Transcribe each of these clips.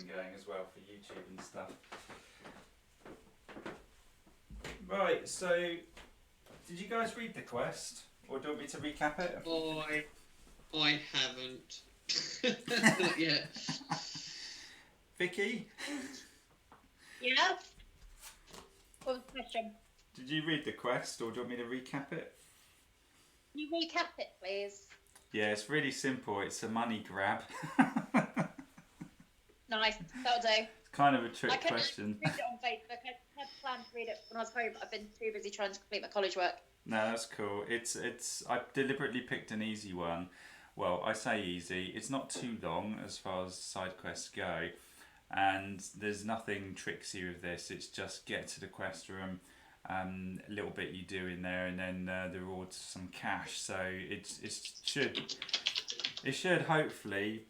going as well for YouTube and stuff. Right, so did you guys read the quest, or do you want me to recap it? I haven't. Not yet. Vicky? Yeah? What was the question? Did you read the quest, or do you want me to recap it? Can you recap it, please? Yeah, it's really simple. It's a money grab. Nice, that'll do. It's kind of a trick question. I couldn't read it on Facebook. I had planned to read it when I was home, but I've been too busy trying to complete my college work. No, that's cool. I deliberately picked an easy one. Well, I say easy. It's not too long as far as side quests go, and there's nothing tricksy with this. It's just get to the quest room, a little bit you do in there, and then the rewards some cash. So it should hopefully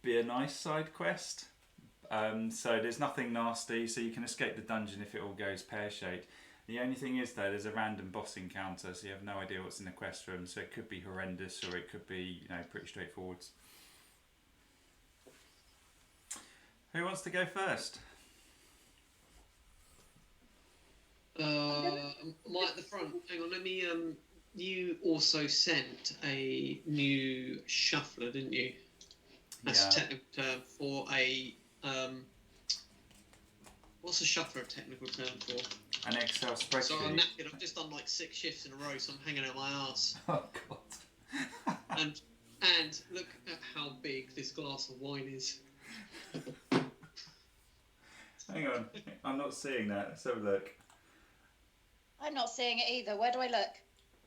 be a nice side quest. So there's nothing nasty. So you can escape the dungeon if it all goes pear-shaped. The only thing is though, there's a random boss encounter, so you have no idea what's in the quest room. So it could be horrendous, or it could be, you know, pretty straightforward. Who wants to go first? I'm at the front. Hang on, let me. You also sent a new shuffler, didn't you? That's a technical term for a. What's a shuffler a technical term for? An Excel spreadsheet. So I'm knackered. I've just done like 6 shifts in a row, so I'm hanging out my arse. Oh God. and look at how big this glass of wine is. Hang on, I'm not seeing that. Let's have a look. I'm not seeing it either. Where do I look?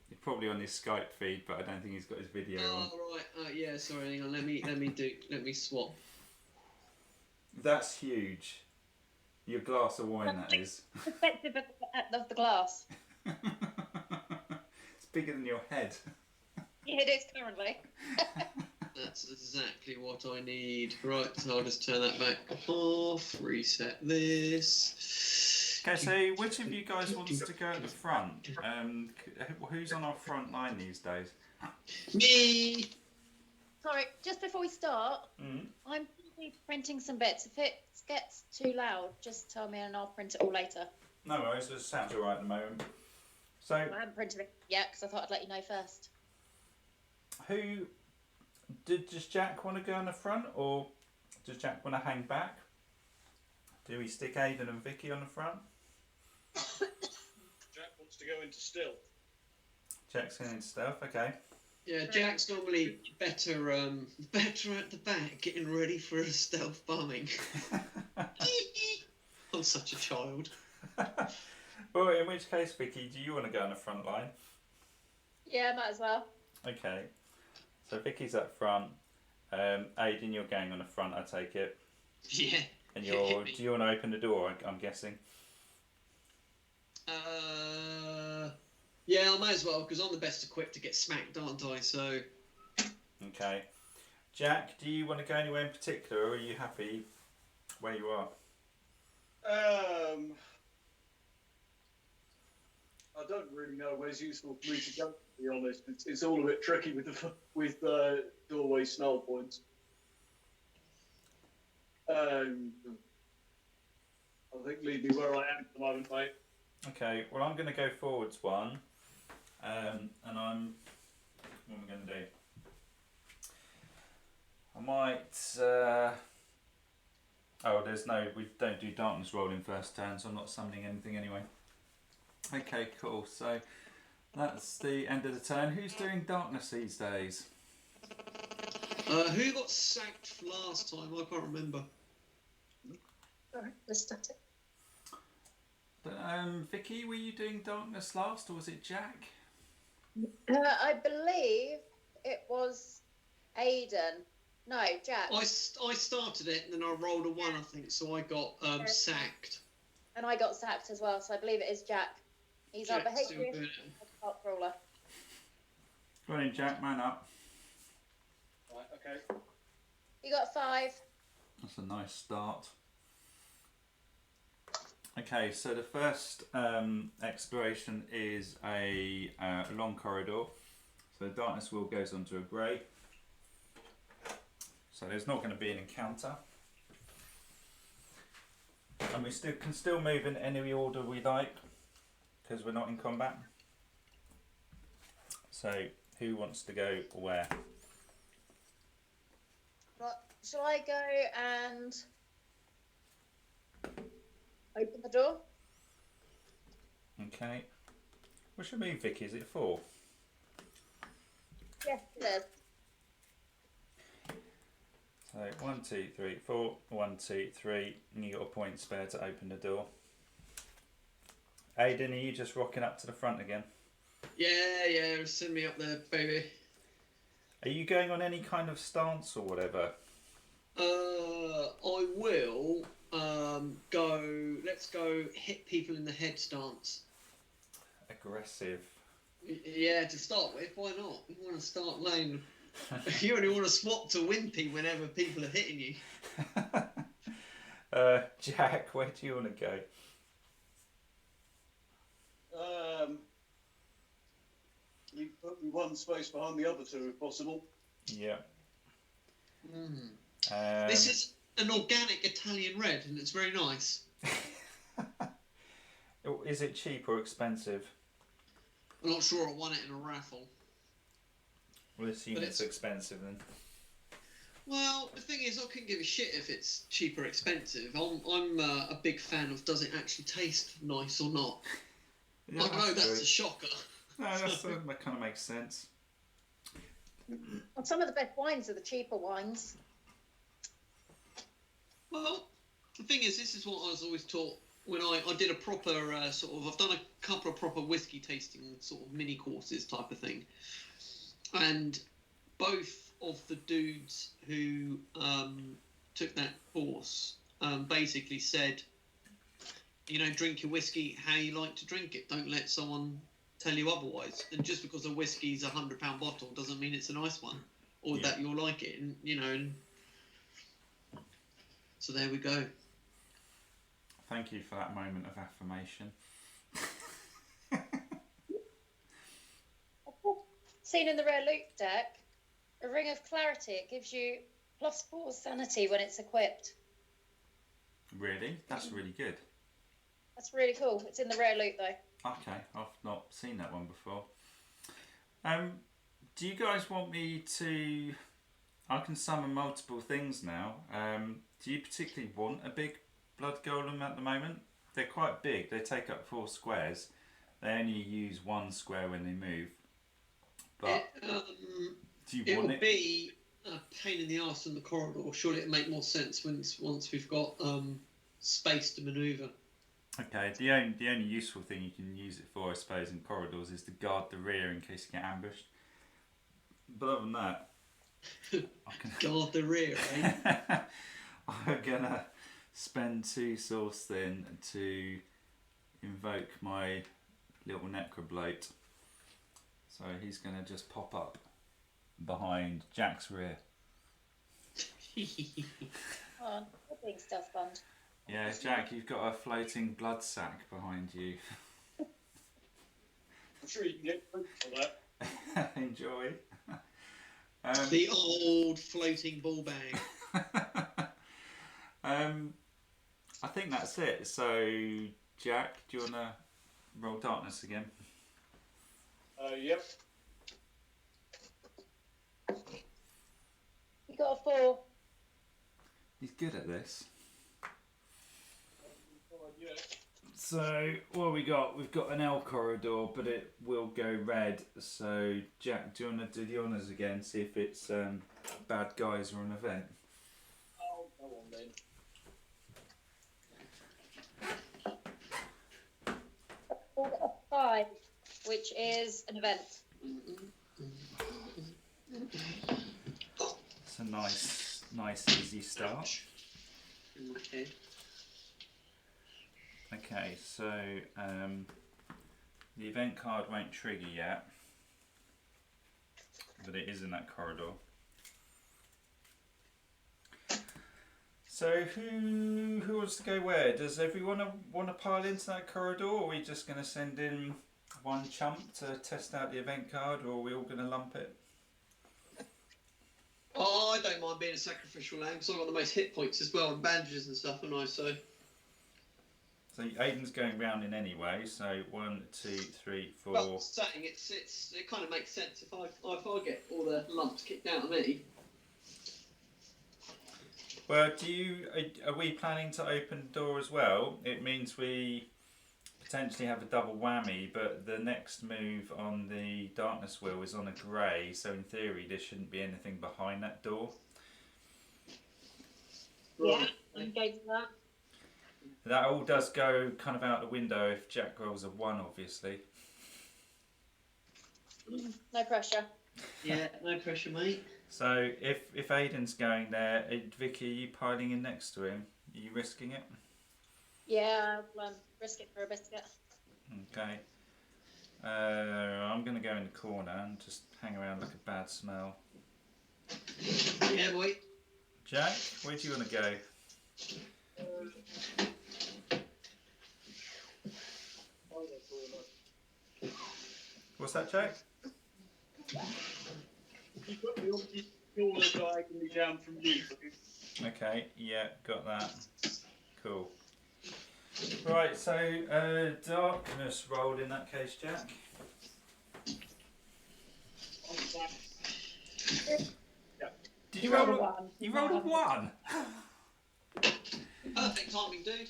You're probably on his Skype feed, but I don't think he's got his video on. Oh right, yeah. Sorry, hang on. Let me swap. That's huge. Your glass of wine, that is. Perspective of the glass. It's bigger than your head. Yeah, it is currently. That's exactly what I need. Right, so I'll just turn that back off, reset this. Okay, so which of you guys wants to go at the front? Who's on our front line these days? Me! Sorry, just before we start, I'm probably printing some bits. If it gets too loud, just tell me and I'll print it all later. No worries, it sounds alright at the moment. So, I haven't printed it yet because I thought I'd let you know first. Does Jack want to go on the front, or does Jack want to hang back? Do we stick Aidan and Vicky on the front? Jack wants to go into stealth. Jack's going into stealth, okay. Yeah, Jack's normally better at the back, getting ready for a stealth bombing. I'm such a child. Well, in which case, Vicky, do you want to go on the front line? Yeah, might as well. Okay. So Vicky's up front. Aidan, you're going on the front, I take it. Yeah. And do you want to open the door, I'm guessing? Yeah, I might as well, because I'm the best equipped to get smacked, aren't I? So. Okay. Jack, do you want to go anywhere in particular, or are you happy where you are? I don't really know where's useful for me to go, to be honest. It's all a bit tricky with doorway snarl points. I think leave me where I am at the moment, mate. Okay, well I'm going to go forwards one, and what am I going to do? I might, we don't do darkness rolling first turn, so I'm not summoning anything anyway. Okay, cool, so that's the end of the turn. Who's doing darkness these days? Who got sacked last time? I can't remember. Alright, let's start it. Vicky, were you doing darkness last, or was it Jack? I believe it was Aidan. No, Jack. I started it and then I rolled a 1, I think, so I got sacked. And I got sacked as well, so I believe it is Jack. He's our behaviour top roller. Go on in, Jack, man up. Right, okay. You got 5. That's a nice start. Okay, so the first exploration is a long corridor. So the darkness wheel goes onto a grey. So there's not going to be an encounter. And we can still move in any order we like, because we're not in combat. So, who wants to go where? Shall I go and open the door? Okay. What's your move, Vicky? Is it 4? Yes, it is. So 1, 2, 3, 4. 1, 2, 3. And you got a point spare to open the door. Aidan, are you just rocking up to the front again? Yeah, send me up there, baby. Are you going on any kind of stance or whatever? I will go. Let's go hit people in the head stance. Aggressive. Yeah, to start with, why not? You want to start laying. You only want to swap to wimpy whenever people are hitting you. Jack, where do you want to go? You put me one space behind the other two if possible. Yeah. This is an organic Italian red, and it's very nice. Is it cheap or expensive? I'm not sure I won it in a raffle. We'll assume it's expensive then. Well, the thing is, I couldn't give a shit if it's cheap or expensive. I'm a big fan of does it actually taste nice or not. Yeah, I know that's a shocker. No, that kind of makes sense. Well, some of the best wines are the cheaper wines. Well, the thing is, this is what I was always taught when I did a proper I've done a couple of proper whiskey tasting sort of mini courses type of thing. And both of the dudes who took that course basically said, drink your whiskey how you like to drink it. Don't let someone tell you otherwise. And just because a whiskey's £100 bottle doesn't mean it's a nice one or that you'll like it. And so there we go. Thank you for that moment of affirmation. Seen in the rare loot deck, a ring of clarity. It gives you +4 sanity when it's equipped. Really? That's really good. That's really cool. It's in the rare loot though. Okay, I've not seen that one before. Do you guys want me to... I can summon multiple things now. Do you particularly want a big blood golem at the moment? They're quite big. They take up 4 squares. They only use 1 square when they move. But do you want it? It will be a pain in the arse in the corridor. Surely it'll make more sense once we've got space to manoeuvre. Okay, the only useful thing you can use it for, I suppose, in corridors is to guard the rear in case you get ambushed. But other than that, I can guard the rear, eh? I'm gonna spend 2 source then to invoke my little necrobloat. So he's gonna just pop up behind Jack's rear. Oh, being stealth bond. Yeah, Jack, you've got a floating blood sack behind you. I'm sure you can get food for that. Enjoy. The old floating ball bag. I think that's it. So, Jack, do you want to roll darkness again? Yep. You got a 4. He's good at this. Yeah. So, what have we got? We've got an L corridor, but it will go red. So, Jack, do you want to do the honours again? See if it's bad guys or an event. Oh, go on then. A 5, which is an event. It's a nice easy start. In my head. Okay, so the event card won't trigger yet, but it is in that corridor. So who wants to go where? Does everyone want to pile into that corridor, or are we just going to send in one chump to test out the event card, or are we all going to lump it? Oh, I don't mind being a sacrificial lamb because I've got the most hit points as well and bandages and stuff, and so. So Aiden's going round in anyway. So 1, 2, 3, 4. Well, saying it kind of makes sense if I get all the lumps kicked out of me. Well, are we planning to open the door as well? It means we potentially have a double whammy, but the next move on the darkness wheel is on a grey, so in theory there shouldn't be anything behind that door. Yeah, I'm going for that. That all does go kind of out the window if Jack rolls a 1, obviously. No pressure. Yeah, no pressure, mate. So if Aiden's going there, Vicky, are you piling in next to him? Are you risking it? Yeah, I'll risk it for a biscuit. Okay. I'm going to go in the corner and just hang around like a bad smell. Yeah, boy. Jack, where do you want to go? What's that, Jack? You put the corner diagonally down from you. Okay, yeah, got that. Cool. Right, so darkness rolled in that case, Jack. Did you roll a 1? You rolled a 1? Perfect timing, dude.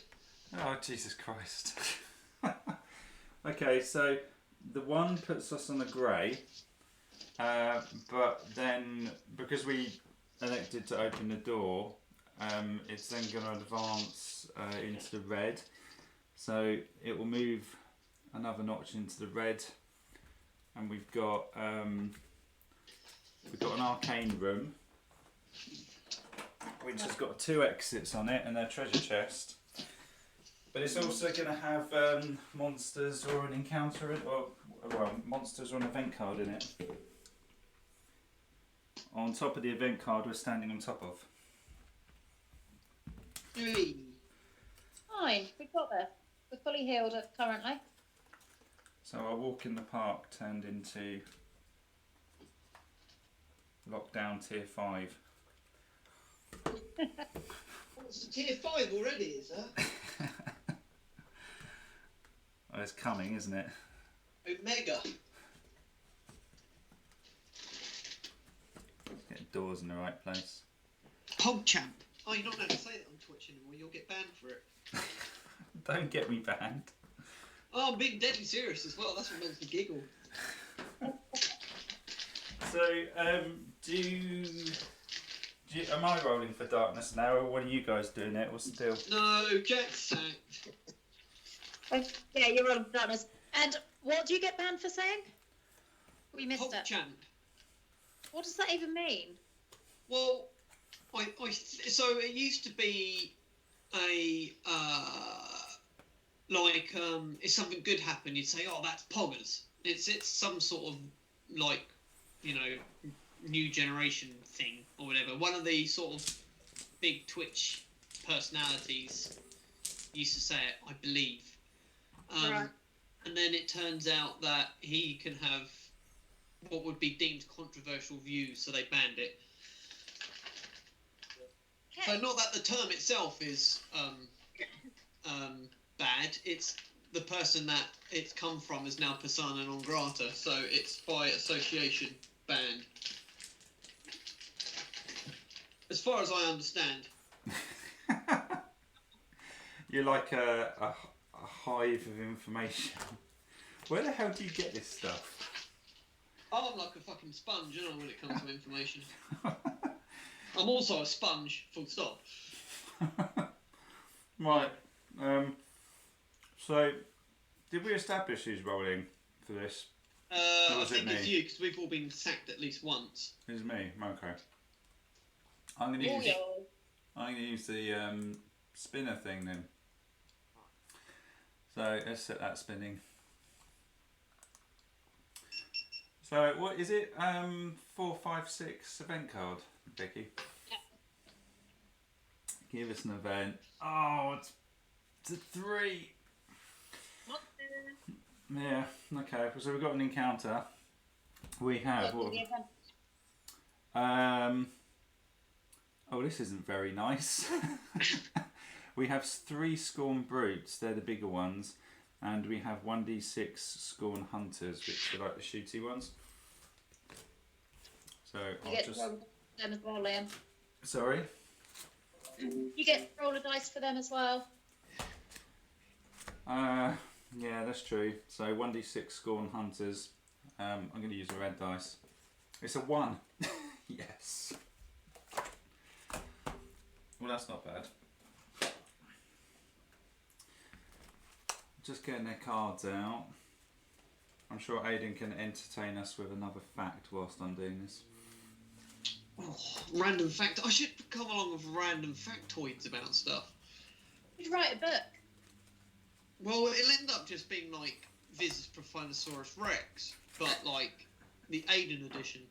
Oh, Jesus Christ. Okay, so the 1 puts us on a grey, but then because we elected to open the door, it's then going to advance into the red. So it will move another notch into the red, and we've got an arcane room, which has got 2 exits on it and a treasure chest. But it's also going to have monsters or an encounter, monsters or an event card in it. On top of the event card we're standing on top of. 3. Fine, we've got there. We're fully healed currently. So our walk in the park turned into lockdown tier 5. It's tier 5 already, is that? Oh, it's coming, isn't it? Omega. Let's get doors in the right place. PogChamp. Oh, you're not allowed to say that on Twitch anymore. You'll get banned for it. Don't get me banned. Oh, I'm being deadly serious as well. That's what makes me giggle. So, am I rolling for darkness now, or what are you guys doing it? What's the deal? No, Jack's sacked. Yeah, you're rolling for darkness. And what do you get banned for saying? We missed it. PogChamp. What does that even mean? Well, so it used to be a if something good happened, you'd say, "Oh, that's poggers." It's some sort of like, you know, new generation thing or whatever. One of the sort of big Twitch personalities used to say it, I believe. Right. And then it turns out that he can have what would be deemed controversial views, so they banned it. Okay. So not that the term itself is bad, it's the person that it's come from is now persona non grata, so it's by association banned. As far as I understand. You're like a hive of information. Where the hell do you get this stuff? I'm like a fucking sponge, you know, when it comes to information. I'm also a sponge, full stop. Right. So, did we establish who's rolling for this? I think me? it's you, because we've all been sacked at least once. It's me. Okay. I'm gonna use the spinner thing then. So let's set that spinning. So what is it? 4, 5, 6 event card, Vicky. Yep. Give us an event. Oh, it's a 3. Yeah. Okay. So we've got an encounter. We have. What? Oh, this isn't very nice. We have 3 Scorn Brutes, they're the bigger ones, and we have 1d6 Scorn Hunters, which are like the shooty ones. So You I'll get just... to roll them as well, Liam. Sorry? You get to roll a dice for them as well. Yeah, that's true. So 1d6 Scorn Hunters. I'm going to use a red dice. It's a 1. Yes. Well, that's not bad. Just getting their cards out. I'm sure Aidan can entertain us with another fact whilst I'm doing this. Oh, random fact. I should come along with random factoids about stuff. You'd write a book. Well, it'll end up just being like Visus Profanosaurus Rex, but like the Aiden edition.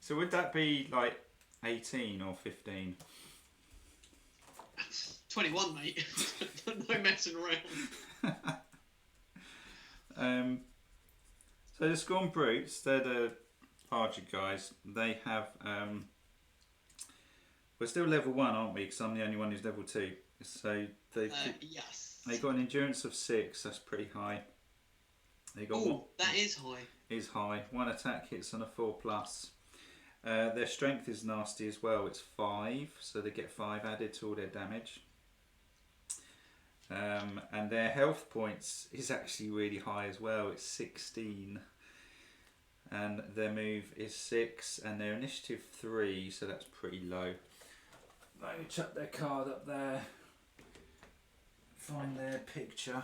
So would that be like 18 or 15? 21, mate. No messing around. So the Scorn Brutes, they're the larger guys. They have... we're still level 1, aren't we? Because I'm the only one who's level 2. So they've Yes. they got an endurance of 6. That's pretty high. They got Oh, that is high. Is high. 1 attack hits on a 4+. Their strength is nasty as well. It's 5, so they get 5 added to all their damage. And their health points is actually really high as well. It's 16. And their move is 6, and their initiative 3, so that's pretty low. Let me chuck their card up there. Find their picture.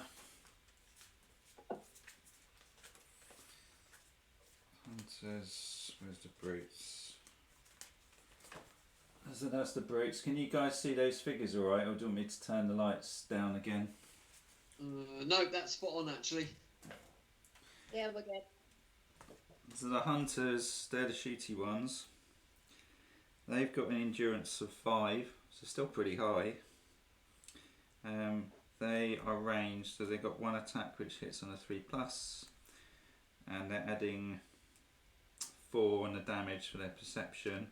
Hunters, where's the brutes? So that's the brutes. Can you guys see those figures alright, or do you want me to turn the lights down again? No, that's spot on actually. Yeah, we're good. So the hunters, they're the shooty ones. They've got an endurance of 5, so still pretty high. They are ranged, so they've got 1 attack which hits on a 3+, and they're adding 4 on the damage for their perception.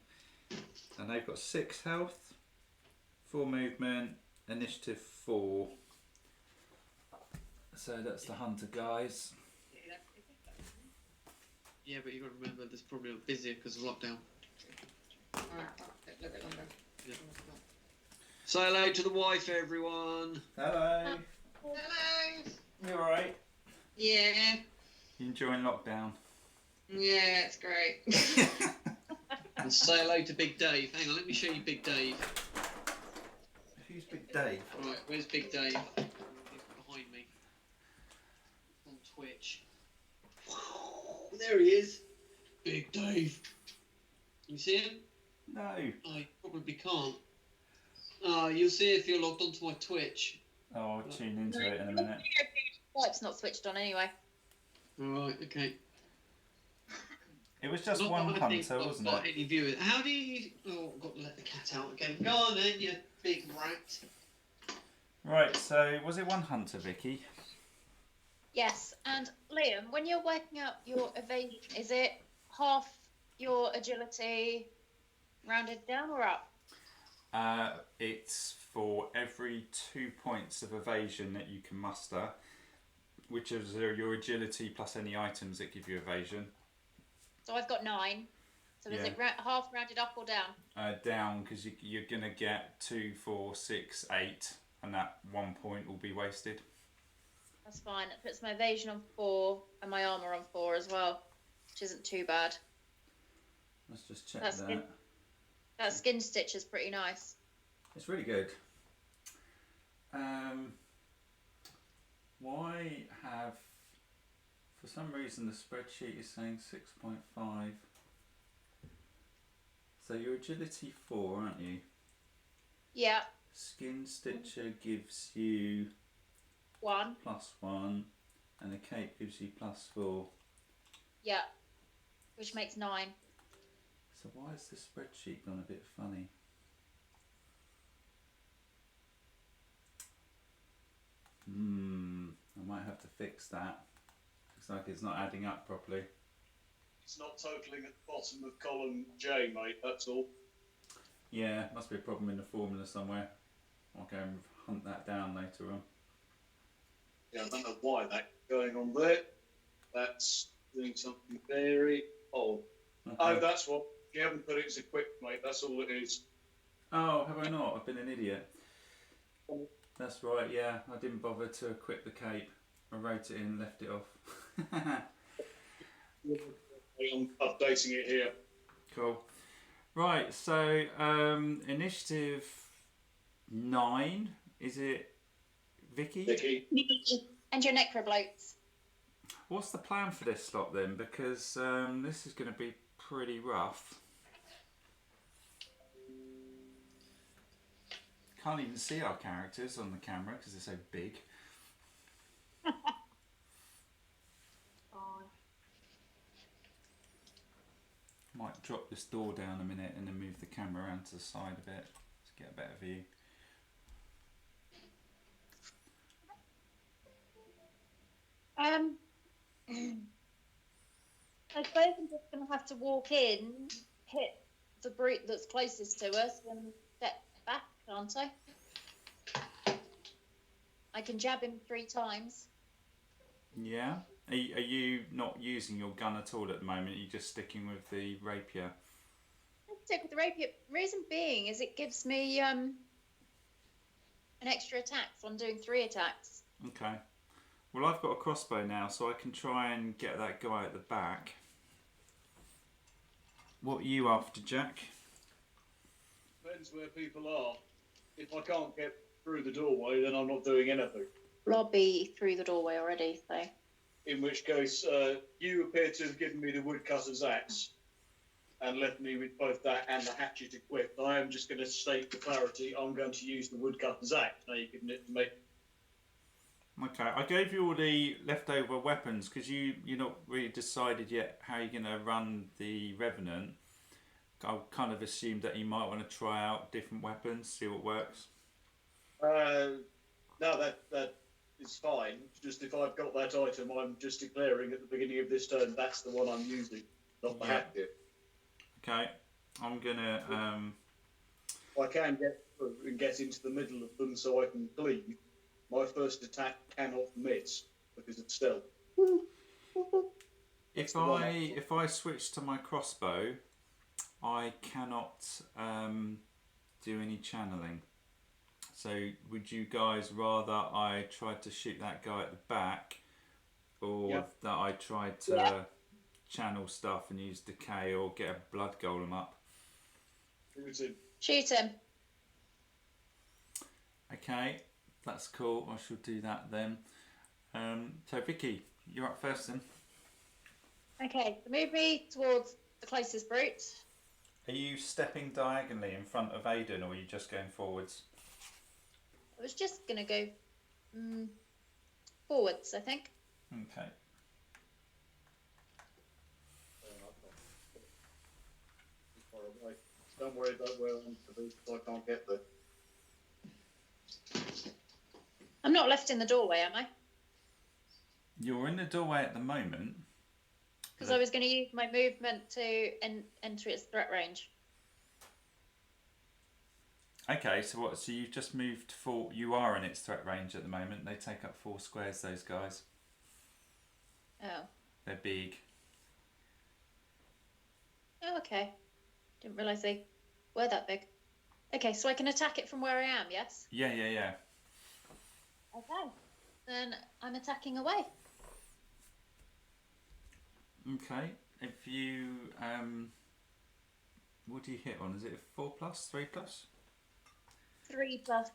And they've got 6 health, 4 movement, initiative 4. So that's the hunter guys. Yeah, but you've got to remember there's probably a busier because of lockdown. Alright, a little bit longer. Yeah. Say hello to the wife, everyone. Hello. Hello. You alright? Yeah. You enjoying lockdown? Yeah, it's great. And say hello to Big Dave. Hang on, let me show you Big Dave. Who's Big Dave? Right, where's Big Dave? He's behind me. On Twitch. There he is. Big Dave. You see him? No. Oh, you probably can't. You'll see if you're logged onto my Twitch. Oh, I'll tune into it in a minute. Skype's not switched on anyway. Alright, okay. It was just Not one that I think hunter, I've wasn't got it? any viewers. How do you... Oh, I've got to let the cat out again. Go on then, you big rat. Right, so was it one hunter, Vicky? Yes, and Liam, when you're working out your evasion, is it half your agility rounded down or up? It's for every 2 points of evasion that you can muster, which is your agility plus any items that give you evasion. So I've got 9. So is it half rounded up or down? Down, because you're going to get 2, 4, 6, 8, and that 1 point will be wasted. That's fine. It puts my evasion on 4 and my armour on 4 as well, which isn't too bad. Let's just check That's that. good. That skin stitch is pretty nice. It's really good. Why have... For some reason the spreadsheet is saying 6.5. So you're agility 4, aren't you? Yeah. Skin Stitcher gives you 1. +1, and the cape gives you +4. Yeah. Which makes 9. So why has the spreadsheet gone a bit funny? I might have to fix that. Looks like it's not adding up properly. It's not totaling at the bottom of column J, mate, that's all. Yeah, must be a problem in the formula somewhere. I'll go and hunt that down later on. Yeah, I don't know why that's going on there. That's doing something very odd. Okay. Oh, that's what. You haven't put it as equipped, mate. That's all it is. Oh, have I not? I've been an idiot. That's right, yeah. I didn't bother to equip the cape. I wrote it in, left it off. I'm updating it here. Cool. Right, so initiative 9, is it Vicky? Vicky. And your necrobloats. What's the plan for this slot then? Because this is going to be pretty rough. Can't even see our characters on the camera because they're so big. Might drop this door down a minute and then move the camera around to the side a bit to get a better view. I suppose I'm just going to have to walk in, hit the brute that's closest to us, and step back, can't I? I can jab him 3 times. Yeah. Are you not using your gun at all at the moment? Are you just sticking with the rapier? I stick with the rapier. Reason being is it gives me an extra attack, so I'm doing 3 attacks. Okay. Well, I've got a crossbow now, so I can try and get that guy at the back. What are you after, Jack? Depends where people are. If I can't get through the doorway, then I'm not doing anything. Well, I'll be through the doorway already, so... In which case, you appear to have given me the woodcutter's axe and left me with both that and the hatchet equipped. I am just going to state for clarity, I'm going to use the woodcutter's axe. Now you've given it to me. Okay, I gave you all the leftover weapons because you're not really decided yet how you're going to run the Revenant. I kind of assumed that you might want to try out different weapons, see what works. No, that is fine. Just if I've got that item, I'm just declaring at the beginning of this turn that's the one I'm using, not the hatchet. Okay, I'm going to... I can get through and get into the middle of them so I can bleed. My first attack cannot miss because it's stealth. If I switch to my crossbow, I cannot do any channeling. So would you guys rather I tried to shoot that guy at the back, or that I tried to channel stuff and use decay or get a blood golem up? Shoot him. Okay, that's cool. I shall do that then. So Vicky, you're up first then. Okay, so move me towards the closest brute. Are you stepping diagonally in front of Aidan, or are you just going forwards? I was just going to go forwards, I think. Okay. Don't worry about where I'm to be, because I can't get there. I'm not left in the doorway, am I? You're in the doorway at the moment. Because I was going to use my movement to enter its threat range. Okay, so what? So you've just moved 4. You are in its threat range at the moment. They take up 4 squares. Those guys. Oh. They're big. Oh, okay. Didn't realise they were that big. Okay, so I can attack it from where I am, yes? Yeah. Okay. Then I'm attacking away. Okay. If you what do you hit on? Is it a 4+, 3+? 3+.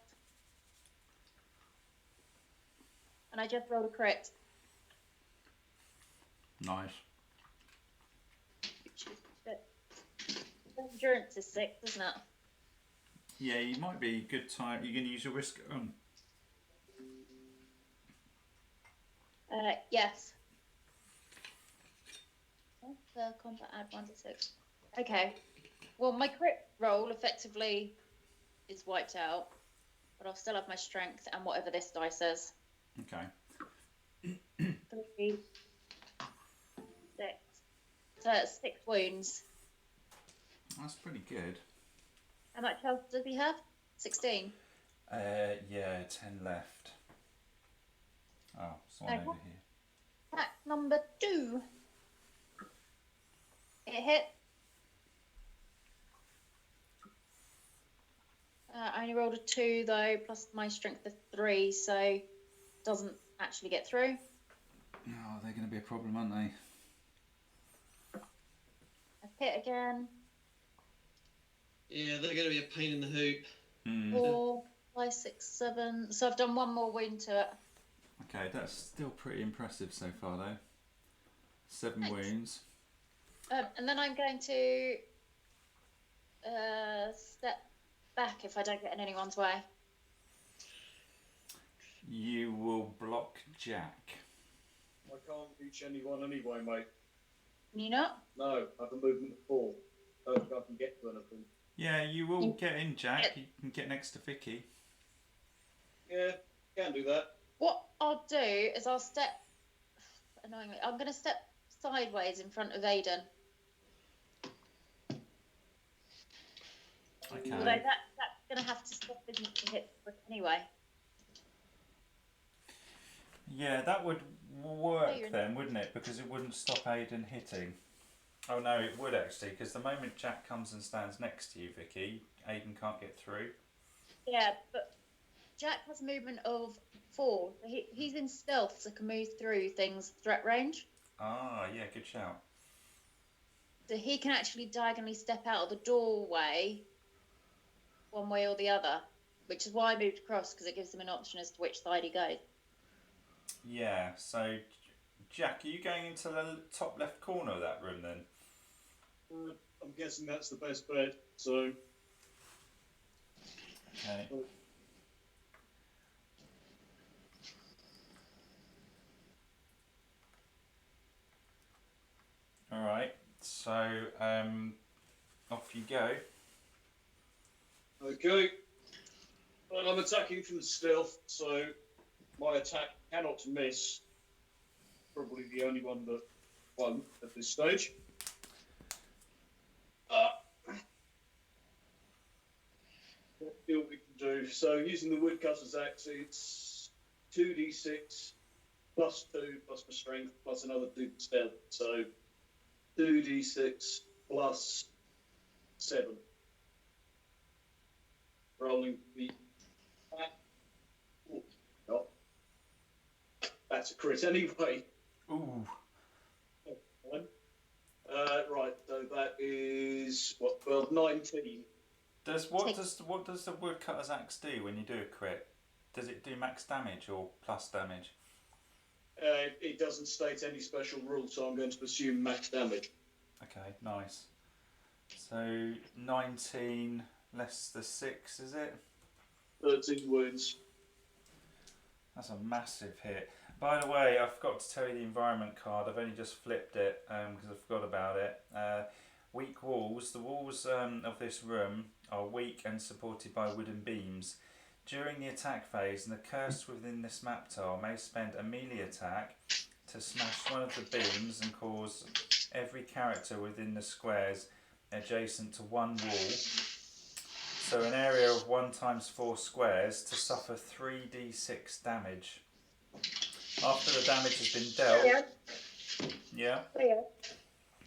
And I just rolled a crit. Nice. Endurance is 6, isn't it? Yeah, you might be a good time. You're going to use your whisk. Yes. The combat add 1 to 6. Okay. Well, my crit roll effectively is wiped out, but I'll still have my strength and whatever this dice says. Okay. 3, 6. So that's 6 wounds. That's pretty good. How much health does he have? 16. Yeah, 10 left. Oh, it's one Okay. over here. Attack number 2. It hit. I only rolled a 2 though, plus my strength of 3, so doesn't actually get through. Oh, they're going to be a problem, aren't they? I've hit again. Yeah, they're going to be a pain in the hoop. 4, 5, 6, 7. So I've done one more wound to it. Okay, that's still pretty impressive so far, though. 7 Thanks. wounds. And then I'm going to step back if I don't get in anyone's way. You will block Jack. I can't reach anyone anyway, mate. Can you not? No, I have a movement of 4. I don't think I can get to anything. Yeah, you will get in, Jack. You can get next to Vicky. Yeah, can do that. What I'll do is I'll step. Annoyingly, I'm going to step sideways in front of Aidan. Okay. Although that's going to have to stop, isn't it, to hit the brick anyway. Yeah, that would work you're- then, wouldn't it? Because it wouldn't stop Aidan hitting. Oh no, it would actually, because the moment Jack comes and stands next to you, Vicky, Aidan can't get through. Yeah, but Jack has a movement of 4. So he's in stealth, so can move through things threat range. Ah, yeah, good shout. So he can actually diagonally step out of the doorway one way or the other, which is why I moved across, because it gives him an option as to which side he goes. Yeah, so Jack, are you going into the top left corner of that room then? I'm guessing that's the best bet, so... Okay. Alright, so off you go. Okay. Well, I'm attacking from stealth, so my attack cannot miss. Probably the only one that won at this stage. Let's see what we can do. So using the woodcutter's axe, it's 2d6 plus 2 plus my strength plus another 2 for stealth. So 2d6 plus 7. Rolling the oh, that's a crit anyway. Ooh. Right, so that is what? Well, 19. What does the woodcutter's axe do when you do a crit? Does it do max damage or plus damage? It doesn't state any special rule, so I'm going to assume max damage. Okay, nice. So 19 less the 6, is it? 13 wounds. That's a massive hit. By the way, I forgot to tell you the environment card. I've only just flipped it because I forgot about it. Weak walls. The walls of this room are weak and supported by wooden beams. During the attack phase, an accursed within this map tile may spend a melee attack to smash one of the beams and cause every character within the squares adjacent to one wall, so an area of 1 times 4 squares, to suffer 3d6 damage. After the damage has been dealt... Yeah? We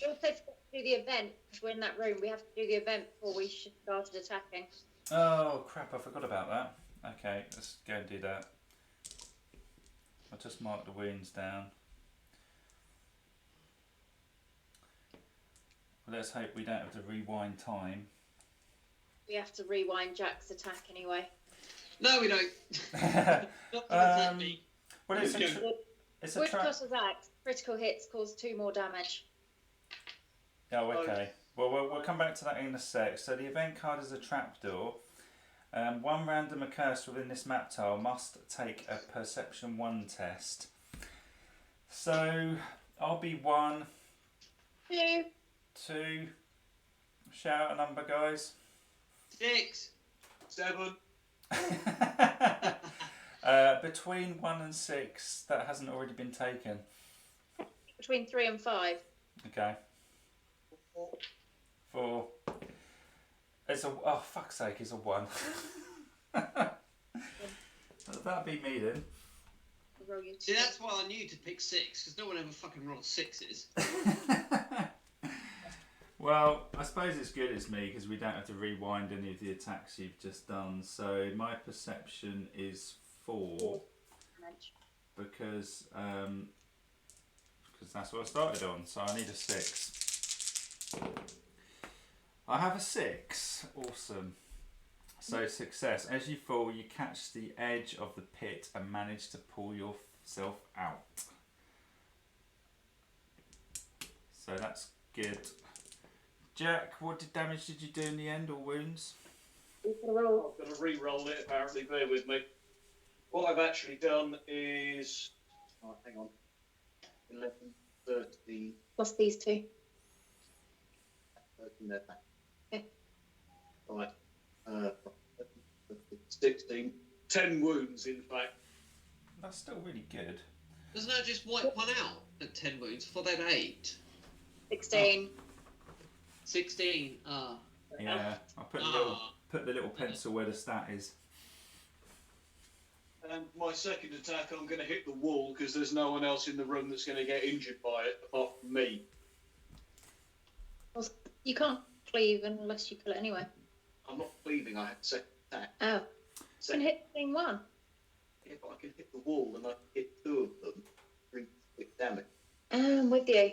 also forgot to do the event, because we're in that room. We have to do the event before we started attacking. Oh crap, I forgot about that. Okay, let's go and do that. I'll just mark the wounds down. Well, let's hope we don't have to rewind time. We have to rewind Jack's attack anyway. No, we don't. Not that me. Well, it's a trap. Woodcutter's axe, critical hits cause 2 more damage. Oh, okay. Well, we'll come back to that in a sec. So the event card is a trapdoor. One random accursed within this map tile must take a Perception 1 test. So I'll be 1, 2. Shout out a number, guys. 6, 7. Between 1 and 6, that hasn't already been taken. Between 3 and 5. Okay. 4. It's a, oh fuck's sake, it's a 1. That'd be me then. Roll your See, that's why I knew to pick 6, because no one ever fucking rolls 6s. Well, I suppose it's good it's me because we don't have to rewind any of the attacks you've just done. So my perception is 4 because that's what I started on. So I need a 6. I have a 6. Awesome. So success. As you fall, you catch the edge of the pit and manage to pull yourself out. So that's good. Jack, what damage did you do in the end, or wounds? I'm going to re-roll it, apparently. Bear with me. What I've actually done is... Oh, hang on. 11, 13... Plus these 2. 13 there. Okay. Right. 16. 10 wounds, in fact. That's still really good. Doesn't that just wipe one out at 10 wounds? I thought they had 8. 16. 16. Yeah, I put the little pencil where the stat is. And my second attack, I'm going to hit the wall because there's no one else in the room that's going to get injured by it apart from me. Well, you can't cleave unless you kill it anyway. I'm not cleaving, I have a second attack. Oh. You can hit the same one. If I can hit the wall and I can hit 2 of them, 3 damage. I'm with you.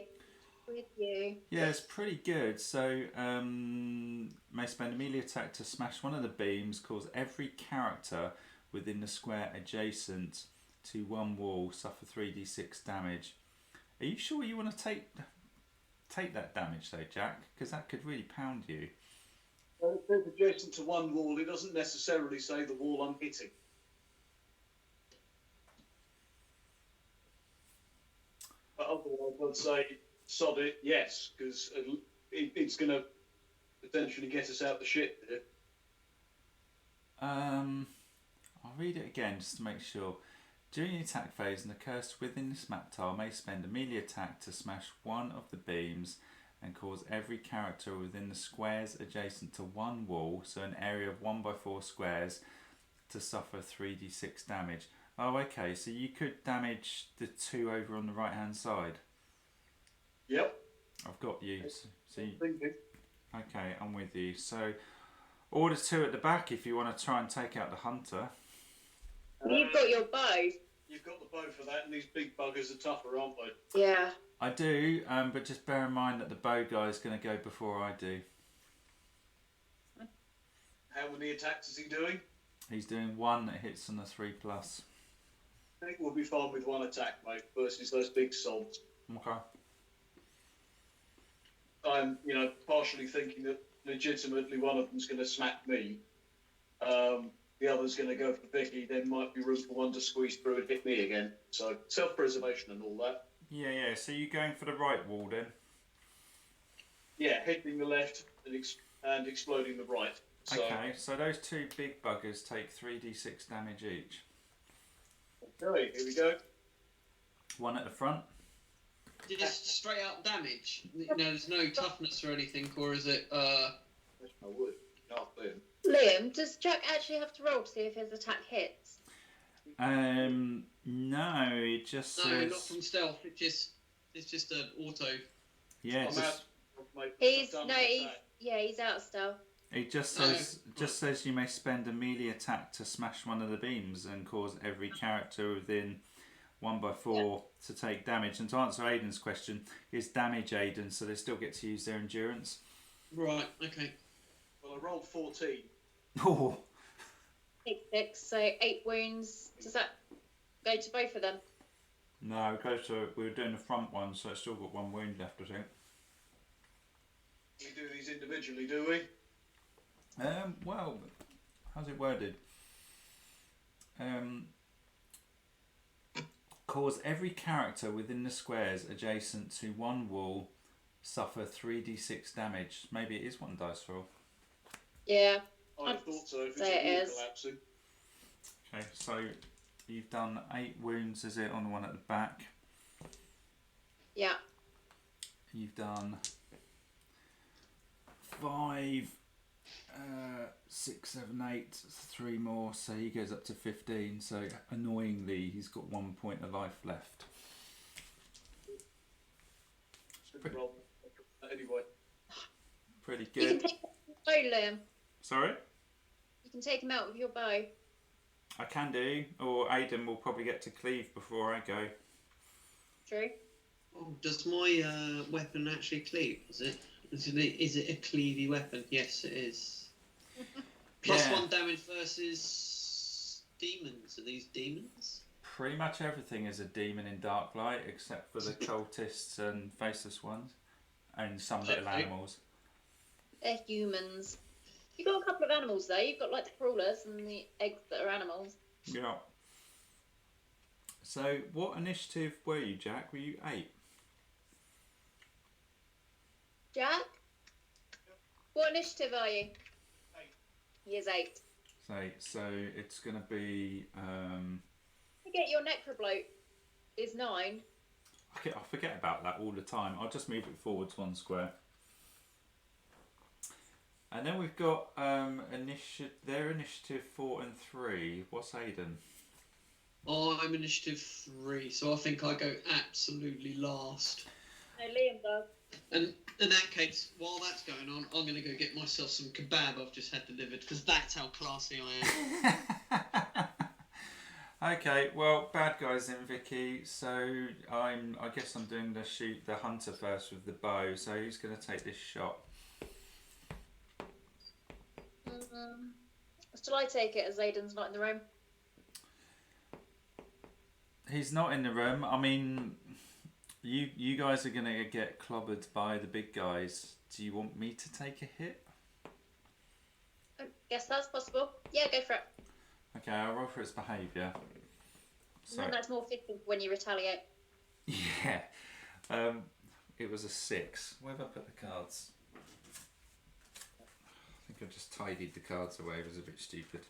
With you. Yeah, it's pretty good. So, may spend a melee attack to smash one of the beams, cause every character within the square adjacent to one wall suffer 3d6 damage. Are you sure you want to take that damage though, Jack? Because that could really pound you. Well, if it's adjacent to one wall, it doesn't necessarily say the wall I'm hitting. But otherwise, I'd say sod it, yes, because it's going to potentially get us out the shit. I'll read it again just to make sure. During the attack phase, an accursed within this map tile may spend a melee attack to smash one of the beams and cause every character within the squares adjacent to one wall, so an area of 1x4 squares, to suffer 3d6 damage. Oh, okay, so you could damage the 2 over on the right hand side. Yep. I've got you. So you, Thinking. okay, I'm with you. So order 2 at the back if you want to try and take out the hunter. You've got your bow. You've got the bow for that, and these big buggers are tougher, aren't they? Yeah. I do, but just bear in mind that the bow guy is going to go before I do. How many attacks is he doing? He's doing 1 that hits on the 3+. I think we'll be fine with 1 attack, mate, versus those big salts. Okay. I'm, partially thinking that legitimately one of them's going to smack me. The other's going to go for Vicky. There might be room for one to squeeze through and hit me again. So self-preservation and all that. Yeah. So you're going for the right wall then? Yeah, hitting the left and exploding the right. So, Okay, so those 2 big buggers take 3d6 damage each. Okay, here we go. 1 at the front. Just straight out damage. There's no toughness or anything, or is it? Where's my wood? Not there. Liam, does Jack actually have to roll to see if his attack hits? No, it just No, says... not from stealth. It's just an auto. Yeah, I'm just, out of my- He's I've done no, my he's attack. he's out still. it just No. says you may spend a melee attack to smash one of the beams and cause every character within 1x4 to take damage. And to answer Aiden's question, is damage Aiden, so they still get to use their endurance. Right. Okay. Well, I rolled 14. Oh, 6, so 8 wounds. Does that go to both of them? no, it goes to, we were doing the front one, so it's still got 1 wound left, I think. We do these individually, do we? Well, how's it worded? Cause every character within the squares adjacent to one wall suffer 3d6 damage. Maybe it is 1 dice roll. Yeah. I thought so. If it's say it a wall is. collapsing. Okay, so you've done 8 wounds, is it, on the one at the back? Yeah. You've done 5 6, 7, 8, 3 more, so he goes up to 15. So annoyingly, he's got 1 point of life left. Roll. Anyway. Pretty You can good. take him with your bow, Liam. Sorry? You can take him out with your bow. I can do, or Aidan will probably get to cleave before I go. True. Oh, does my weapon actually cleave? Is it a cleavy weapon? Yes, it is. Plus Yeah. 1 damage versus demons. Are these demons? Pretty much everything is a demon in Darklight, except for the cultists and faceless ones, and some little Okay. animals. They're humans. You've got a couple of animals though. You've got like the crawlers and the eggs that are animals. Yeah. So, what initiative were you, Jack? Were you 8? Jack? What initiative are you? 8. He is 8. So it's going to be. Forget your necrobloat is 9. I forget about that all the time. I'll just move it forwards 1 square. And then we've got their initiative 4 and 3. What's Aidan? Oh, I'm initiative 3, so I think I go absolutely last. No, Liam does. And in that case, while that's going on, I'm going to go get myself some kebab I've just had delivered, because that's how classy I am. Okay, well, bad guys then, Vicky. So I guess I'm doing the hunter first with the bow. So who's going to take this shot? Shall I take it as Aiden's not in the room? He's not in the room. I mean, you guys are going to get clobbered by the big guys. Do you want me to take a hit? I guess that's possible. Yeah, go for it. Okay, I'll roll for its behaviour. And then that's more fitting when you retaliate. Yeah. It was a 6. Where have I put the cards? I think I just tidied the cards away. It was a bit stupid.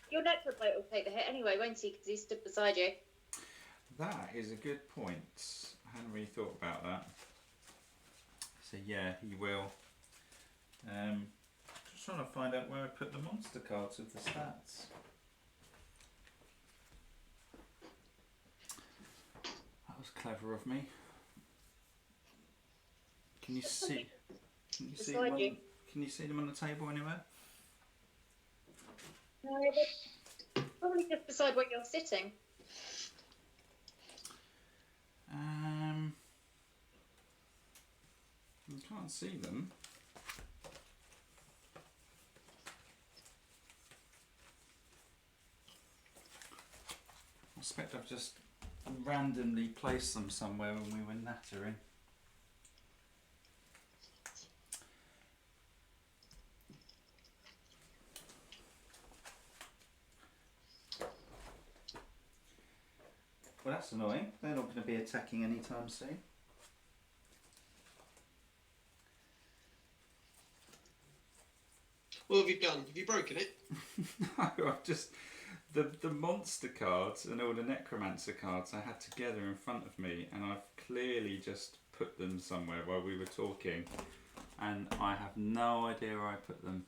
Your necrobloat will take the hit anyway, won't he? Because he stood beside you. That is a good point. I hadn't really thought about that. So yeah, he will. Just trying to find out where I put the monster cards with the stats. That was clever of me. Can you see? Can you see them Beside you. can you see them on the table anywhere? No, they're probably just beside where you're sitting. You can't see them. I suspect I've just randomly placed them somewhere when we were nattering. Well, that's annoying. They're not going to be attacking anytime soon. What have you done? Have you broken it? No, I've just... The monster cards and all the necromancer cards I had together in front of me, and I've clearly just put them somewhere while we were talking, and I have no idea where I put them.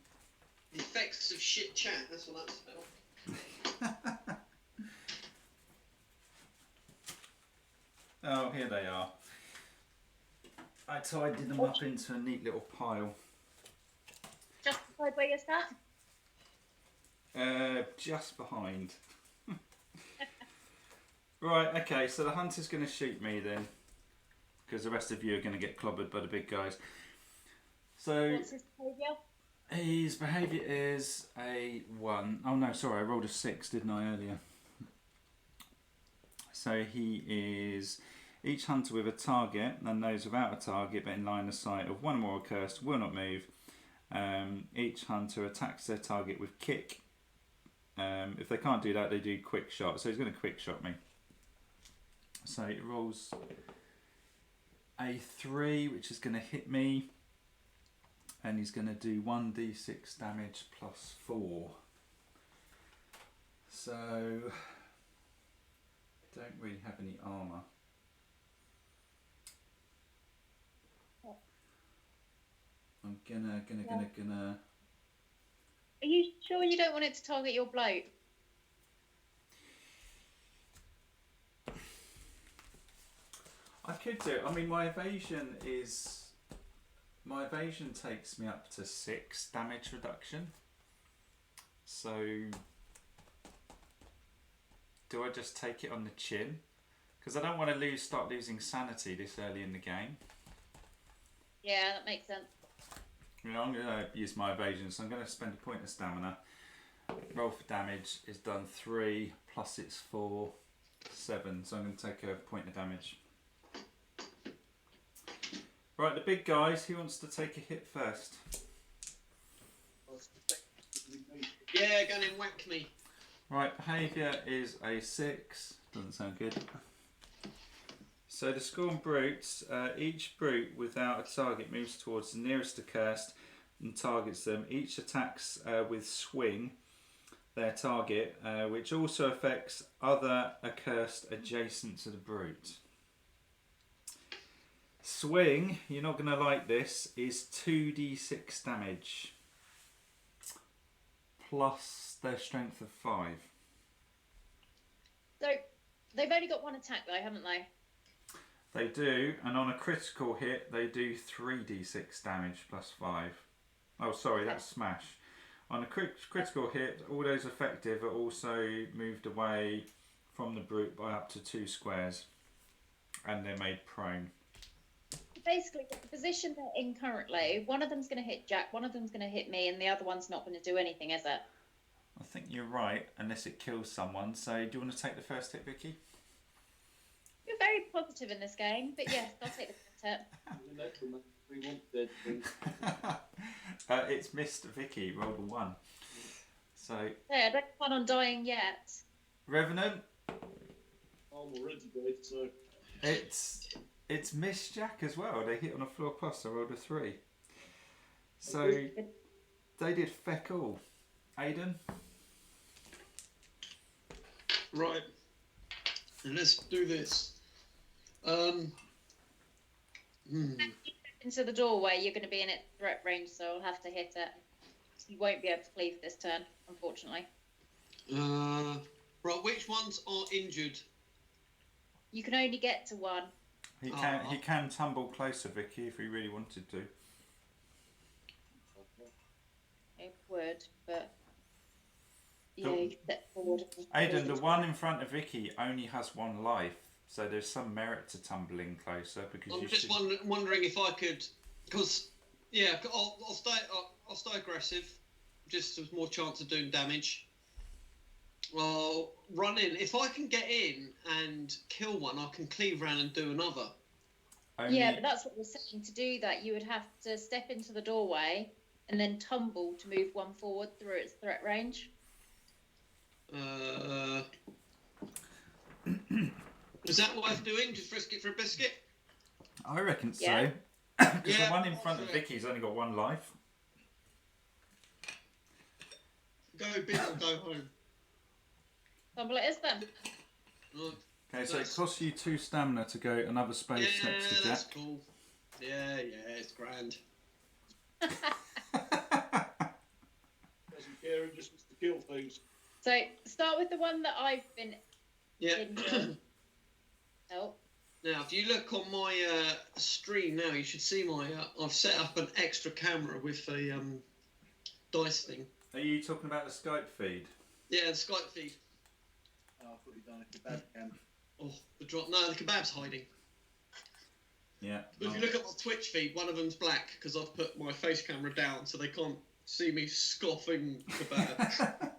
The effects of shit chat, that's what that's about. Oh, here they are. I tidied them up into a neat little pile. Just beside where you're sat? Just behind. Right, okay, so the hunter's going to shoot me then, because the rest of you are going to get clobbered by the big guys. So What's his behaviour? his behaviour is a 1. Oh no, sorry, I rolled a 6, didn't I, earlier? So he is each hunter with a target and those without a target but in line of sight of 1 or more accursed will not move. Each hunter attacks their target with kick. If they can't do that, they do quick shot. So he's going to quick shot me. So it rolls a 3, which is going to hit me. And he's going to do 1d6 damage plus 4. So... don't really have any armour. I'm gonna. Are you sure you don't want it to target your bloat? I could do. I mean, my evasion takes me up to 6 damage reduction. So, do I just take it on the chin? Because I don't want to start losing sanity this early in the game. Yeah, that makes sense. You know, I'm going to use my evasion, so I'm going to spend a point of stamina. Roll for damage is done 3 plus it's 4, 7. So I'm going to take a point of damage. Right, the big guys, who wants to take a hit first? Yeah, go and whack me. Right, behaviour is a 6. Doesn't sound good. So the Scorn Brutes, each brute without a target moves towards the nearest Accursed and targets them. Each attacks with swing their target, which also affects other Accursed adjacent to the brute. Swing, you're not going to like this, is 2d6 damage plus their strength of 5. So they've only got one attack though, haven't they? They do, and on a critical hit, they do 3d6 damage plus 5. Oh, sorry, that's smash. On a critical hit, all those effective are also moved away from the brute by up to 2 squares, and they're made prone. Basically, the position they're in currently, one of them's going to hit Jack, one of them's going to hit me, and the other one's not going to do anything, is it? I think you're right, unless it kills someone. So, do you want to take the first hit, Vicky? You're very positive in this game, but yes, I'll take the first hit. We want dead things. It's missed Vicky, rolled a 1. So, Yeah, I don't plan on dying yet. Revenant, I'm already dead, so. It's missed Jack as well. They hit on a floor plus, I rolled a 3. So, they did feck all. Aidan? Right. And let's do this. Into the doorway, you're going to be in its threat range, so I'll have to hit it. You won't be able to flee for this turn, unfortunately. Right, which ones are injured? You can only get to one. He can tumble closer, Vicky, if he really wanted to. It would, but yeah, you can step forward. Aidan, the one in front of Vicky only has 1 life, so there's some merit to tumbling closer because I'm you just should... wondering if I could, because yeah, I'll stay aggressive, just there's more chance of doing damage. Well, run in. If I can get in and kill one, I can cleave round and do another. Yeah, but that's what we're saying. To do that, you would have to step into the doorway and then tumble to move one forward through its threat range. Is that worth doing? Just risk it for a biscuit? I reckon Yeah. so. Because the one in front of Vicky's only got 1 life. Go big or go home. Tumble it is then. Right. Okay, so it costs you 2 stamina to go another space next to Jack. That's cool. Yeah, it's grand. Doesn't care, he just wants to kill things. So start with the one that I've been in. Oh. Now, if you look on my stream now, you should see my. I've set up an extra camera with a dice thing. Are you talking about the Skype feed? Yeah, the Skype feed. Oh, I thought you'd done a kebab cam. Oh, the drop. No, the kebab's hiding. Yeah. But if you look at my Twitch feed, one of them's black because I've put my face camera down so they can't see me scoffing kebab.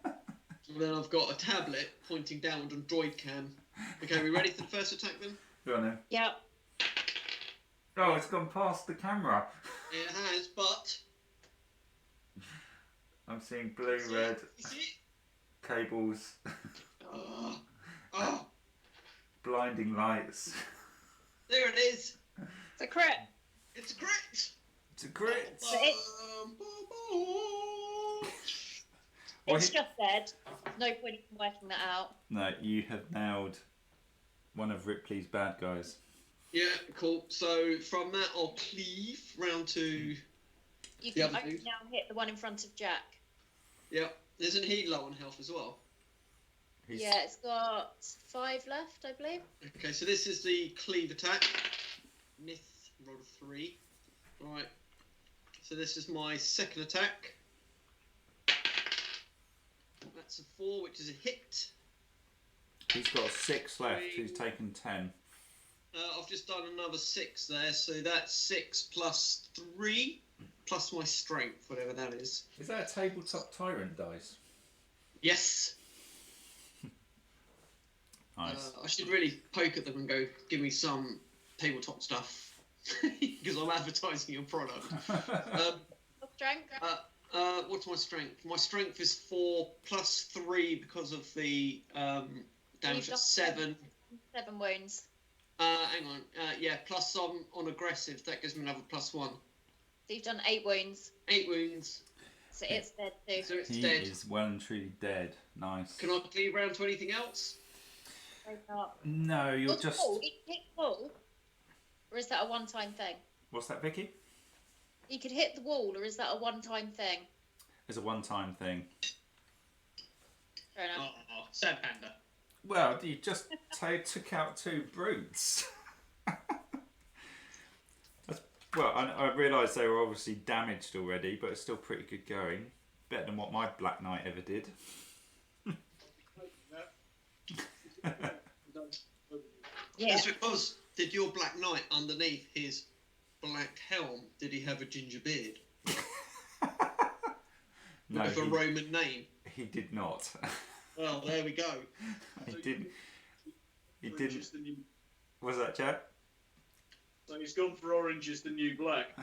And then I've got a tablet pointing downward on droid cam. Okay, we ready for the first attack then? Go on then. Yeah. Oh, it's gone past the camera. It has, but... I'm seeing blue, red cables, blinding lights. There it is. It's a crit. It's a crit. It's a crit. It's just dead. No point in working that out. No, you have nailed one of Ripley's bad guys. Yeah, cool. So from that, I'll cleave round to You The can other only dude? now hit the one in front of Jack. Yep. Isn't he low on health as well? He's, Yeah, it's got 5 left, I believe. Okay, so this is the cleave attack. Myth roll a 3. Right. So this is my second attack. That's a 4, which is a hit. he's got 6 left. He's taken 10. I've just done another 6 there, so that's 6 plus 3 plus my strength, whatever that is. Is that a tabletop tyrant dice? Yes. Nice. I should really poke at them and go, give me some tabletop stuff, because I'm advertising your product. Strength? What's my strength? My strength is 4 plus 3 because of the damage at 7. 7 wounds. Hang on. Yeah, plus I'm on aggressive. That gives me another plus 1. So you've done 8 wounds. 8 wounds. So it's dead too. So it's He dead. is well and truly dead. Nice. Can I cleave round to anything else? No, you're What's just. Paul? He could hit the wall, or is that a one-time thing? What's that, Vicky? He could hit the wall, or is that a one-time thing? It's a one-time thing. Fair enough. Oh, sad panda. Well, you just took out 2 brutes. Well, I realised they were obviously damaged already, but it's still pretty good going. Better than what my Black Knight ever did. Yeah. That's because, did your Black Knight underneath his black helm, did he have a ginger beard? No, With a Roman name? he did not. Well, there we go. He didn't. He Orange didn't. is the new- Was that Jack? So he's gone for orange is the new black.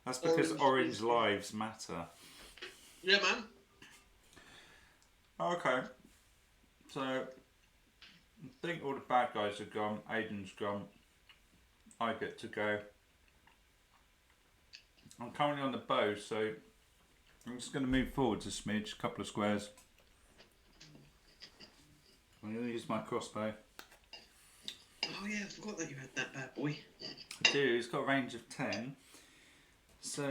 That's because Orange orange is- lives matter. Yeah, man. Okay. So, I think all the bad guys are gone. Aiden's gone. I get to go. I'm currently on the bow, so I'm just going to move forwards a smidge, a couple of squares. I'm going to use my crossbow. Oh yeah, I forgot that you had that bad boy. I do, it's got a range of 10. So,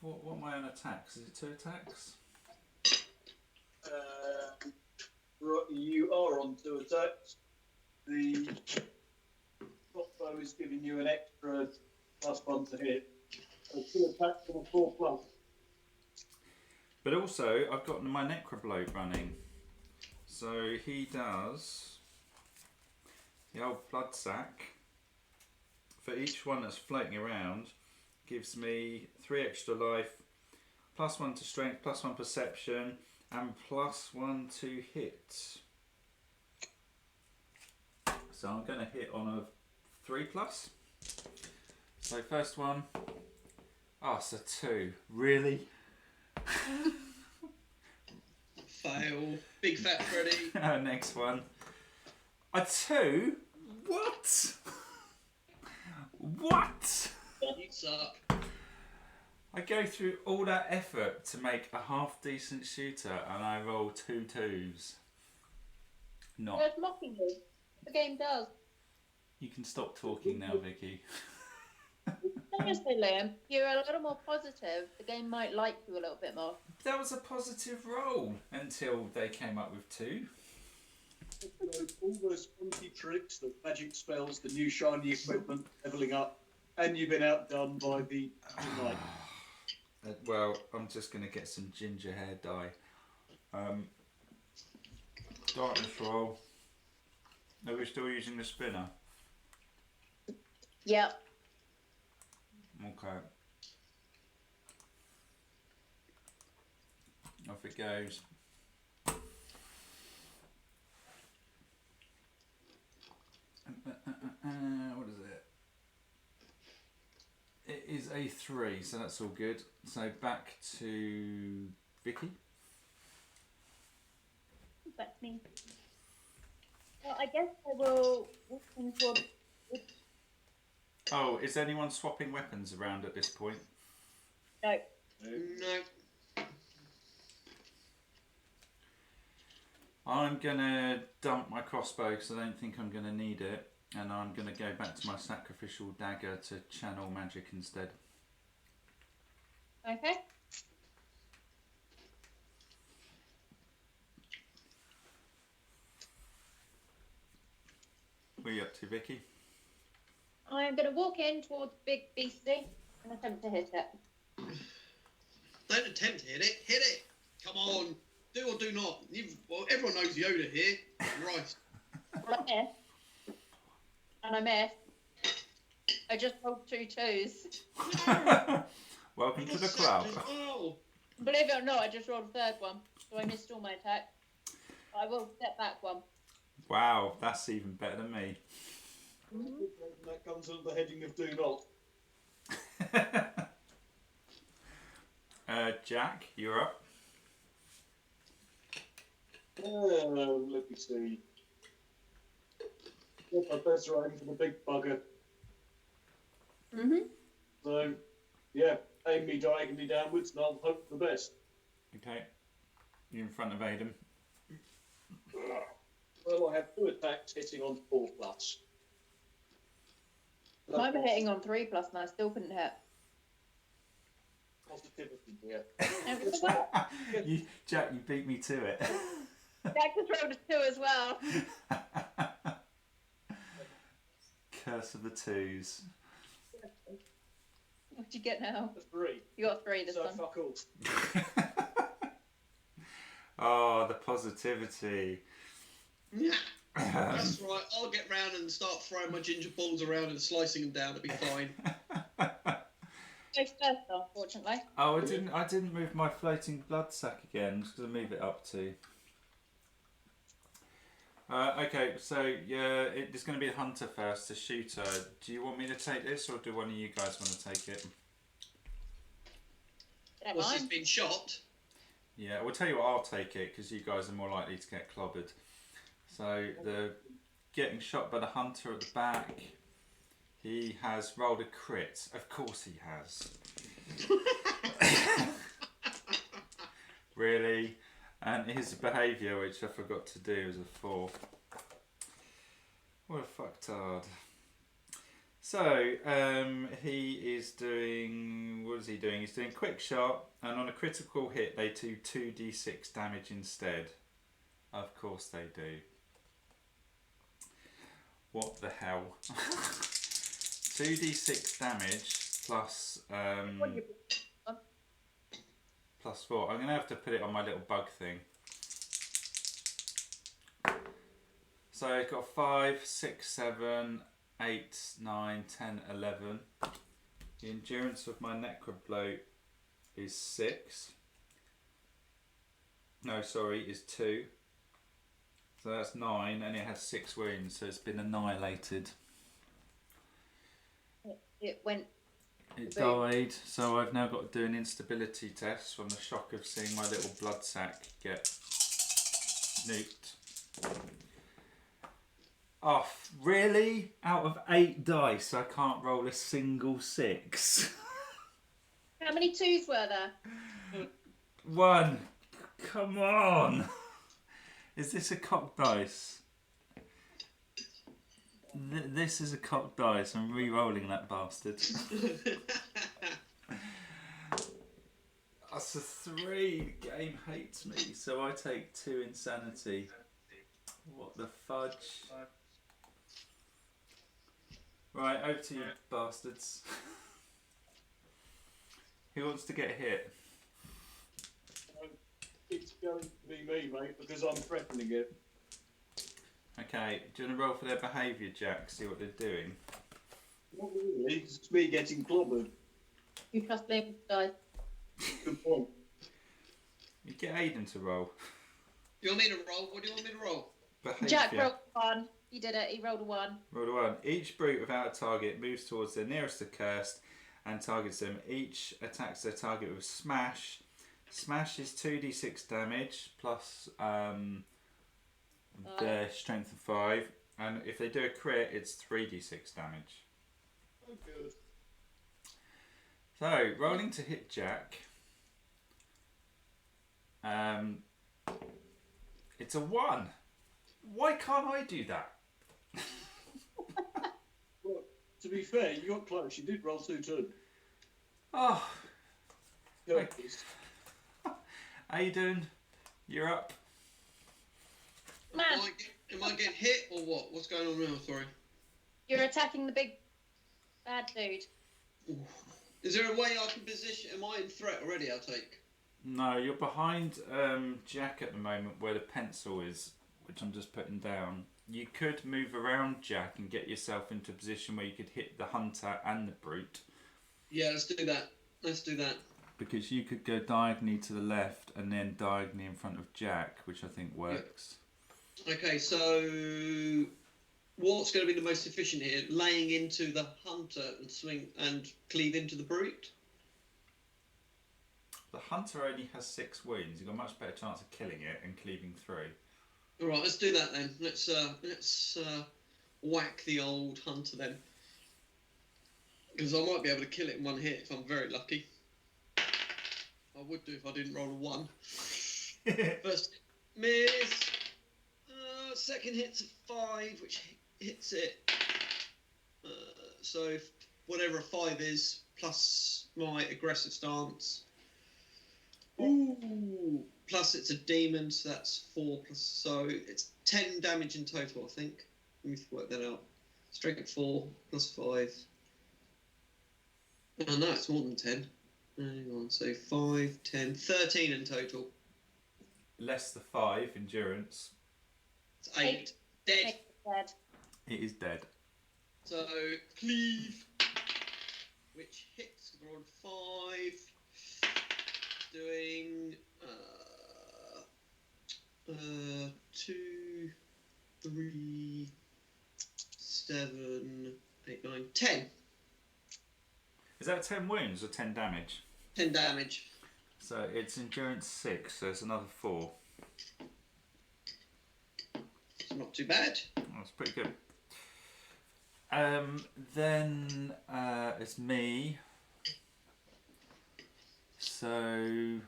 what am I on attacks? Is it 2 attacks? You are on 2 attacks. The crossbow is giving you an extra +1 to hit. So 2 attacks and a 4+. But also, I've got my Necrobloat running. So he does the old blood sack. For each one that's floating around, gives me 3 extra life, +1 to strength, +1 perception, and +1 to hit. So I'm going to hit on a 3+. So first one, it's a 2. Really? Fail. Big fat Freddy. Next one, a 2. What? What? You suck. I go through all that effort to make a half decent shooter and I roll 2 2s. Not. It's mocking you. The game does. You can stop talking now, Vicky. Seriously, Liam, you're a little more positive. The game might like you a little bit more. That was a positive roll until they came up with 2. All those funky tricks, the magic spells, the new shiny equipment, leveling up, and you've been outdone by the knight. Well, I'm just going to get some ginger hair dye. Darkness roll. Are we still using the spinner? Yep. Okay. Off it goes. What is it? It is a 3, so that's all good. So back to Vicky. That's me. Well, I guess I will walk into Oh, is anyone swapping weapons around at this point? No. No. I'm gonna dump my crossbow because I don't think I'm gonna need it, and I'm gonna go back to my sacrificial dagger to channel magic instead. Okay. What are you up to, Vicky? I'm going to walk in towards Big Beastie and attempt to hit it. Don't attempt to hit it. Hit it. Come on. Do or do not. Everyone knows Yoda here. Right. Well, I missed. And I missed. I just rolled 2 2s. Welcome to the club. Well. Believe it or not, I just rolled a 3rd one. So I missed all my attacks. I will step back one. Wow, that's even better than me. That comes under the heading of do not. Jack, you're up. Let me see. I better aim for the big bugger. So, yeah, aim me diagonally downwards and I'll hope for the best. Okay. You're in front of Aidan. Well, I have 2 attacks hitting on 4+. Mine were hitting on 3+ and I still couldn't hit. Positivity, yeah. Jack, you beat me to it. Jack just rolled a 2 as well. Curse of the 2s. What'd you get now? A 3. You got 3 this So time. fuck all. Oh, the positivity. Yeah. That's right. I'll get round and start throwing my ginger balls around and slicing them down. It'll be fine. Goes first, unfortunately. Oh, I didn't move my floating blood sack again. Just gonna move it up to. Okay, so yeah, it's going to be the hunter first, the shooter. Do you want me to take this, or do one of you guys want to take it? Well, she's been shot. Yeah, we'll tell you what, I'll take it, because you guys are more likely to get clobbered. So, the getting shot by the hunter at the back, he has rolled a crit. Of course he has. Really? And his behaviour, which I forgot to do, is a 4. What a fucktard. So, he is doing... What is he doing? He's doing quick shot, and on a critical hit, they do 2d6 damage instead. Of course they do. What the hell? 2d6 damage plus... plus 4. I'm going to have to put it on my little bug thing. So I've got 5, 6, 7, 8, 9, 10, 11. The endurance of my necrobloat is 6. No, sorry, is 2. So that's 9, and it has 6 wounds, so it's been annihilated. It went. It died, so I've now got to do an instability test from the shock of seeing my little blood sack get nuked. Oh, really? Out of 8 dice, I can't roll a single 6. How many 2s were there? 1. Come on. Is this a cock dice? This is a cock dice. I'm re-rolling that bastard. That's a 3. The game hates me, so I take 2 insanity. What the fudge? Right, over to you, bastards. Who wants to get hit? It's going to be me, mate, because I'm threatening it. Okay, do you want to roll for their behaviour, Jack? See what they're doing. Not really, it's me getting clobbered. You trust me with dice. Good point. You get Aiden to roll. Do you want me to roll? What do you want me to roll? Behaviour. Jack rolled 1. He did it. He rolled a 1. Roll a 1. Each brute without a target moves towards their nearest accursed and targets them. Each attacks their target with smash. Smash is 2d6 damage plus their strength of 5, and if they do a crit, it's 3d6 damage. Oh, good. So, rolling to hit Jack. It's a 1. Why can't I do that? Well, to be fair, you got close. You did roll 2-2. Oh, No, it is. Aidan, you're up. Man, Am I getting hit or what? What's going on now? Sorry. you're attacking the big bad dude. Ooh. Is there a way I can position? Am I in threat already? I'll take. No, you're behind Jack at the moment where the pencil is, which I'm just putting down. You could move around Jack and get yourself into a position where you could hit the hunter and the brute. Yeah, let's do that. Let's do that. Because you could go diagonally to the left and then diagonally in front of Jack, which I think works. Okay, so what's going to be the most efficient here? Laying into the hunter and swing and cleave into the brute? The hunter only has 6 wounds. You've got a much better chance of killing it and cleaving through. All right, let's do that then. Let's whack the old hunter then, because I might be able to kill it in one hit if I'm very lucky. I would do if I didn't roll a 1. First miss. Second hit's a 5, which hits it. So whatever a 5 is plus my aggressive stance. Ooh. Plus it's a demon, so that's 4 plus. So it's 10 damage in total, I think. Let me work that out. Strength 4 plus 5. Oh no, it's more than 10. Hang on, so 5, 10, 13 in total. Less the 5 endurance. It's 8. Dead. Dead. It is dead. So cleave, which hits because we're on 5. Doing 2, 3, 7, 8, 9, 10. Is that 10 wounds or 10 damage? 10 damage. So it's endurance 6, so it's another 4. It's not too bad. That's pretty good. Then it's me. So,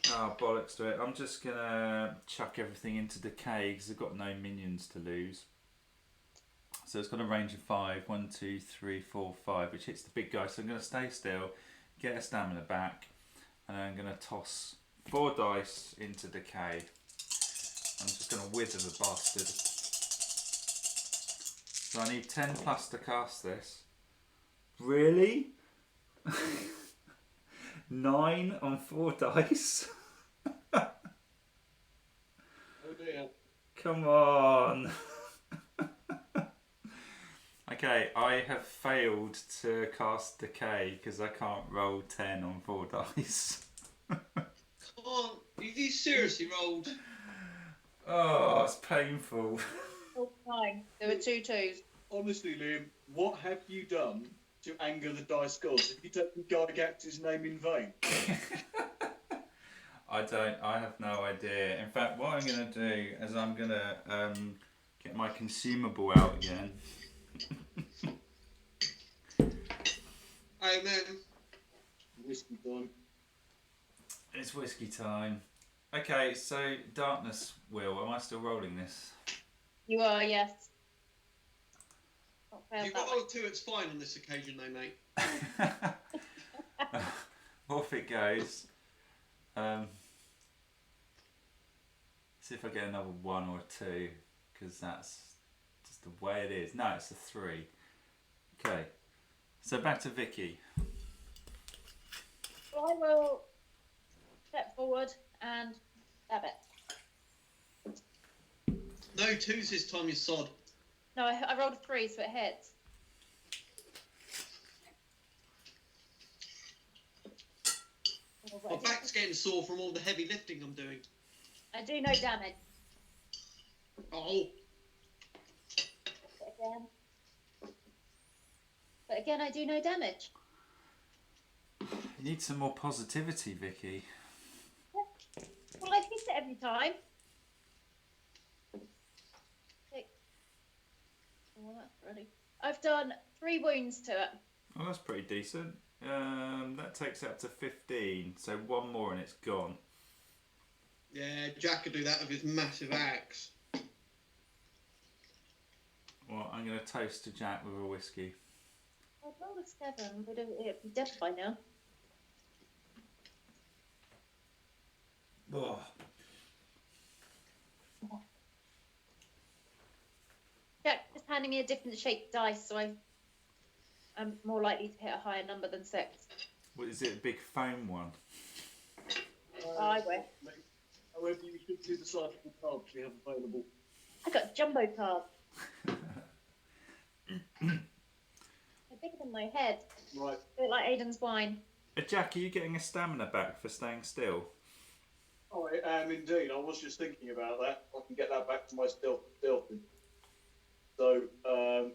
bollocks to it. I'm just gonna chuck everything into decay because I've got no minions to lose. So it's got a range of 5. 1, 2, 3, 4, 5, which hits the big guy. So I'm gonna stay still, get a stamina back, and I'm gonna toss 4 dice into decay. I'm just gonna wither the bastard. So I need 10 plus to cast this. Really? 9 on 4 dice? Oh dear. Come on. Okay, I have failed to cast Decay because I can't roll 10 on 4 dice. Can't. You seriously rolled? Oh, it's painful. All time. There were 2 2s. Honestly, Liam, what have you done to anger the dice gods? Have you taken Gygax's name in vain? I have no idea. In fact, what I'm going to do is I'm going to get my consumable out again. Oh man. Whiskey time. It's whiskey time. Okay, so Darkness Will, am I still rolling this? You are, yes. Not failed You've that got one. all 2, it's fine on this occasion though, mate. Off it goes. See if I get another 1 or 2, because that's just the way it is. No, it's a 3. Okay, so back to Vicky. So I will step forward and stab it. No 2s this time, you sod. No, I rolled a 3, so it hits. My back's getting sore from all the heavy lifting I'm doing. I do no damage. Oh. But again, I do no damage. You need some more positivity, Vicky. Well, I hit it every time. 6. Oh, that's ready. I've done 3 wounds to it. Oh, that's pretty decent. That takes it up to 15, so 1 more and it's gone. Yeah, Jack could do that with his massive axe. Well, I'm going to toast to Jack with a whiskey. I'd roll a 7, but it'd be dead by now. Oh. Jack just handing me a different shaped dice, so I'm more likely to hit a higher number than 6. What is it? A big foam one? I will. However, you should do the cyclical cards we have available. I got jumbo cards. They're bigger than my head. Right. A bit like Aiden's wine. Jack, are you getting a stamina back for staying still? Oh, I am indeed. I was just thinking about that. I can get that back to my stealthing. So, I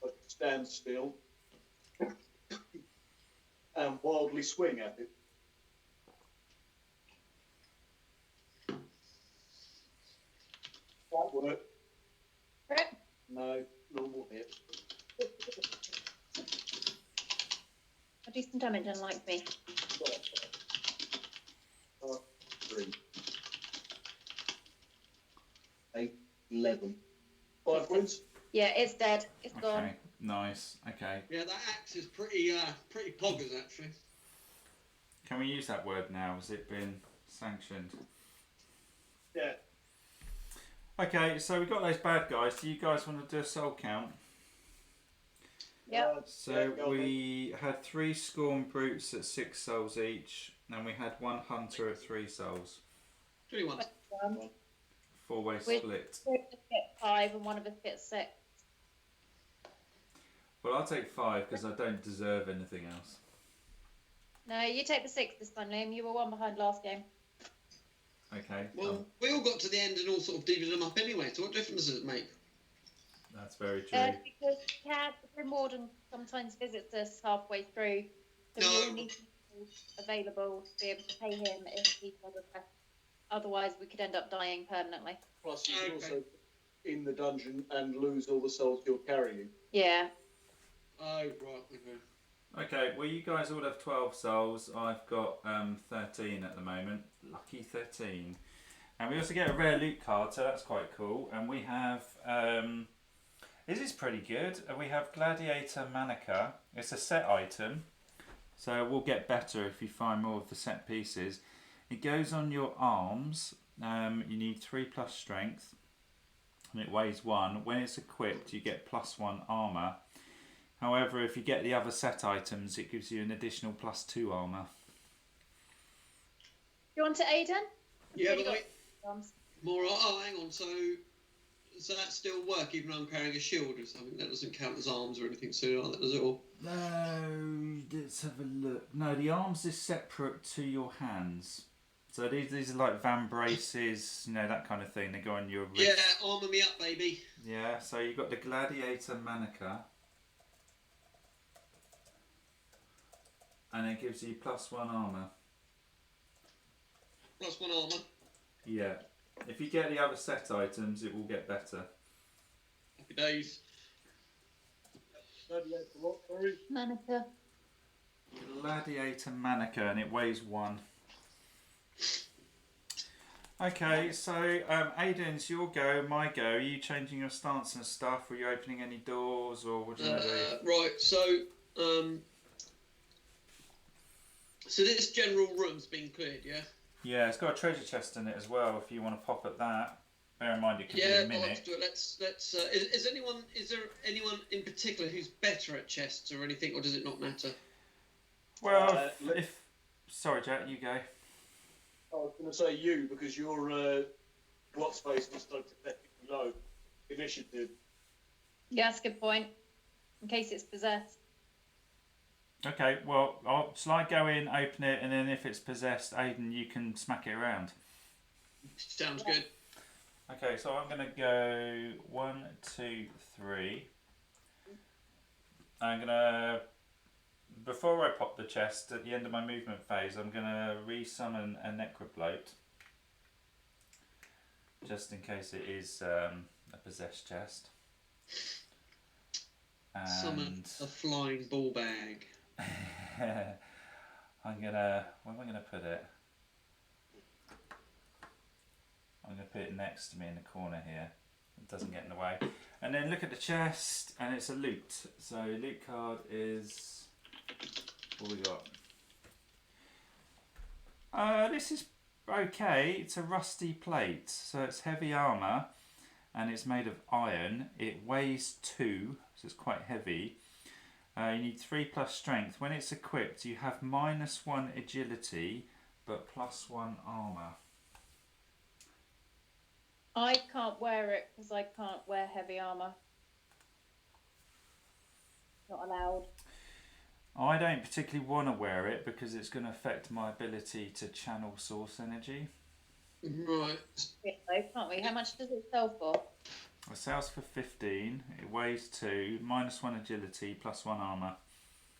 can stand still and wildly swing at it. That work? Right. No, normal hit. I'll do some damage, unlike me. 3. 8, 11. 5 points. Yeah, it's dead. It's gone. Okay, nice. Okay. Yeah, that axe is pretty poggers actually. Can we use that word now? Has it been sanctioned? Yeah. Okay, so we got those bad guys. Do you guys want to do a soul count? Yep. So we had 3 Scorn Brutes at 6 souls each, and we had 1 Hunter at 3 souls. 21. 4-way split. 2 of us get 5 and 1 of us gets 6. Well, I'll take 5 because I don't deserve anything else. No, you take the 6 this time, Liam. You were 1 behind last game. Okay. Well, we all got to the end and all sort of divvied them up anyway, so what difference does it make? That's very true. Because the Grim Warden sometimes visits us halfway through, so we all need people available to be able to pay him if he does request. Otherwise, we could end up dying permanently. Plus, you can also in the dungeon and lose all the souls you're carrying. Yeah. Oh, right, okay. Okay, well, you guys all have 12 souls. I've got 13 at the moment. Lucky 13. And we also get a rare loot card, so that's quite cool. And we have... this is pretty good. We have Gladiator Manica. It's a set item, so it will get better if you find more of the set pieces. It goes on your arms. You need 3+ strength, and it weighs 1. When it's equipped, you get +1 armour. However, if you get the other set items, it gives you an additional +2 armour. You want it, Aiden? Yeah, but wait. Arms. More. Oh, hang on. So does that still work even though I'm carrying a shield or something? That doesn't count as arms or anything, so does it all? No, let's have a look. No, the arms is separate to your hands. So these are like vambraces, you know, that kind of thing. They go on your wrist. Yeah, armour me up, baby. Yeah, so you've got the Gladiator Manica. And it gives you +1 armour. +1 armour. Yeah. If you get the other set items, it will get better. Happy days. Manica. Gladiator Manica, and it weighs 1. Okay, so Aiden's your go, my go. Are you changing your stance and stuff? Are you opening any doors, or what do you want to do? Right, so so this general room's been cleared, yeah? Yeah, it's got a treasure chest in it as well. If you want to pop at that, bear in mind it could be Yeah, a minute. let's do it. Let's. Is there anyone in particular who's better at chests or anything, or does it not matter? Well, if sorry, Jack, you go. I was going to say you because your block space was so pathetically low. Initiative. Yeah, that's a good point. In case it's possessed. Okay, well, shall I go in, open it, and then if it's possessed, Aiden, you can smack it around. Sounds good. Okay, so I'm going to go 1, 2, 3. I'm going to, before I pop the chest, at the end of my movement phase, I'm going to re-summon a Necrobloat. Just in case it is a possessed chest. And Summon a flying ball bag. I'm gonna. Where am I gonna put it? I'm gonna put it next to me in the corner here. It doesn't get in the way. And then look at the chest, and it's a loot. So loot card is. What we got? This is okay. It's a rusty plate, so it's heavy armour, and it's made of iron. It weighs 2, so it's quite heavy. You need 3+ strength. When it's equipped, you have -1 agility, but +1 armour. I can't wear it because I can't wear heavy armour. Not allowed. I don't particularly want to wear it because it's going to affect my ability to channel source energy. Right. Though, can't we? How much does it sell for? It sells for 15. It weighs 2, -1 agility, +1 armour.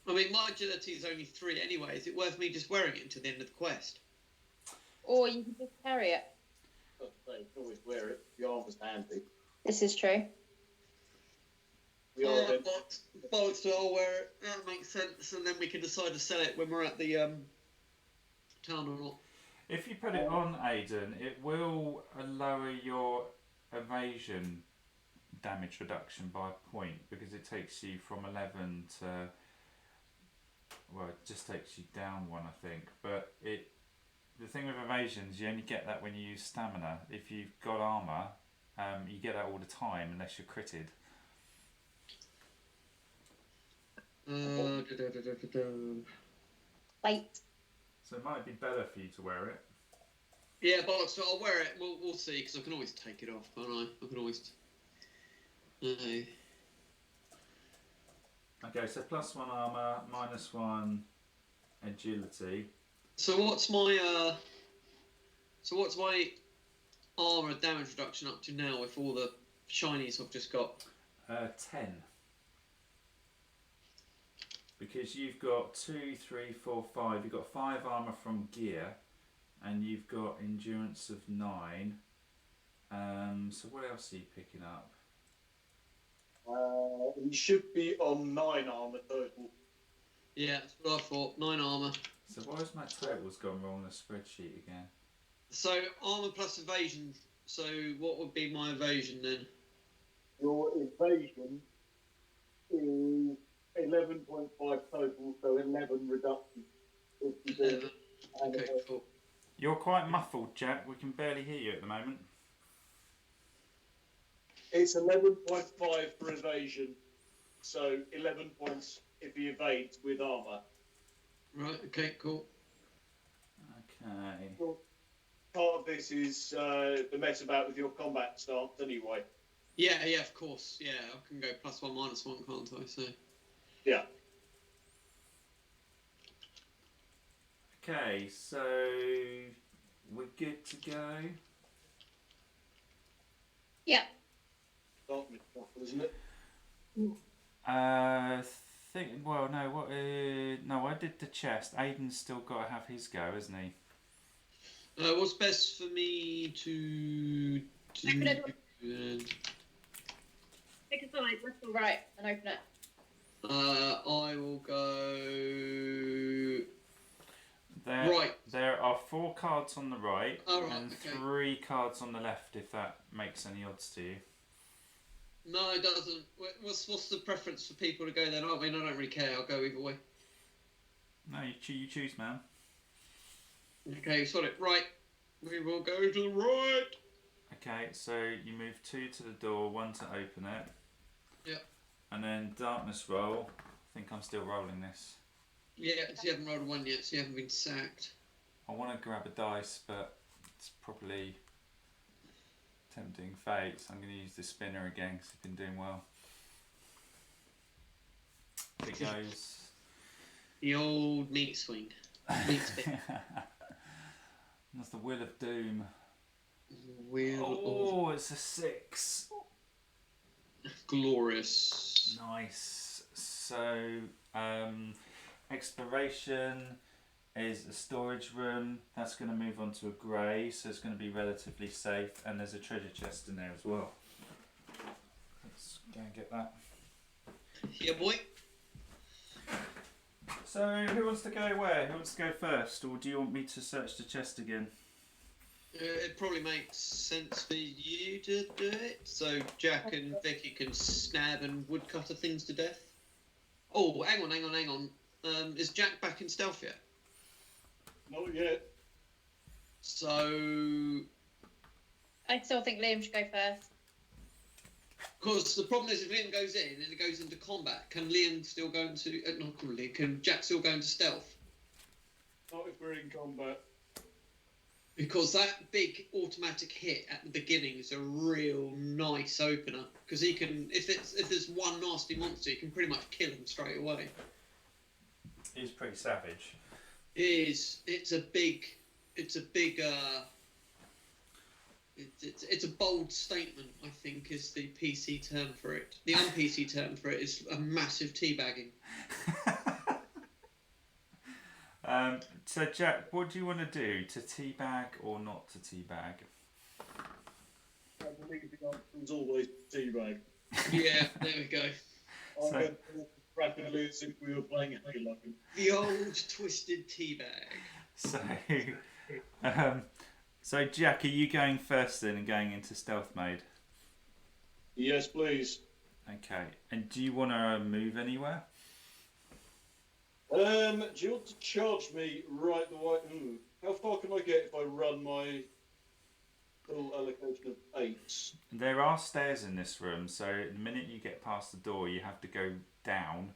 I mean, my agility is only 3 anyway. Is it worth me just wearing it until the end of the quest? Or you can just carry it. You can always wear it. The armour's handy. This is true. We are then. Bollocks to I'll wear it. That makes sense. And then we can decide to sell it when we're at the town or not. If you put it on, Aidan, it will lower your evasion damage reduction by a point because it takes you from 11 to, well, it just takes you down 1, I think. But the thing with evasion is you only get that when you use stamina. If you've got armour, you get that all the time unless you're critted. Plate. So it might be better for you to wear it. Yeah, bollocks. So I'll wear it. We'll see, because I can always take it off, can't I? I can always. Okay, so +1 armour, -1 agility. So what's my armor damage reduction up to now with all the shinies I've just got? 10. Because you've got 2, 3, 4, 5. You've got 5 armour from gear, and you've got endurance of 9. So what else are you picking up? You should be on 9 armour total. Yeah, that's what I thought. 9 armor. So why has my totals gone wrong on the spreadsheet again? So armor plus evasion. So what would be my evasion then? Your evasion is 11.5 total, so 11 reduction. 11. Okay, cool. You're quite muffled, Jack. We can barely hear you at the moment. It's 11.5 for evasion, so 11 points if he evades with armour. Right, okay, cool. Okay. Well, part of this is the mess about with your combat stance anyway. Yeah, of course. Yeah, I can go +1, -1, can't I? So. Yeah. Okay, so we're good to go. Yeah. Darkness, isn't it? Well, no. What? No, I did the chest. Aiden's still got to have his go, isn't he? What's best for me to do? Open it. Pick a side, left or right, and open it. I will go right. There are 4 cards on the right and okay. 3 cards on the left, if that makes any odds to you. No, it doesn't. What's the preference for people to go then? I mean, I don't really care. I'll go either way. No, you choose, man. Okay, got it. Right. We will go to the right. Okay, so you move 2 to the door, 1 to open it. Yep. And then darkness roll. I think I'm still rolling this. Yeah, so you haven't rolled a 1 yet, so you haven't been sacked. I want to grab a dice, but it's probably tempting fate, so I'm going to use the spinner again because it's been doing well. It goes. The old meat swing. Meat spin. That's the Wheel of Doom. Wheel it's a 6. of glorious. Nice. So, exploration is a storage room. That's going to move on to a grey, so it's going to be relatively safe. And there's a treasure chest in there as well. Let's go and get that. Yeah, boy. So, who wants to go where? Who wants to go first? Or do you want me to search the chest again? It probably makes sense for you to do it. So Jack and Vicky can stab and woodcutter things to death. Oh, hang on. Is Jack back in stealth yet? Not yet. So, I still think Liam should go first. because the problem is, if Liam goes in and it goes into combat, can Liam still go into not Liam, can Jack still go into stealth? Not if we're in combat. Because that big automatic hit at the beginning is a real nice opener. Because he can, if there's one nasty monster, he can pretty much kill him straight away. He's pretty savage. It's a bold statement, I think, is the PC term for it. The un-PC term for it is a massive teabagging. So Jack, what do you want to do? To teabag or not to teabag? I believe the answer is always teabag. Yeah, there we go. I'm going to talk rapidly as if we were playing it like him. The old twisted teabag. So Jack, are you going first then and going into stealth mode? Yes, please. Okay. And do you want to move anywhere? Do you want to charge me right the way? How far can I get if I run my full allocation of 8? There are stairs in this room, so the minute you get past the door, you have to go down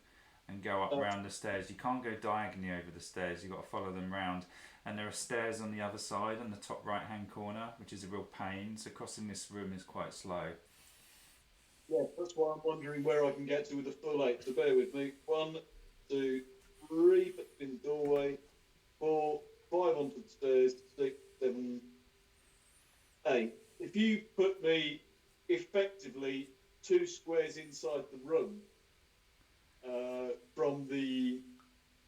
and go up round the stairs. You can't go diagonally over the stairs. You've got to follow them round. And there are stairs on the other side, on the top right-hand corner, which is a real pain. So crossing this room is quite slow. Yeah, that's why I'm wondering where I can get to with a full 8. So bear with me. 1, 2, 3 in the doorway, 4, 5 onto the stairs, 6, 7, 8. If you put me effectively 2 squares inside the room from the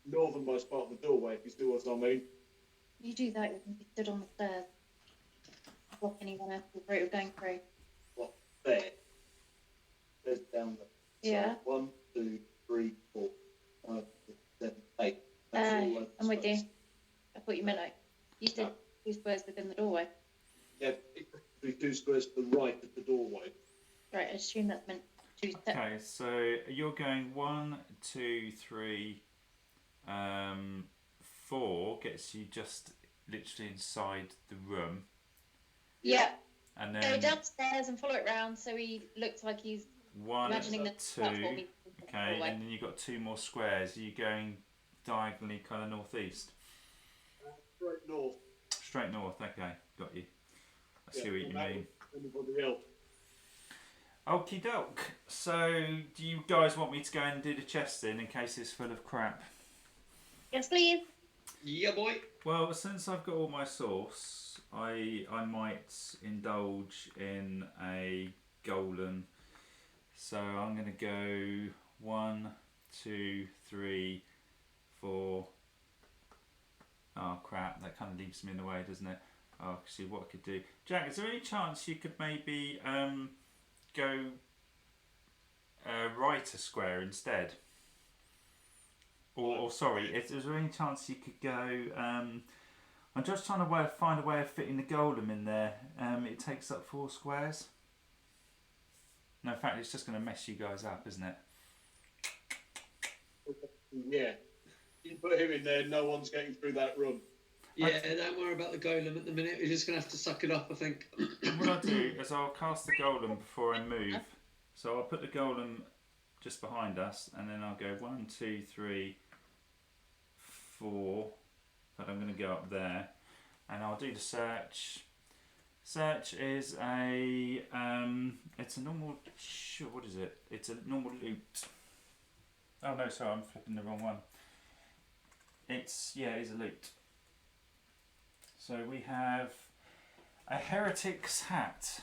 northernmost part of the doorway, if you see what I mean. You do that, you can be stood on the stairs. Block anyone else with rate of going through. What? There. There's down there. Yeah. So 1, 2, 3, 4, 5, 6, 7, 8. That's all I'm with you. I thought you meant like, you said 2 squares within the doorway. Yeah, effectively 2 squares to the right of the doorway. Right, I assume that's meant 2 steps. Okay, so you're going 1, 2, 3, 4 gets you just literally inside the room. Yeah. And Go then downstairs and follow it round so he looks like he's 1, imagining the 2, platform. okay, and then you've got 2 more squares. Are you going diagonally kind of northeast? Straight north. Straight north, okay, got you. I see what you mean. Anybody else? Okie doke. So, do you guys want me to go and do the chest in case it's full of crap? Yes, please. Yeah, boy. Well, since I've got all my sauce, I might indulge in a golem. So I'm going to go 1, 2, 3, 4. Oh crap, that kind of leaves me in the way, doesn't it? Oh, see what I could do. Jack, is there any chance you could maybe go right a square instead? Or sorry, is there any chance you could go... I'm just trying to find a way of fitting the golem in there. It takes up 4 squares. No, in fact, it's just going to mess you guys up, isn't it? Yeah. You put him in there, no one's getting through that room. Yeah, don't worry about the golem at the minute. We're just going to have to suck it up, I think. What I'll do is I'll cast the golem before I move. So I'll put the golem just behind us, and then I'll go 1, 2, 3, 4. But I'm going to go up there, and I'll do the search. Search is a it's a normal. What is it? It's a normal loot. Oh no, sorry, I'm flipping the wrong one. It's a loot. So we have a heretic's hat.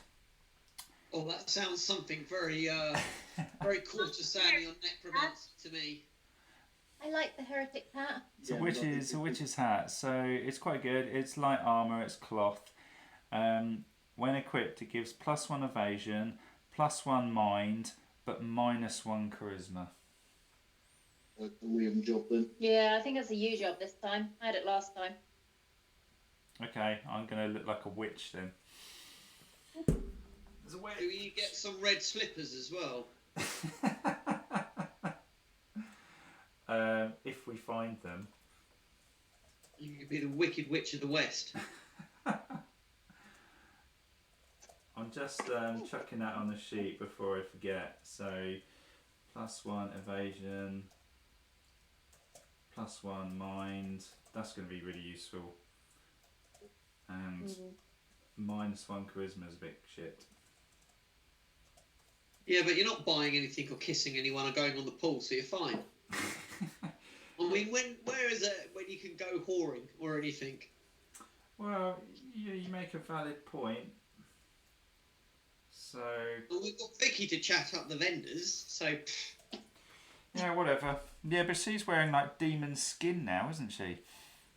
Oh, that sounds something very, very courtesan on necromancy to me. I like the heretic hat. It's a witch's hat. So it's quite good. It's light armor. It's cloth. When equipped, it gives +1 evasion, +1 mind, but -1 charisma. That's a William job then. Yeah, I think that's a you job this time. I had it last time. Okay, I'm going to look like a witch then. There's a way. Do you get some red slippers as well? If we find them. You could be the Wicked Witch of the West. I'm just chucking that on the sheet before I forget. So, +1 evasion, +1 mind. That's going to be really useful. And -1 charisma is a bit shit. Yeah, but you're not buying anything or kissing anyone or going on the pool, so you're fine. I mean, where is it when you can go whoring or anything? Well, you make a valid point. So... Well, we've got Vicky to chat up the vendors, so... Yeah, whatever. Yeah, but she's wearing, like, demon skin now, isn't she?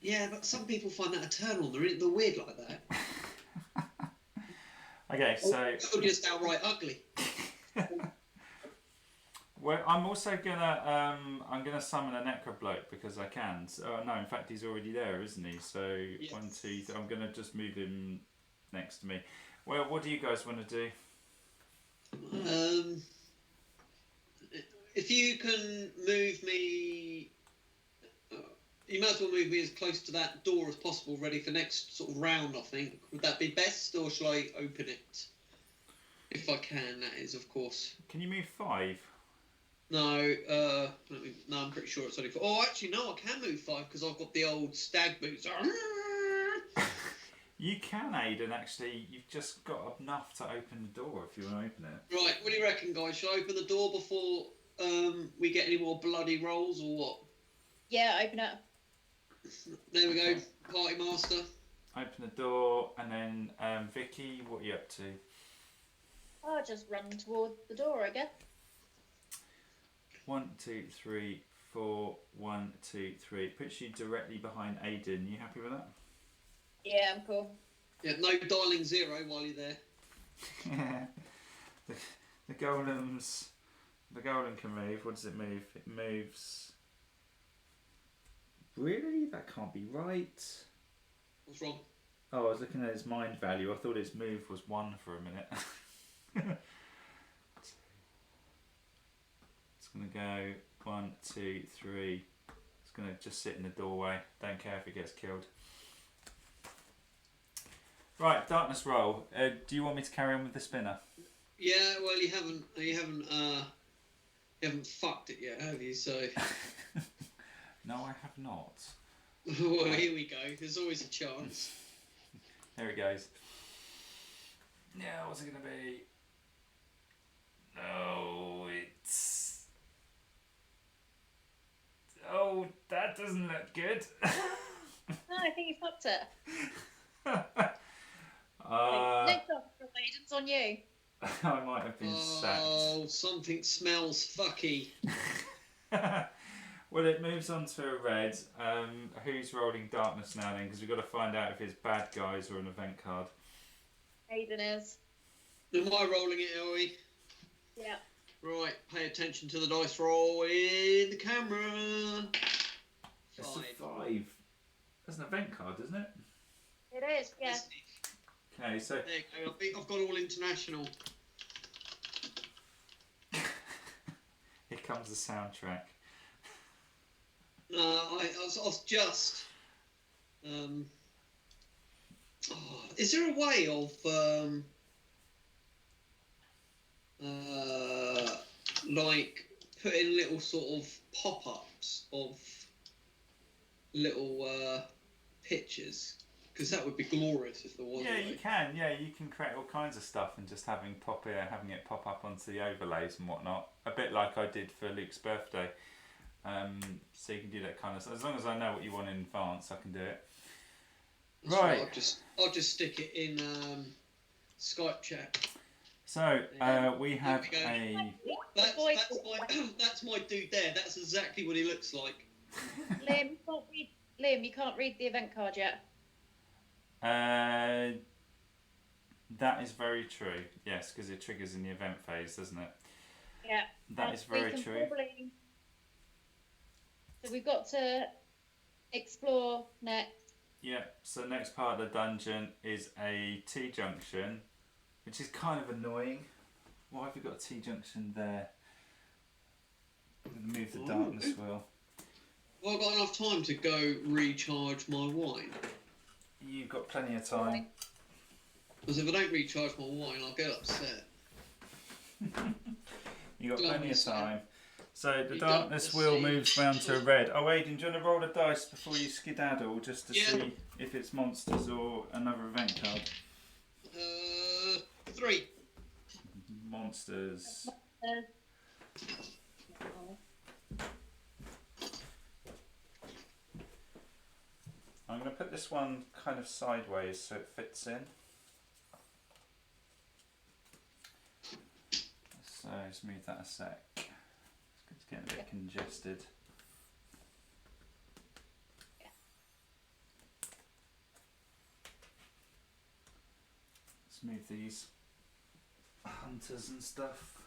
Yeah, but some people find that a turn on. They're weird like that. Okay, so... Or just outright ugly. Well, I'm also gonna I'm gonna summon a necro bloke because I can. So, no, in fact he's already there, isn't he? So Yes. 1, 2, 3, I'm gonna just move him next to me. Well, what do you guys want to do? If you can move me, you might as well move me as close to that door as possible, ready for next sort of round. I think would that be best, or shall I open it? If I can, that is, of course. Can you move 5? No, no, I'm pretty sure it's only 4. Oh, actually, no, I can move 5 because I've got the old stag boots. You can, Aidan, actually. You've just got enough to open the door if you want to open it. Right, what do you reckon, guys? Shall I open the door before we get any more bloody rolls, or what? Yeah, open it. There we go, party master. Open the door, and then Vicky, what are you up to? I'll just run towards the door, I guess. 1, 2, 3, 4. 1, 2, 3. Puts you directly behind Aidan. You happy with that? Yeah, I'm cool. Yeah, no dialing 0 while you're there. the golems. The golem can move. What does it move? It moves. Really? That can't be right. What's wrong? Oh, I was looking at his mind value. I thought his move was 1 for a minute. It's gonna go 1, 2, 3. It's gonna just sit in the doorway. Don't care if it gets killed. Right, darkness roll. Do you want me to carry on with the spinner? Yeah, well, you haven't fucked it yet, have you? So. No, I have not. Well, here we go. There's always a chance. There it goes. Yeah, what's it gonna be? No, it's... Oh, that doesn't look good. No, I think you fucked it. Next up, Aiden's on you. I might have been sacked. Oh, something smells fucky. Well, it moves on to a red. Who's rolling darkness now then? Because we've got to find out if it's bad guys or an event card. Aiden is. Am I rolling it, are we? Yeah. Right, pay attention to the dice roll in the camera. It's a 5. That's an event card, isn't it? It is, yeah. Okay, so... There you go. I think I've got all international. Here comes the soundtrack. I was just... is there a way of... like putting little sort of pop-ups of little pictures, because that would be glorious if there was. Yeah, you can. Yeah, you can create all kinds of stuff and just having it pop up onto the overlays and whatnot. A bit like I did for Luke's birthday. So you can do that kind of stuff. As long as I know what you want in advance, I can do it. That's right. I'll just stick it in Skype chat. So we have a. That's my dude there. That's exactly what he looks like. Liam, you can't read the event card yet. That is very true. Yes, because it triggers in the event phase, doesn't it? Yeah. That is very true. So we've got to explore next. Yeah. So next part of the dungeon is a T-junction, which is kind of annoying. Why have we got a T-junction there? I'm going to move the darkness wheel. Well, I've got enough time to go recharge my wine. You've got plenty of time. Because if I don't recharge my wine, I'll get upset. You got plenty of time. So the You darkness don't wheel see. moves round to a red. Oh, Aidan, do you want to roll a dice before you skedaddle, just to Yeah. see if it's monsters or another event card? 3. Monsters. I'm going to put this one kind of sideways so it fits in. So let's move that a sec. It's getting a bit congested. Let's move these hunters and stuff.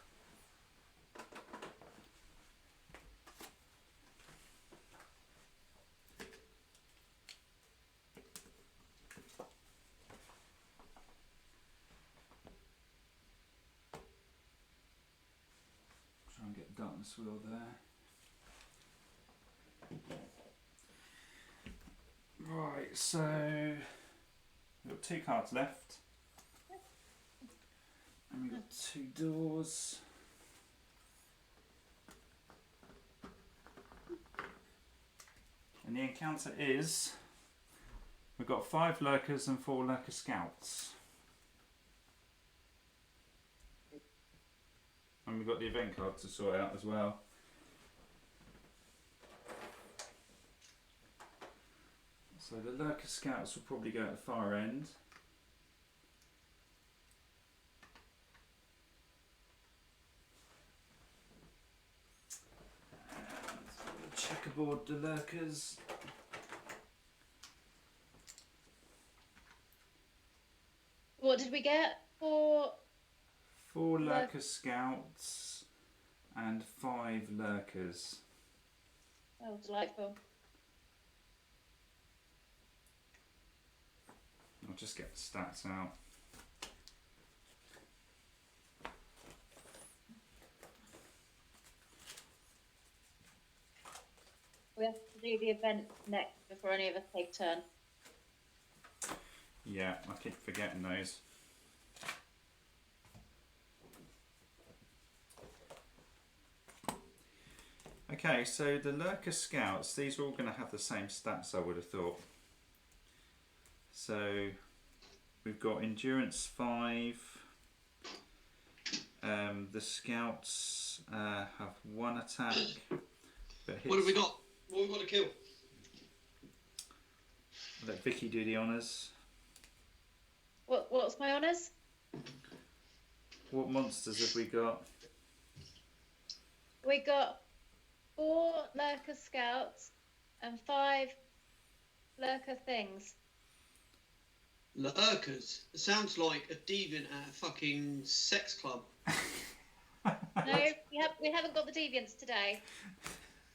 Try and get darkness wheel there. Right, so we've got 2 cards left. And we've got 2 doors. And the encounter is, we've got 5 lurkers and 4 lurker scouts. And we've got the event card to sort out as well. So the lurker scouts will probably go at the far end. And we'll checkerboard the lurkers. What did we get for? 4 lurker scouts and 5 lurkers. Oh, delightful. I'll just get the stats out. We have to do the event next before any of us take turn. Yeah, I keep forgetting those. Okay, so the lurker scouts, these are all going to have the same stats, I would have thought. So we've got endurance 5. The scouts have 1 attack. But What have we got? What have we got to kill? Let Vicky do the honours. What's my honours? What monsters have we got? We got 4 lurker scouts and 5 lurker things. Lurkers. It sounds like a deviant at a fucking sex club. No, we haven't got the deviants today.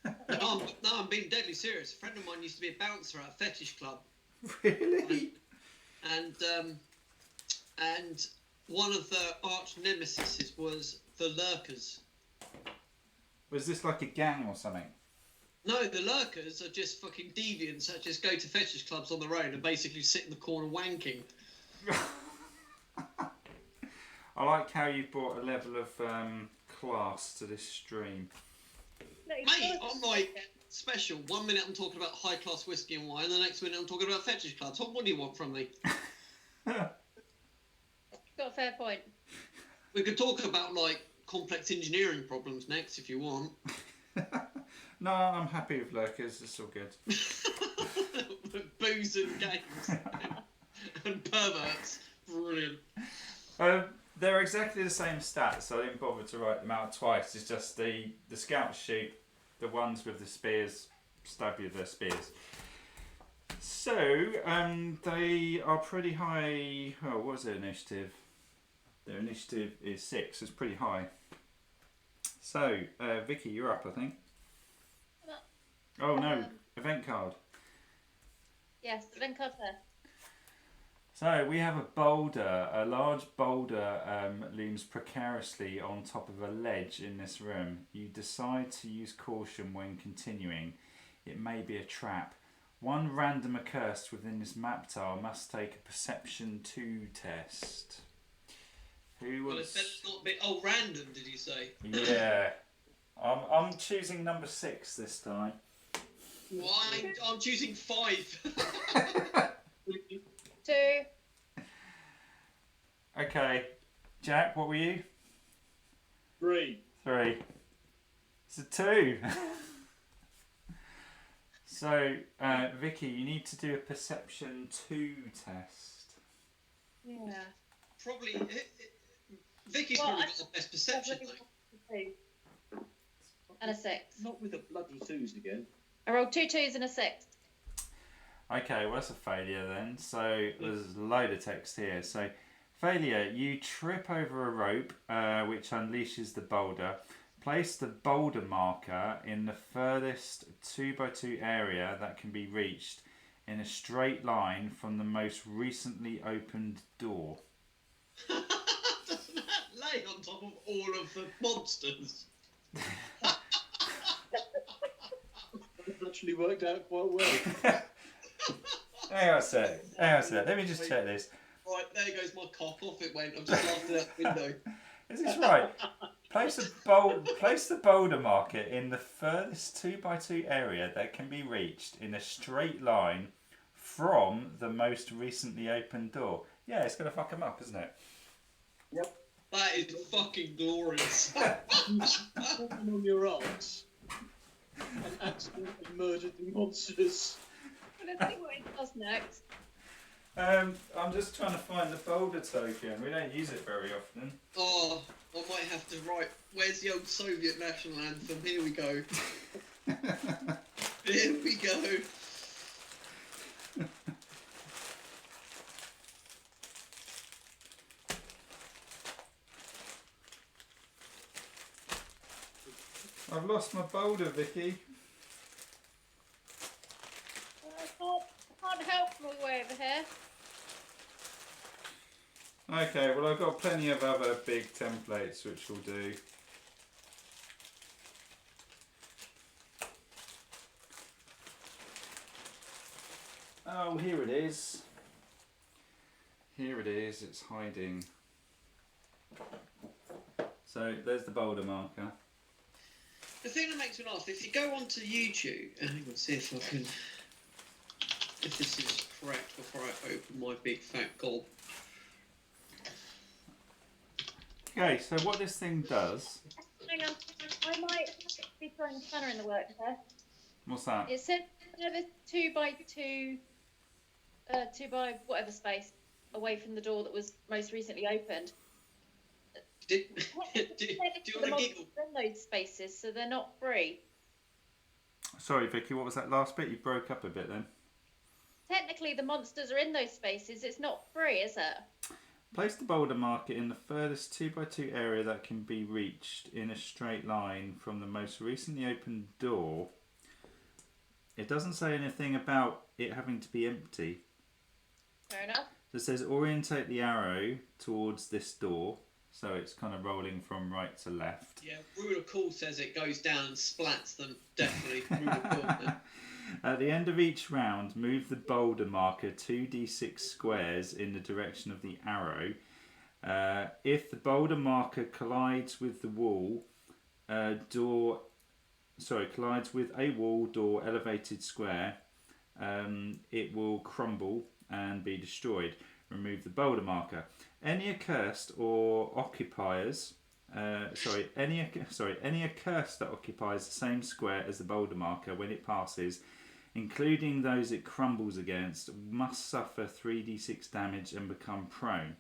No, I'm being deadly serious. A friend of mine used to be a bouncer at a fetish club. Really? And one of the arch nemesis was the lurkers. Was this like a gang or something? No, the lurkers are just fucking deviants that just go to fetish clubs on their own and basically sit in the corner wanking. I like how you've brought a level of class to this stream. Mate, I'm like special. 1 minute I'm talking about high class whiskey and wine, the next minute I'm talking about fetish clubs. What more do you want from me? Got a fair point. We could talk about like complex engineering problems next if you want. No, I'm happy with lurkers. It's all good. Booze and games and perverts. Brilliant. They're exactly the same stats, so I didn't bother to write them out twice. It's just the scouts shoot, the ones with the spears stab you with their spears. So, they are pretty high. Oh, what was their initiative? Their initiative is 6. It's pretty high. So, Vicky, you're up, I think. Oh no, event card. Yes, event card first. So we have a boulder, a large boulder looms precariously on top of a ledge in this room. You decide to use caution when continuing. It may be a trap. One random accursed within this map tile must take a perception 2 test. Who Well, wants... it better not be. Oh, random, did you say? Yeah. I'm choosing number 6 this time. Why? I'm choosing 5. 2. Okay. Jack, what were you? 3. 3. It's a 2. So, Vicky, you need to do a perception 2 test. Yeah. Probably. Vicky's Well, probably got the best perception, though. 2. And a 6. Not with the bloody 2s again. I rolled 2 2s and a 6. Okay, well that's a failure then. So there's a load of text here. So failure, you trip over a rope which unleashes the boulder. Place the boulder marker in the furthest 2x2 area that can be reached in a straight line from the most recently opened door. Doesn't that lay on top of all of the monsters? It's actually worked out quite well. Hang on a sec. Let me just check this. Right, there goes my cock. Off it went. I've just laughed out the window. Is this right? Place the boulder marker in the furthest 2x2 area that can be reached in a straight line from the most recently opened door. Yeah, it's going to fuck them up, isn't it? Yep. That is fucking glorious. On your arms and accidentally murdered the monsters. Let's see what it does next. I'm just trying to find the boulder token. We don't use it very often. Oh, I might have to write. Where's the old Soviet national anthem? Here we go. Here we go. I've lost my boulder, Vicky. I can't help from all the way over here. Okay, well I've got plenty of other big templates which will do. Oh, here it is. Here it is, it's hiding. So there's the boulder marker. The thing that makes me laugh, if you go onto YouTube, and hang on, see if I can, if this is correct before I open my big fat gob. Okay, so what this thing does... Hang on, I might be throwing a spanner in the works there. What's that? It said there's 2x2, 2 by whatever space away from the door that was most recently opened. Do you want to giggle? In those spaces, so they're not free. Sorry, Vicky, what was that last bit? You broke up a bit then. Technically, the monsters are in those spaces. It's not free, is it? Place the boulder marker in the furthest 2x2 area that can be reached in a straight line from the most recently opened door. It doesn't say anything about it having to be empty. Fair enough. It says orientate the arrow towards this door. So it's kind of rolling from right to left. Yeah, rule of cool says it goes down and splats them. Definitely. Rule of cool. Then. At the end of each round, move the boulder marker 2d6 squares in the direction of the arrow. If the boulder marker collides with the wall, collides with a wall, door, elevated square, it will crumble and be destroyed. Remove the boulder marker. Any accursed or occupiers, any accursed that occupies the same square as the boulder marker when it passes, including those it crumbles against, must suffer 3d6 damage and become prone.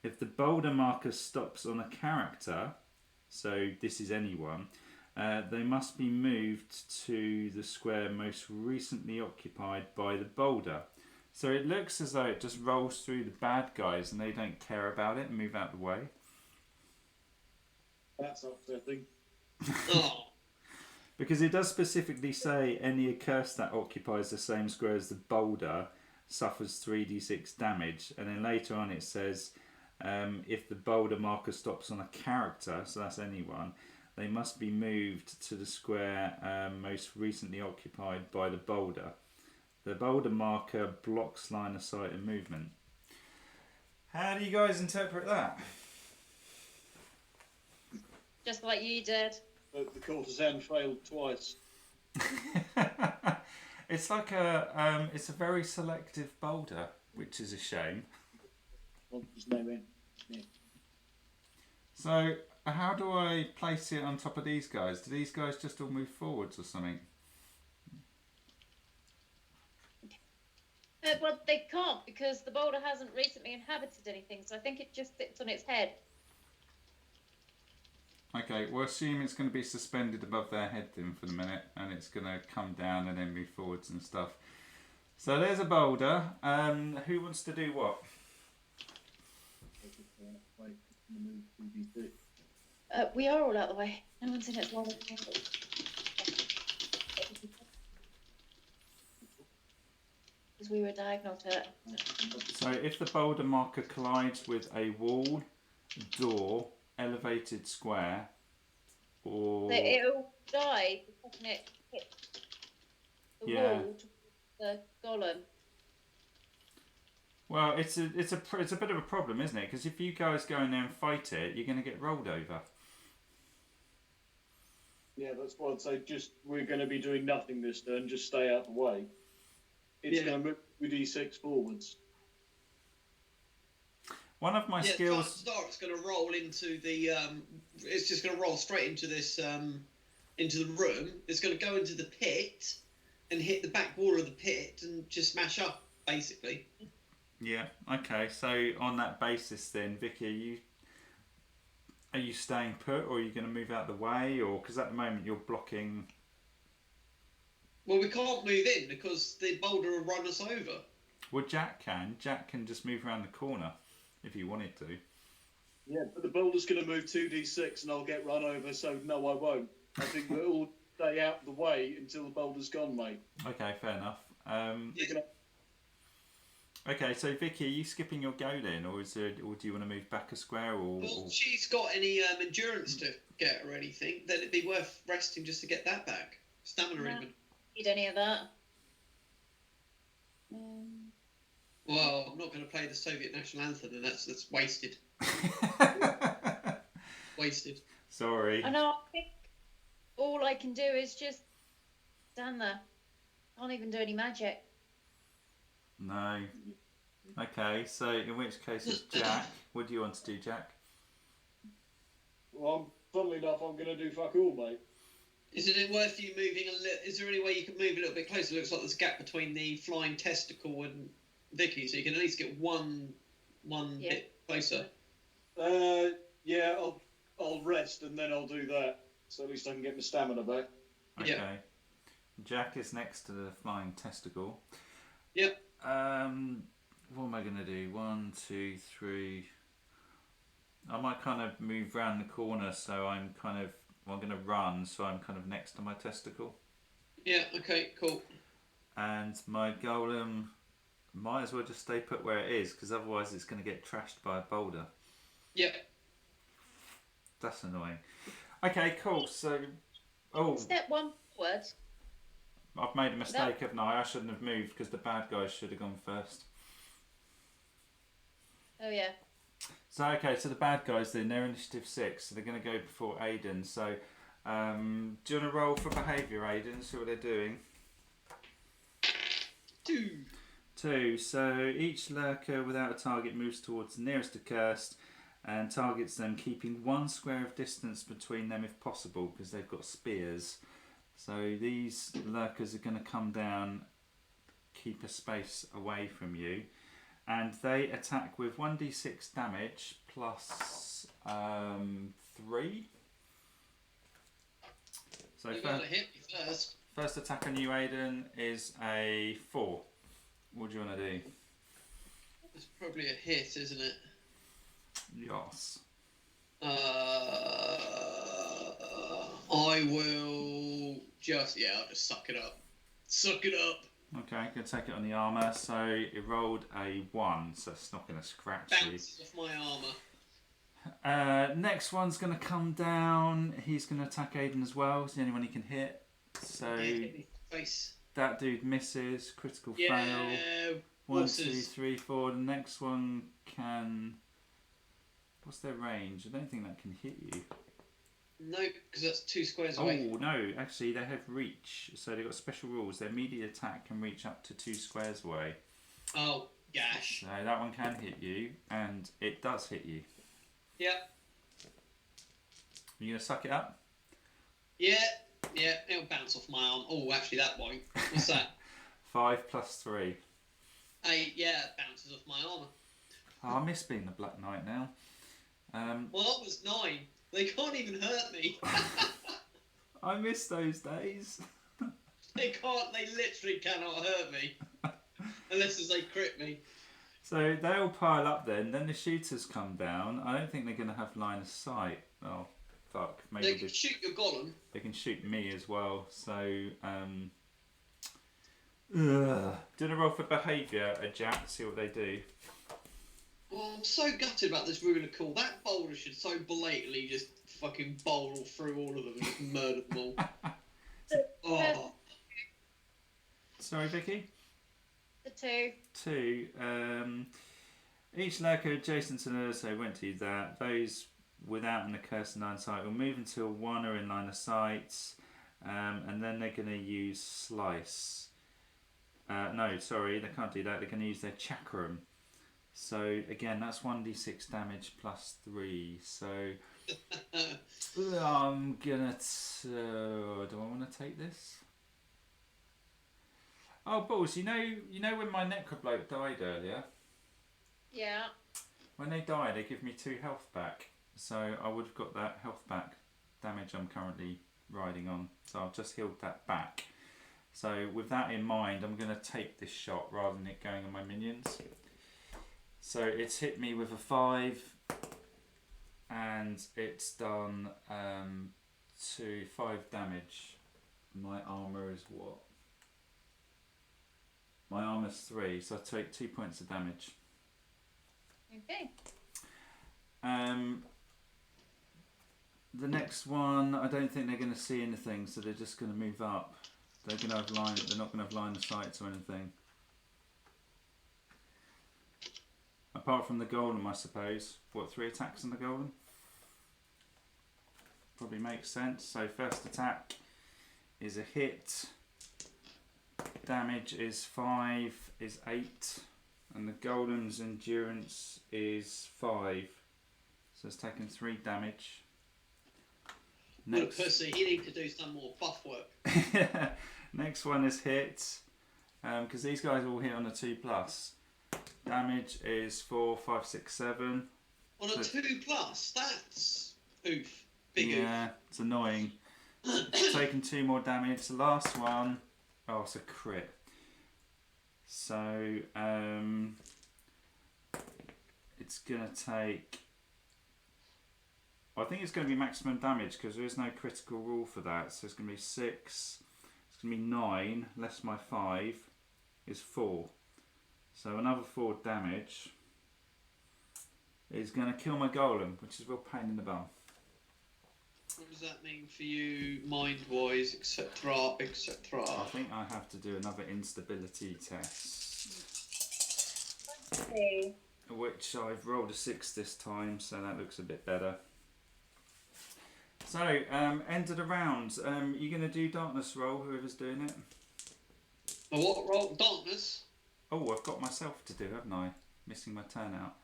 If the boulder marker stops on a character, so this is anyone, they must be moved to the square most recently occupied by the boulder. So it looks as though it just rolls through the bad guys and they don't care about it and move out the way. That's upsetting. Oh. Because it does specifically say any accursed that occupies the same square as the boulder suffers 3d6 damage. And then later on it says if the boulder marker stops on a character, so that's anyone, they must be moved to the square most recently occupied by the boulder. The boulder marker blocks line of sight and movement. How do you guys interpret that? Just like you did. But the courtesan failed twice. It's like it's a very selective boulder, which is a shame. Well, there's no end. Yeah. So, how do I place it on top of these guys? Do these guys just all move forwards or something? Well, they can't because the boulder hasn't recently inhabited anything, so I think it just sits on its head. Okay, we'll assume it's going to be suspended above their head then for the minute, and it's going to come down and then move forwards and stuff. So there's a boulder. Who wants to do what? We are all out of the way. No one's in it. Because we were diagonal to it. So if the boulder marker collides with a wall, door, elevated square, or... So it'll die the second it hits the wall to the golem. Well, it's a bit of a problem, isn't it? Because if you guys go in there and fight it, you're going to get rolled over. Yeah, that's why I'd say we're going to be doing nothing this turn, just stay out of the way. It's going to move with D6 forwards. One of my skills... It's going to roll into the... it's just going to roll straight into this... into the room. It's going to go into the pit and hit the back wall of the pit and just smash up, basically. Yeah, okay. So on that basis then, Vicky, are you staying put or are you going to move out of the way? Or because at the moment you're blocking... Well, we can't move in because the boulder will run us over. Well, Jack can. Jack can just move around the corner if he wanted to. Yeah, but the boulder's going to move 2d6 and I'll get run over, so no, I won't. I think we'll all stay out of the way until the boulder's gone, mate. Okay, fair enough. Okay, so Vicky, are you skipping your go then, or do you want to move back a square? Or if she's got any endurance to get or anything, then it'd be worth resting just to get that back. Stamina even. Need any of that? Well, I'm not going to play the Soviet national anthem, and that's wasted. Wasted. Sorry. I know. I think all I can do is just stand there. Can't even do any magic. No. Okay, so in which case it's Jack. What do you want to do, Jack? Well, funnily enough, I'm going to do fuck all, mate. Isn't it worth you moving a little? Is there any way you can move a little bit closer? It looks like there's a gap between the flying testicle and Vicky, so you can at least get one bit closer. Yeah, I'll rest and then I'll do that, so at least I can get my stamina back. Okay. Yeah. Jack is next to the flying testicle. Yep. What am I going to do? 1, 2, 3. I might kind of move round the corner, so I'm going to run, so I'm kind of next to my testicle. Yeah, okay, cool. And my golem might as well just stay put where it is, because otherwise it's going to get trashed by a boulder. Yep. That's annoying. Okay, cool. So, Step one forward. I've made a mistake, haven't I? I shouldn't have moved, because the bad guys should have gone first. Oh, yeah. So, okay, so the bad guys then, they're initiative 6, so they're going to go before Aiden. So, do you want to roll for behaviour, Aiden, see what they're doing? 2. So, each lurker without a target moves towards the nearest accursed and targets them, keeping 1 square of distance between them if possible, because they've got spears. So, these lurkers are going to come down, keep a space away from you. And they attack with 1d6 damage plus 3. So You're going to hit me first. First attack on you, Aiden, is a 4. What do you want to do? It's probably a hit, isn't it? Yes. I will just... Yeah, I'll just suck it up. Suck it up. Okay, I'm going to take it on the armour. So it rolled a 1, so it's not going to scratch you. Bounces off my armour. Next one's going to come down. He's going to attack Aiden as well. It's the only one he can hit. So Yeah, hit me in the face. that dude misses. Critical fail. Yeah. 1, 2, 3, 4. The next one can. What's their range? I don't think that can hit you. No, because that's 2 squares away. Oh no! Actually, they have reach, so they've got special rules. Their immediate attack can reach up to 2 squares away. Oh gosh. So that one can hit you, and it does hit you. Yep. You gonna suck it up? Yeah. It'll bounce off my arm. Oh, actually, that won't. What's that? 5 plus 3. 8. Yeah, it bounces off my armor. Oh, I miss being the Black Knight now. Well, I was 9. They can't even hurt me. I miss those days. They can't. They literally cannot hurt me. Unless as they crit me. So they'll pile up then the shooters come down. I don't think they're going to have line of sight. Oh, fuck. Maybe They can shoot your golem. They can shoot me as well. So, do a roll for behaviour, Jack, see what they do. Well, I'm so gutted about this ruler call. That boulder should so blatantly just fucking bowl through all of them and just murder them all. Oh. Sorry, Vicky? The 2. 2. Each lurker adjacent to another, so won't do that. Those without an accursed line of sight will move until 1 are in line of sight, and then they're going to use slice. No, sorry, they can't do that. They're going to use their chakram. So again, that's 1d6 damage plus 3. So I'm gonna. Do I want to take this? Oh, balls! You know when my necrobloke died earlier. Yeah. When they die, they give me 2 health back. So I would have got that health back damage I'm currently riding on. So I've just healed that back. So with that in mind, I'm going to take this shot rather than it going on my minions. So it's hit me with a 5, and it's done 5 damage. My armour is what? My armour's 3, so I take 2 points of damage. Okay. The next one, I don't think they're going to see anything, so they're just going to move up. They're going to have line. They're not going to have line of sight or anything. Apart from the golem, I suppose. What, 3 attacks on the golem? Probably makes sense. So first attack is a hit. Damage is 5, is 8. And the golem's endurance is 5. So it's taken 3 damage. Next. What a pussy. He needs to do some more buff work. Next one is hit. Because these guys all hit on a 2+. Damage is 4, 5, 6, 7. On a 2+, that's oof. Big oof. Yeah, it's annoying. It's taken 2 more damage. The last one, oh, it's a crit. So it's gonna take. I think it's going to be maximum damage because there is no critical rule for that. So it's going to be 6. It's going to be 9 less my 5 is 4. So another 4 damage is going to kill my golem, which is a real pain in the bum. What does that mean for you, mind-wise, etc., etc.? I think I have to do another instability test. Okay. Which I've rolled a 6 this time, so that looks a bit better. So, end of the round. You're going to do darkness roll, whoever's doing it? A what roll? Darkness? Oh, I've got myself to do, haven't I? Missing my turn out.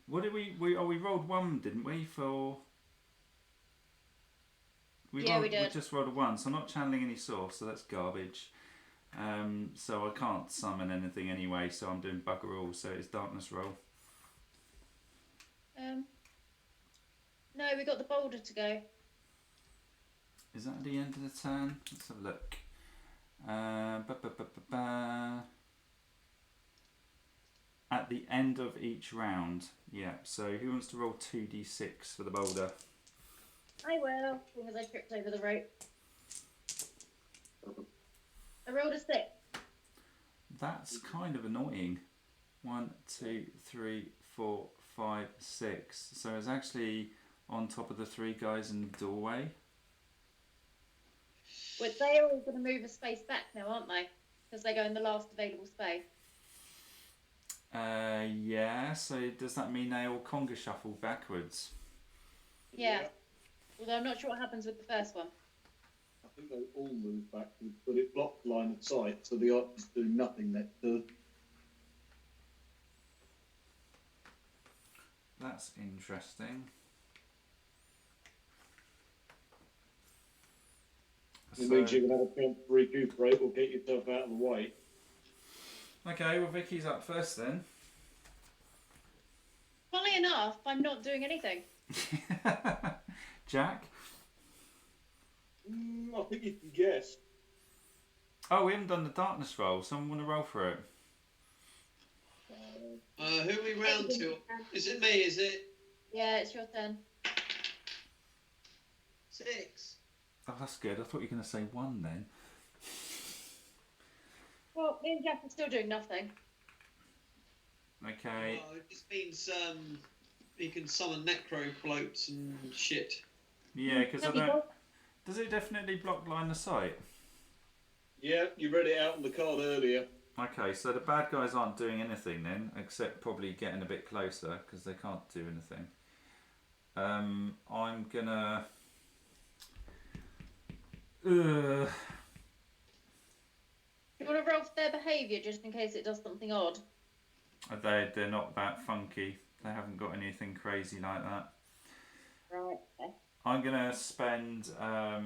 What did we rolled 1, didn't we? For we did. We just rolled a 1, so I'm not channeling any source, so that's garbage. So I can't summon anything anyway, so I'm doing bugger all. So it's darkness roll. No, we got the boulder to go. Is that at the end of the turn? Let's have a look. At the end of each round, yeah. So who wants to roll 2d6 for the boulder? I will, because I tripped over the rope. I rolled a 6. That's kind of annoying. 1, 2, 3, 4, 5, 6. So it's actually on top of the 3 guys in the doorway. But they are all going to move a space back now, aren't they? Because they go in the last available space. Yeah, so does that mean they all conga shuffle backwards? Yeah. Although I'm not sure what happens with the first one. I think they all move backwards, but it blocks line of sight, so the archers do nothing next turn. That's interesting. It means you can have a chance to recuperate or get yourself out of the way. Okay, well Vicky's up first then. Funnily enough, I'm not doing anything. Jack? I think you can guess. Oh, we haven't done the darkness roll. Someone want to roll for it? Who are we round to? Is it me? Is it Yeah, it's your turn. 6? Oh, that's good. I thought you were going to say 1 then. Well, me and Jack are still doing nothing. Okay. Oh, it just means you can summon necro floats and shit. Yeah, because I don't... Does it definitely block line of sight? Yeah, you read it out on the card earlier. Okay, so the bad guys aren't doing anything then, except probably getting a bit closer, because they can't do anything. I'm gonna... You want to roll for their behaviour just in case it does something odd? They're not that funky. They haven't got anything crazy like that. Right. Okay. I'm gonna spend... I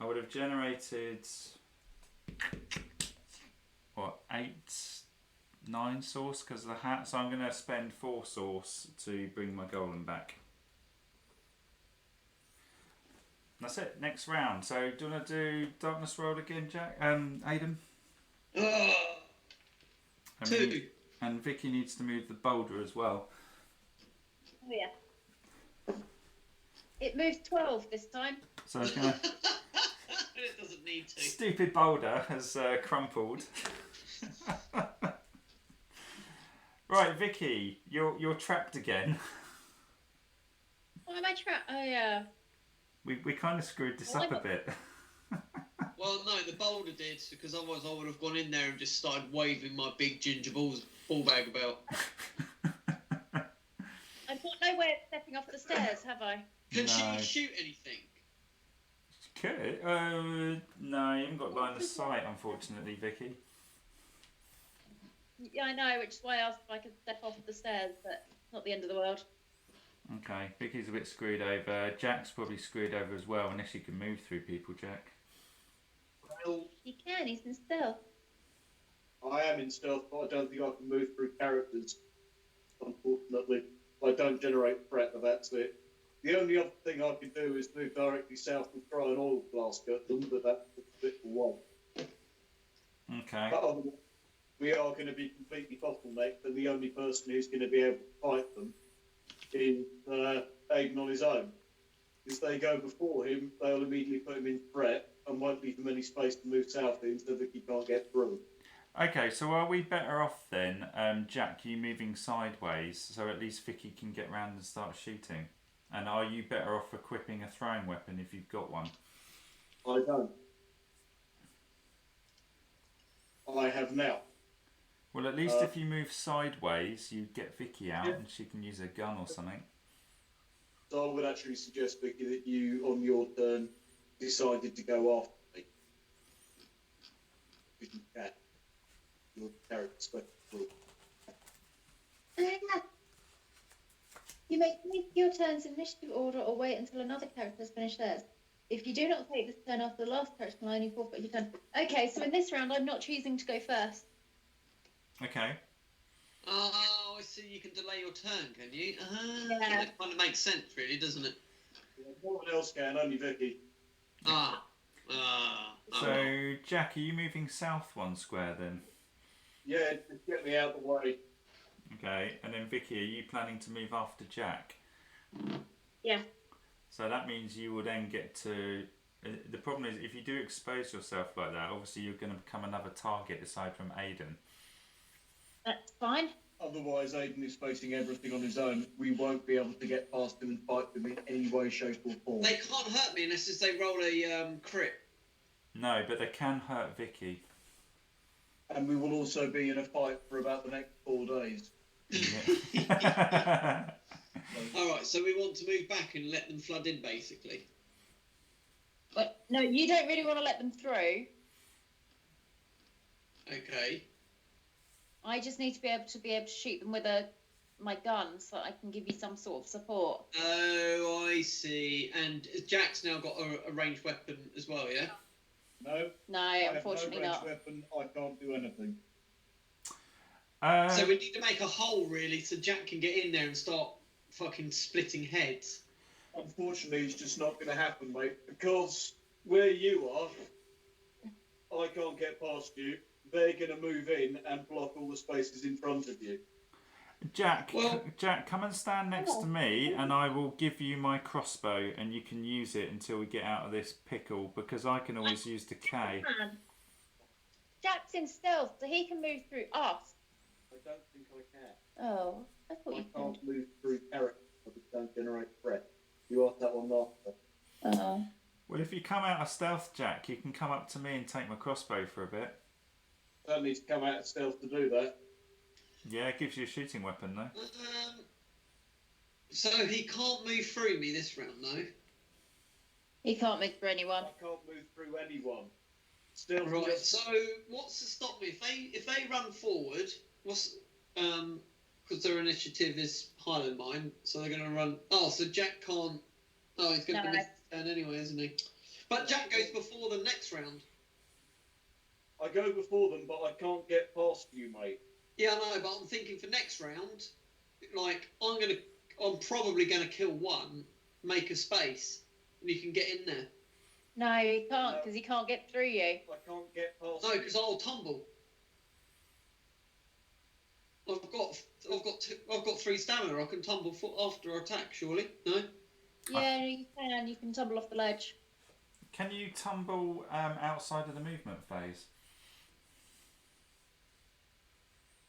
would have generated... What, 9 source because of the hat, so I'm going to spend 4 source to bring my golem back. That's it, next round. So do you want to do darkness roll again, Jack? Aidan? And 2. And Vicky needs to move the boulder as well. Oh yeah. It moves 12 this time. So I was going to... It doesn't need to. Stupid boulder has crumpled. Right, Vicky, you're trapped again. Why am I trapped? Oh yeah. We kind of screwed this up a bit. Well, no, the boulder did, because otherwise I would have gone in there and just started waving my big ginger ball bag about. I've got no way of stepping off the stairs, have I? Can No. she shoot anything? Could. No, you haven't got line of sight, unfortunately, Vicky. Yeah, I know, which is why I asked if I could step off the stairs, but it's not the end of the world. Okay, Vicky's a bit screwed over. Jack's probably screwed over as well, unless you can move through people, Jack. Well, He can, he's in stealth. I am in stealth, but I don't think I can move through characters. Unfortunately, I don't generate threat, but that's it. The only other thing I can do is move directly south and try an oil flask at them, but that's a bit for one. Okay. But otherwise, we are going to be completely bottlenecked, and the only person who's going to be able to fight them is Aiden on his own. If they go before him, they'll immediately put him in threat and won't leave him any space to move south in, so that he can't get through. Okay, so are we better off then, Jack, you moving sideways, so at least Vicky can get round and start shooting? And are you better off equipping a throwing weapon if you've got one? I don't. I have now. Well, at least if you move sideways, you get Vicky out and she can use a gun or something. So I would actually suggest, Vicky, that you, on your turn, decided to go after me. If you can. Your character's special. You may take your turns in initiative order or wait until another character has finished theirs. If you do not take this turn after the last character can only forfeit your turn. Okay, so in this round I'm not choosing to go first. Okay. Oh, I see. You can delay your turn, can you? Yeah. That kind of makes sense, really, doesn't it? No one else can, only Vicky. So, Jack, are you moving south 1 square then? Yeah, just get me out of the way. Okay, and then Vicky, are you planning to move after Jack? Yeah. So that means you will then get to... the problem is, if you do expose yourself like that, obviously you're going to become another target aside from Aiden. That's fine. Otherwise, Aiden is facing everything on his own. We won't be able to get past him and fight them in any way, shape, or form. They can't hurt me unless they roll a crit. No, but they can hurt Vicky. And we will also be in a fight for about the next 4 days. Yeah. Alright, so we want to move back and let them flood in, basically. But no, you don't really want to let them through. Okay. I just need to be able to shoot them with my gun so I can give you some sort of support. Oh, I see. And Jack's now got a ranged weapon as well, yeah? No. No, unfortunately I have not. no ranged weapon. I can't do anything. So we need to make a hole, really, so Jack can get in there and start fucking splitting heads. Unfortunately, it's just not going to happen, mate. Because where you are, I can't get past you. They're going to move in and block all the spaces in front of you. Jack, come and stand next to me, and I will give you my crossbow, and you can use it until we get out of this pickle, because I can always use decay. Jack's in stealth, so he can move through us. I don't think I can. Oh, I thought you can't could. move through characters that don't generate threat. You asked that one after. Oh. Well, if you come out of stealth, Jack, you can come up to me and take my crossbow for a bit. Don't need to come out of stealth to do that. Yeah, it gives you a shooting weapon, though. So he can't move through me this round, though? He can't move through anyone. I can't move through anyone. Stealth Right, just... so what's to stop me? If they run forward, what's... because their initiative is higher than mine, so they're going to run... Oh, so Jack can't... Oh, he's going to miss his turn anyway, isn't he? But Jack goes before the next round. I go before them, but I can't get past you, mate. Yeah, I know, but I'm thinking for next round, like, I'm probably going to kill one, make a space, and you can get in there. No, he can't, because he can't get through you. I can't get past No, you. because I'll tumble. I've got 3 stamina. I can tumble after attack, surely. No. Yeah, you can. You can tumble off the ledge. Can you tumble outside of the movement phase?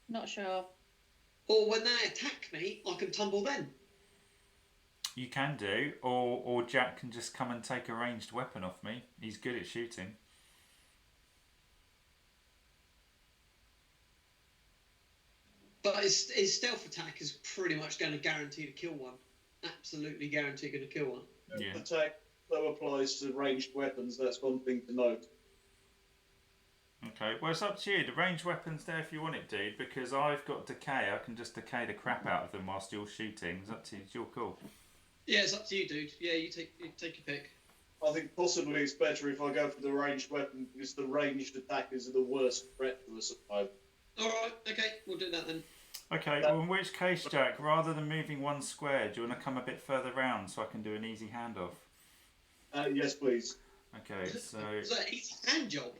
Not sure. Or when they attack me, I can tumble then. You can do, or Jack can just come and take a ranged weapon off me. He's good at shooting. But his stealth attack is pretty much going to guarantee to kill one. Absolutely guarantee going to kill one. Yeah. Attack though applies to ranged weapons. That's one thing to note. Okay, well, it's up to you. The ranged weapon's there if you want it, dude, because I've got decay. I can just decay the crap out of them whilst you're shooting. It's up to you. It's your call. Yeah, it's up to you, dude. Yeah, you take your pick. I think possibly it's better if I go for the ranged weapon, because the ranged attackers are the worst threat to us at the moment. Alright, okay, we'll do that then. Okay, well, in which case, Jack, rather than moving 1 square, do you want to come a bit further round so I can do an easy handoff? Yes, please. Okay, so... Is that an easy hand job?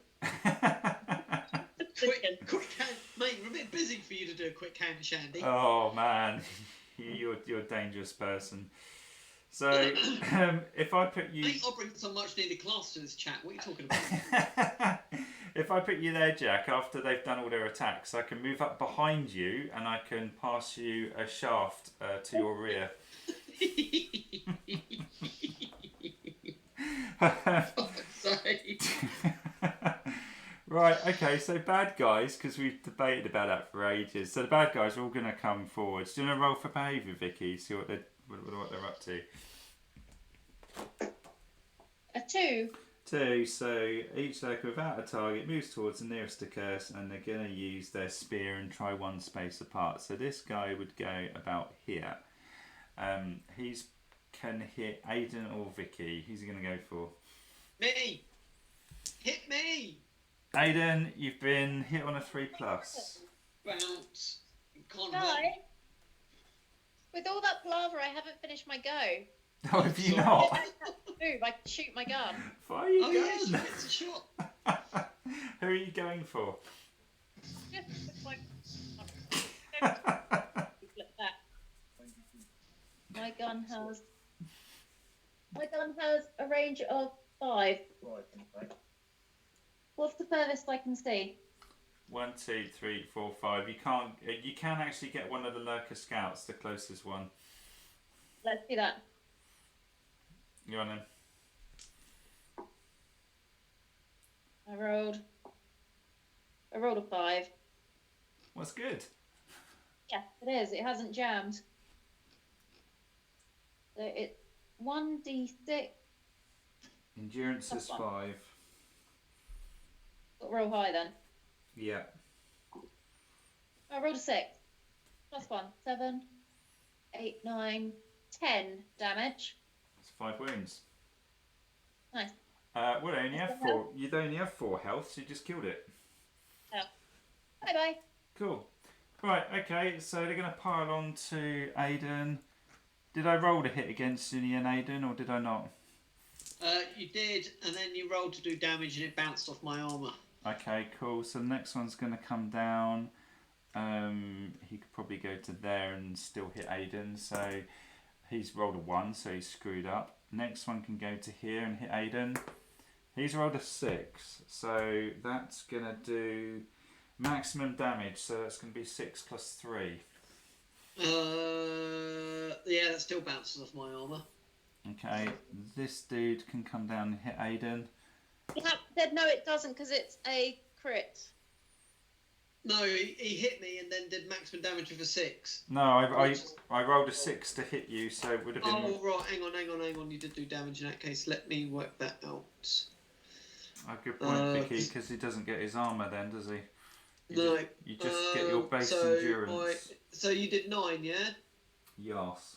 Quick hand, mate. We're a bit busy for you to do a quick hand, Shandy. Oh man, you're a dangerous person. So if I put you, Mate, I'll bring some much needed class to this chat. What are you talking about? if I put you there, Jack, after they've done all their attacks, I can move up behind you and I can pass you a shaft to your rear. Sorry. Right, okay, so bad guys, because we've debated about that for ages. So the bad guys are all going to come forward. Do you want to roll for behaviour, Vicky? See what they're up to. A 2. 2, so each circle without a target moves towards the nearest Accursed, and they're going to use their spear and try 1 space apart. So this guy would go about here. He's can hit Aiden or Vicky. Who's he going to go for? Me! Hit me! Aiden, you've been hit on a 3+. Bounce. Can't No. hurt. With all that palaver, I haven't finished my go. Oh, have you Sorry. not? Move, I can shoot my gun. Fire your Oh yeah, gun. it's a shot. Who are you going for? Just like that. My gun has a range of 5. Right, okay. What's the furthest I can see? 1, 2, 3, 4, 5. You can't. You can actually get one of the lurker scouts, the closest one. Let's do that. You on then? I rolled a 5. What's good? Yeah, it is. It hasn't jammed. So it's 1d6. Endurance is Plus 5. Got roll high then. Yeah. I rolled a 6. Plus 1. 7, 8, 9, 10 damage. It's 5 wounds. Nice. Well, I only have 4. You'd only have 4 health, so you just killed it. Oh. Bye bye. Cool. Right, okay, so they're going to pile on to Aiden. Did I roll to hit against Sunny and Aiden, or did I not? You did, and then you rolled to do damage, and it bounced off my armour. Okay, cool. So the next one's going to come down. He could probably go to there and still hit Aiden. So he's rolled a 1, so he's screwed up. Next one can go to here and hit Aiden. He's rolled a 6, so that's going to do maximum damage. So that's going to be 6 plus 3. Yeah, that still bounces off my armour. Okay, this dude can come down and hit Aiden. Yeah, said no, it doesn't because it's a crit. No, he hit me and then did maximum damage with a 6. No, I rolled a 6 to hit you, so it would have been... Oh, right, hang on. You did do damage in that case. Let me work that out. A good point, Vicky, because he doesn't get his armour then, does he? You just get your base so endurance. So you did 9, yeah? Yes.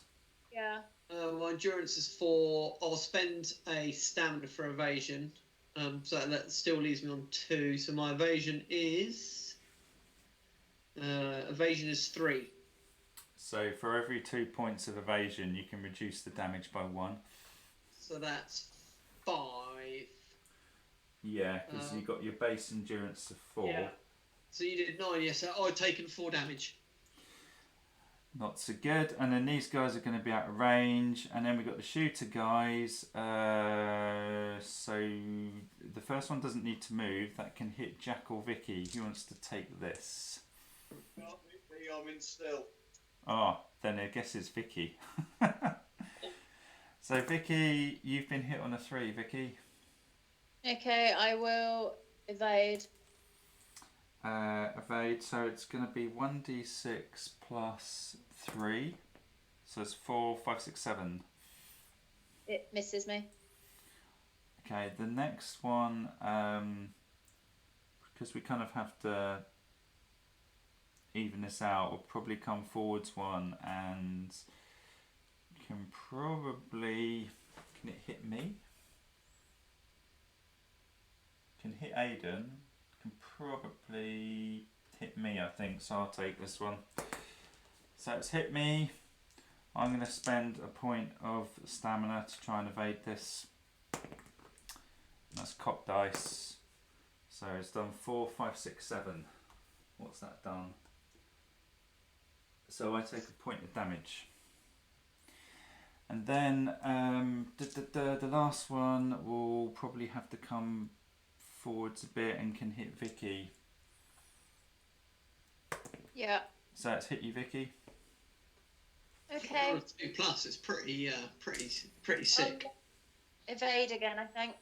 Yeah. My endurance is 4. I'll spend a stamina for evasion. So that still leaves me on 2. So my evasion is 3. So for every 2 points of evasion, you can reduce the damage by 1. So that's 5. Yeah, because you got your base endurance of 4. Yeah. So you did 9, yes. So I've taken 4 damage. Not so good. And then these guys are going to be out of range. And then we've got the shooter guys. So the first one doesn't need to move. That can hit Jack or Vicky. Who wants to take this? I'm in still. Oh, then I guess it's Vicky. So Vicky, you've been hit on a 3, Vicky. Okay, I will evade. Evade, so it's going to be 1d6 plus 3. So it's 4, 5, 6, 7. It misses me. Okay, the next one, because we kind of have to even this out, we'll probably come forwards one and can probably... Can it hit me? Can hit Aiden. Can probably hit me, I think, so I'll take this one. So it's hit me. I'm going to spend a point of stamina to try and evade this. That's cock dice. So it's done 4, 5, 6, 7. What's that done? So I take a point of damage. And then the last one will probably have to come forwards a bit and can hit Vicky. Yeah. So it's hit you, Vicky. Okay. 2 plus. It's pretty sick. Evade again, I think.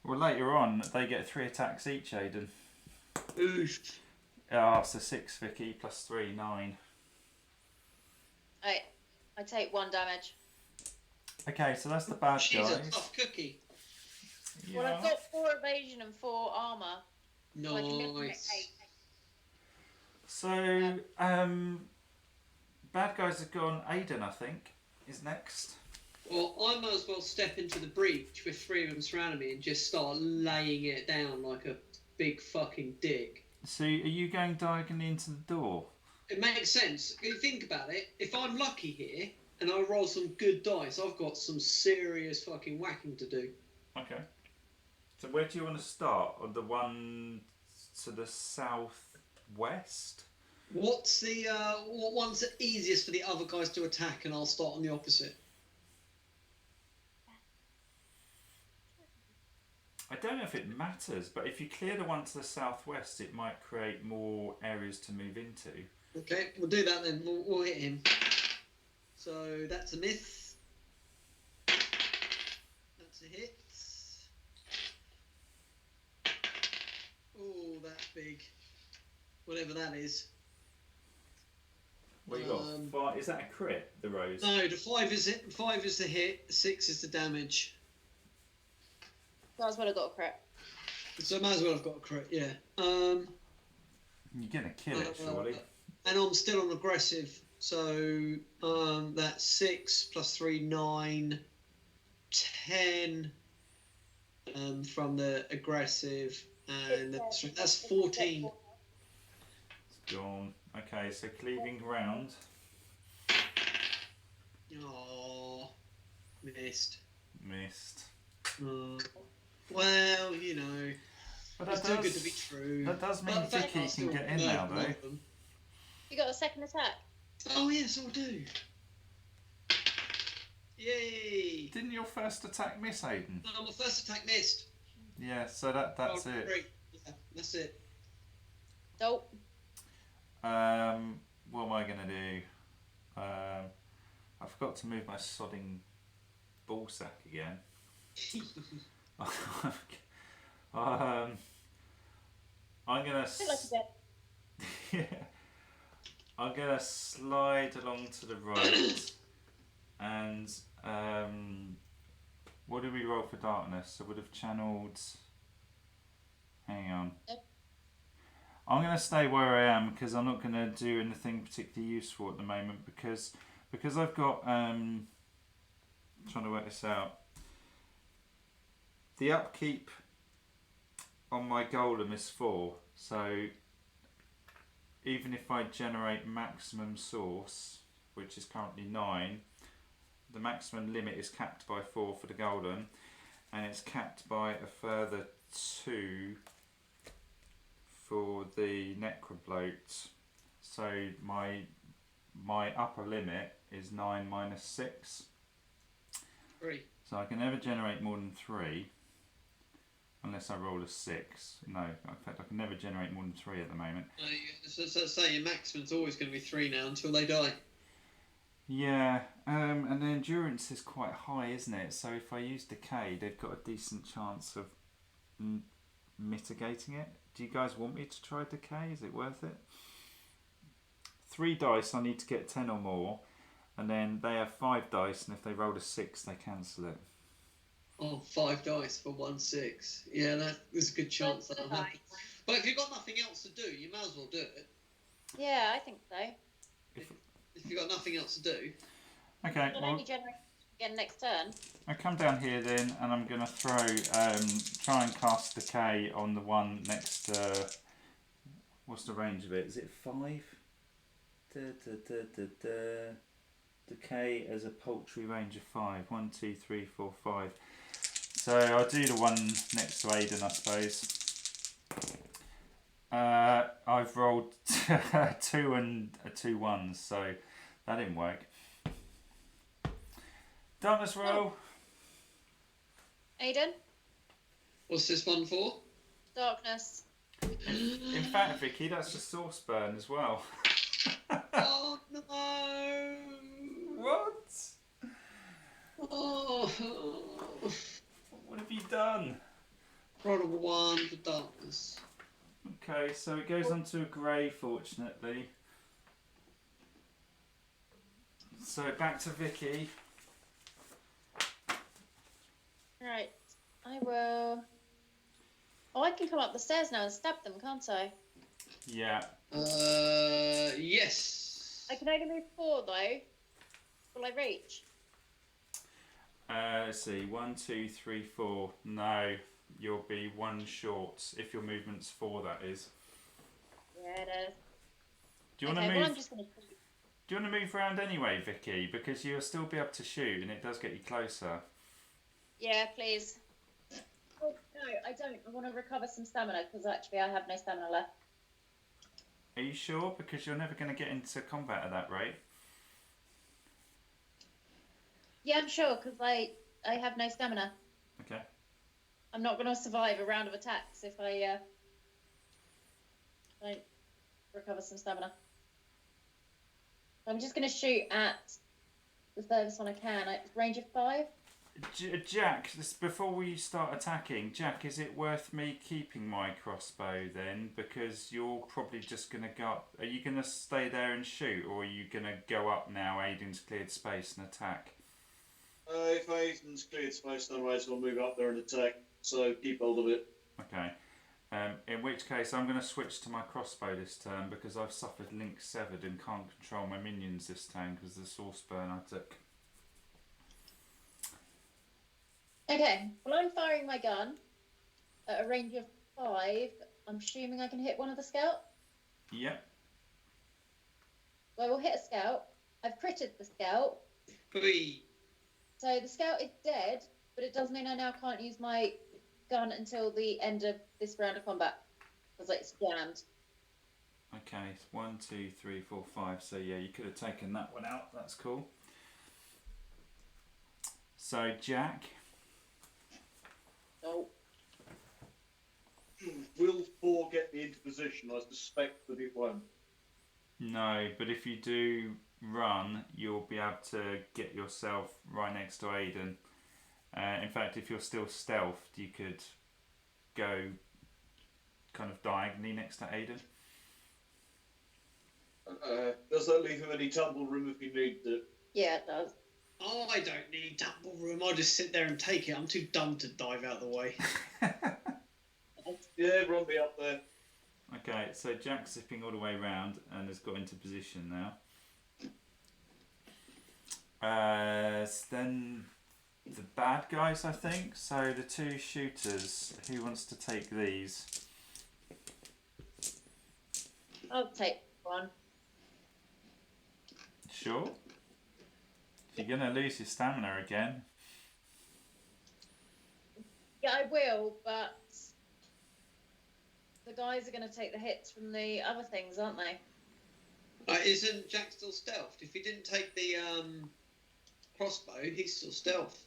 Well, later on, they get 3 attacks each, Aiden. Oof. Ah, so 6, Vicky, plus 3, 9. I take 1 damage. Okay, so that's the bad She's guys. a tough cookie. Yeah. Well, I've got 4 evasion and 4 armour. So I can get to Nice. 8. So, bad guys have gone. Aiden, I think, is next. Well, I might as well step into the breach with 3 of them surrounding me and just start laying it down like a big fucking dick. So, are you going diagonally into the door? It makes sense. If you think about it, if I'm lucky here and I roll some good dice, I've got some serious fucking whacking to do. Okay. So, where do you want to start? On the one to the southwest? What's the what one's the easiest for the other guys to attack, and I'll start on the opposite. I don't know if it matters, but if you clear the one to the southwest, it might create more areas to move into. Okay, we'll do that then. We'll hit him. So that's a miss. That's a hit. Oh, that's big. Whatever that is. What you got? 5? Is that a crit? The rose? No, the 5 is it. 5 is the hit. 6 is the damage. Might as well have got a crit. So I might as well have got a crit. Yeah. You're gonna kill it, surely. And I'm still on aggressive. So that's 6 plus 3, 9, 10 from the aggressive, and that's 14. It's gone. Okay, so cleaving ground. Oh, missed. Missed. Well, you know, But it's too good to be true. That does mean But Vicky I'll still can get in now, though. murder them. You got a second attack. Oh yes, I do. Yay! Didn't your first attack miss, Aidan? No, my first attack missed. Yeah, so that's Oh, it. great. Yeah, that's it. Dope. What am I gonna do? I forgot to move my sodding ball sack again. I'm gonna. I feel like a bit. Yeah. I'm gonna slide along to the right, and what did we roll for darkness? I would have channeled. Hang on. Yep. I'm gonna stay where I am because I'm not gonna do anything particularly useful at the moment because I've got trying to work this out. The upkeep on my golem is 4, so even if I generate maximum source, which is currently 9, the maximum limit is capped by 4 for the golem, and it's capped by a further 2 for the necrobloat. So my upper limit is 9 minus 6. 3. So I can never generate more than 3. Unless I roll a 6. No, in fact I can never generate more than 3 at the moment. So say your maximum's always going to be 3 now until they die. Yeah, and the endurance is quite high, isn't it? So if I use decay, they've got a decent chance of mitigating it. Do you guys want me to try decay? Is it worth it? 3 dice, I need to get 10 or more, and then they have 5 dice, and if they roll a 6, they cancel it. Oh, 5 dice for 1 6. Yeah, there's a good chance that'll happen. But if you've got nothing else to do, you might as well do it. Yeah, I think so. If you've got nothing else to do. Okay, Not well, only generate again next turn. I come down here then, and I'm going to throw, try and cast decay on the one next to, what's the range of it? Is it 5? Decay as a paltry range of 5. 1, 2, 3, 4, 5. So I'll do the one next to Aidan, I suppose. I've rolled 2 and 2 1s, so that didn't work. Darkness roll. Aidan, What's this one for? darkness. In fact, Vicky, that's a source burn as well. Oh no! What? Oh. What have you done? Roll a 1 for darkness. Okay, so it goes on to a grey, fortunately. So back to Vicky. Right, I will. Oh, I can come up the stairs now and stab them, can't I? Yeah. Yes. I can only move 4 though. Will I reach? Let's see. 1, 2, 3, 4. No, you'll be 1 short if your movement's 4. That is. Yeah, it is. Do you want Okay, to well, move? I'm just gonna. Do you want to move around anyway, Vicky? Because you'll still be able to shoot, and it does get you closer. Yeah, please. Oh no, I don't. I want to recover some stamina because actually I have no stamina left. Are you sure? Because you're never going to get into combat at that rate. Yeah, I'm sure because I have no stamina. Okay. I'm not going to survive a round of attacks if I don't recover some stamina. I'm just going to shoot at the furthest one I can. Range of 5. Jack, before we start attacking, Jack, is it worth me keeping my crossbow then? Because you're probably just going to go up. Are you going to stay there and shoot, or are you going to go up now Aiden's cleared space and attack? If Aiden's cleared space, then I might as well move up there and attack. So keep hold of it. Okay. In which case, I'm going to switch to my crossbow this turn because I've suffered link severed and can't control my minions this turn because of the source burn I took. Okay, well, I'm firing my gun at a range of 5. I'm assuming I can hit one of the scout. Yep. Well, I will hit a scout. I've critted the scout. Whee. So the scout is dead, but it does mean I now can't use my gun until the end of this round of combat because it's jammed. Okay, 1, 2, 3, 4, 5. So yeah, you could have taken that one out. That's cool. So Jack. Oh. Will 4 get me into position? I suspect that it won't. No, but if you do run, you'll be able to get yourself right next to Aiden. In fact, if you're still stealthed, you could go kind of diagonally next to Aiden. Does that leave him any tumble room if he needs it? Yeah, it does. Oh, I don't need double room. I'll just sit there and take it. I'm too dumb to dive out of the way. Yeah, run me up there. Okay, so Jack's zipping all the way round and has got into position now. Then the bad guys, I think. So the 2 shooters. Who wants to take these? I'll take one. Sure. If you're going to lose your stamina again. Yeah, I will, but the guys are going to take the hits from the other things, aren't they? Isn't Jack still stealthed? If he didn't take the crossbow, he's still stealth.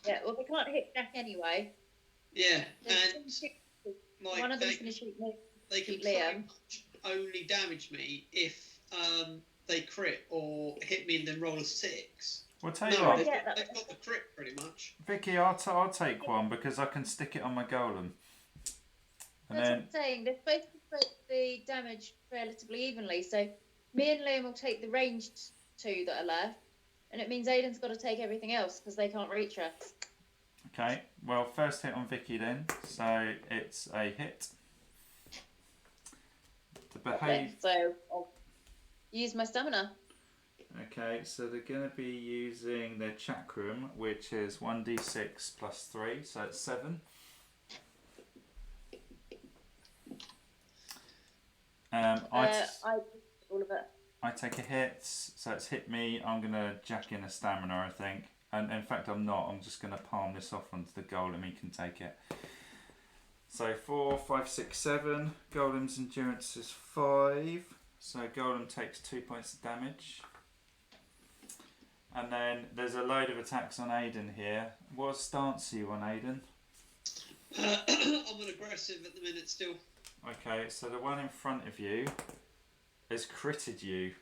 Yeah, well, they can't hit Jack anyway. Yeah, There's and like, one of them's going to shoot me. They can shoot pretty Liam. much only damage me if they crit or hit me and then roll a 6. Well, tell you No, what, they've Yeah, got the crit pretty much. Vicky, I'll take one because I can stick it on my golem. And That's then, what I'm saying. They're supposed to split the damage relatively evenly. So me and Liam will take the ranged 2 that are left, and it means Aiden's got to take everything else because they can't reach us. okay, well, first hit on Vicky then. So it's a hit. To behave. So I'll use my stamina. Okay, so they're going to be using their chakram, which is 1d6 plus 3, so it's 7. All of it. I take a hit, so it's hit me. I'm going to jack in a stamina, I think. And in fact, I'm not. I'm just going to palm this off onto the golem. He can take it. So 4, 5, 6, 7. Golem's endurance is 5. So golem takes 2 points of damage. And then there's a load of attacks on Aiden here. What stance are you on, Aiden? I'm an aggressive at the minute still. Okay, so the one in front of you has critted you.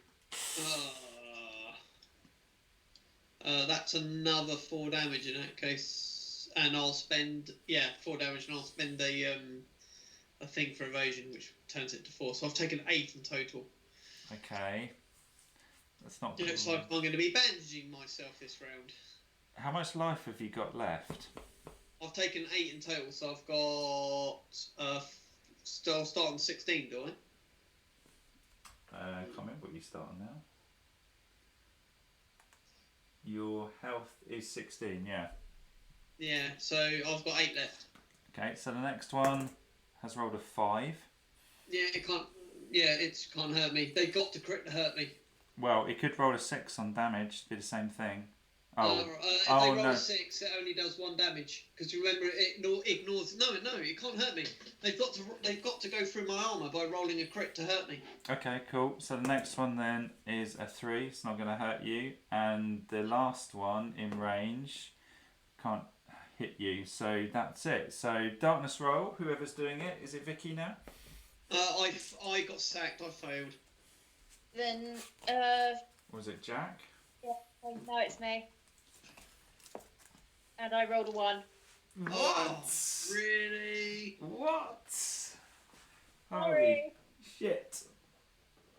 That's another 4 damage in that case, and I'll spend 4 damage, and I'll spend a thing for evasion, which turns it to 4. So I've taken 8 in total. Okay, that's not. It looks like I'm going to be bandaging myself this round. How much life have you got left? I've taken 8 in total, so I've got still start on 16, do I? I can't remember what you start on now. Your health is 16, yeah. Yeah, so I've got 8 left. Okay, so the next one has rolled a 5. Yeah, it can't. Yeah, it can't hurt me. They got to crit to hurt me. Well, it could roll a 6 on damage, do the same thing. If they roll a 6, it only does 1 damage. Because remember, it ignores. No, it can't hurt me. They've got to go through my armor by rolling a crit to hurt me. Okay, cool. So the next one then is a 3. It's not going to hurt you. And the last one in range can't hit you. So that's it. So darkness roll. Whoever's doing it, is it Vicky now? I got sacked. I failed. Then, Was it Jack? yeah, no, it's me. And I rolled a 1. What? Oh, really? What? Holy Sorry. shit.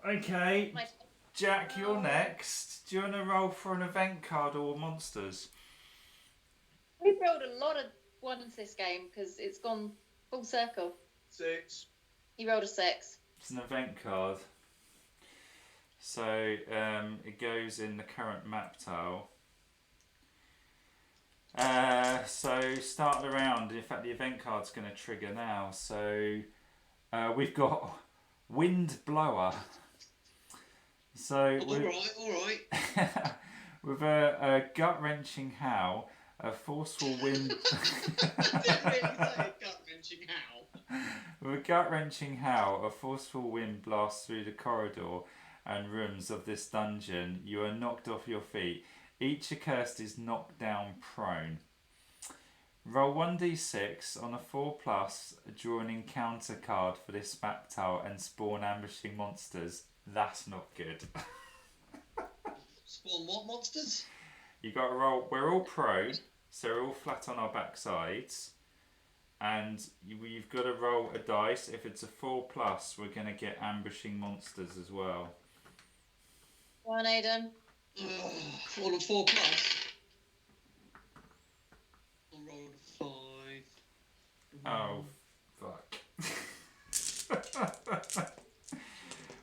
Okay, My- Jack, you're next. Do you want to roll for an event card or monsters? We've rolled a lot of 1s this game because it's gone full circle. 6. He rolled a 6. It's an event card. So it goes in the current map tile. So start the round. In fact, the event card's going to trigger now. So we've got Wind Blower. So All right. with a gut-wrenching howl, a forceful wind. I didn't really say gut-wrenching how. With a gut-wrenching howl, a forceful wind blasts through the corridor and rooms of this dungeon. You are knocked off your feet. Each accursed is knocked down prone. Roll 1d6 on a 4+, draw an encounter card for this map tile and spawn ambushing monsters. That's not good. Spawn what monsters? You got to roll. We're all prone, so we're all flat on our backsides. And you've got to roll a dice. If it's a 4+, we're going to get ambushing monsters as well. 1, Aidan. Roll a 4+. I rolled a 5. Oh, fuck.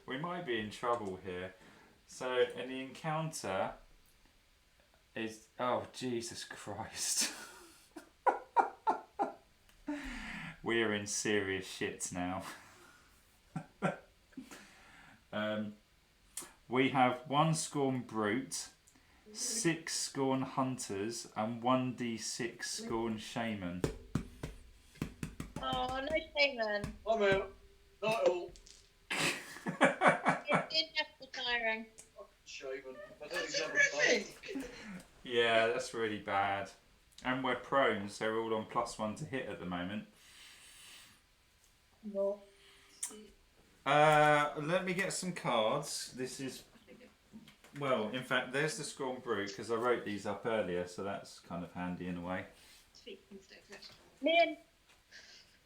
We might be in trouble here. So, and the encounter is... Oh, Jesus Christ. We're in serious shit now. We have 1 Scorn Brute, 6 Scorn Hunters, and 1d6 Scorn Shaman. Oh, no shaman. I'm out. Not all. It's just retiring. Shaman. That's horrific. Yeah, that's really bad. And we're prone, so we're all on +1 to hit at the moment. No. Let me get some cards. This is... Well, in fact, there's the Scorn Brute, because I wrote these up earlier, so that's kind of handy in a way. Me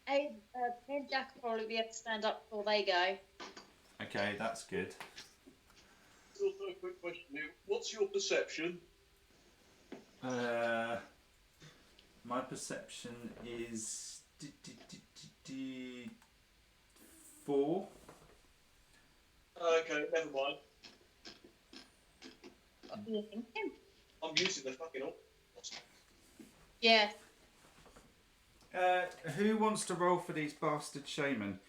and Jack will probably be able to stand up before they go. Okay, that's good. Also, a quick question here. What's your perception? My perception is... 4. Okay, never mind. What do you think? I'm using the fucking all. Yeah. Who wants to roll for these bastard shaman?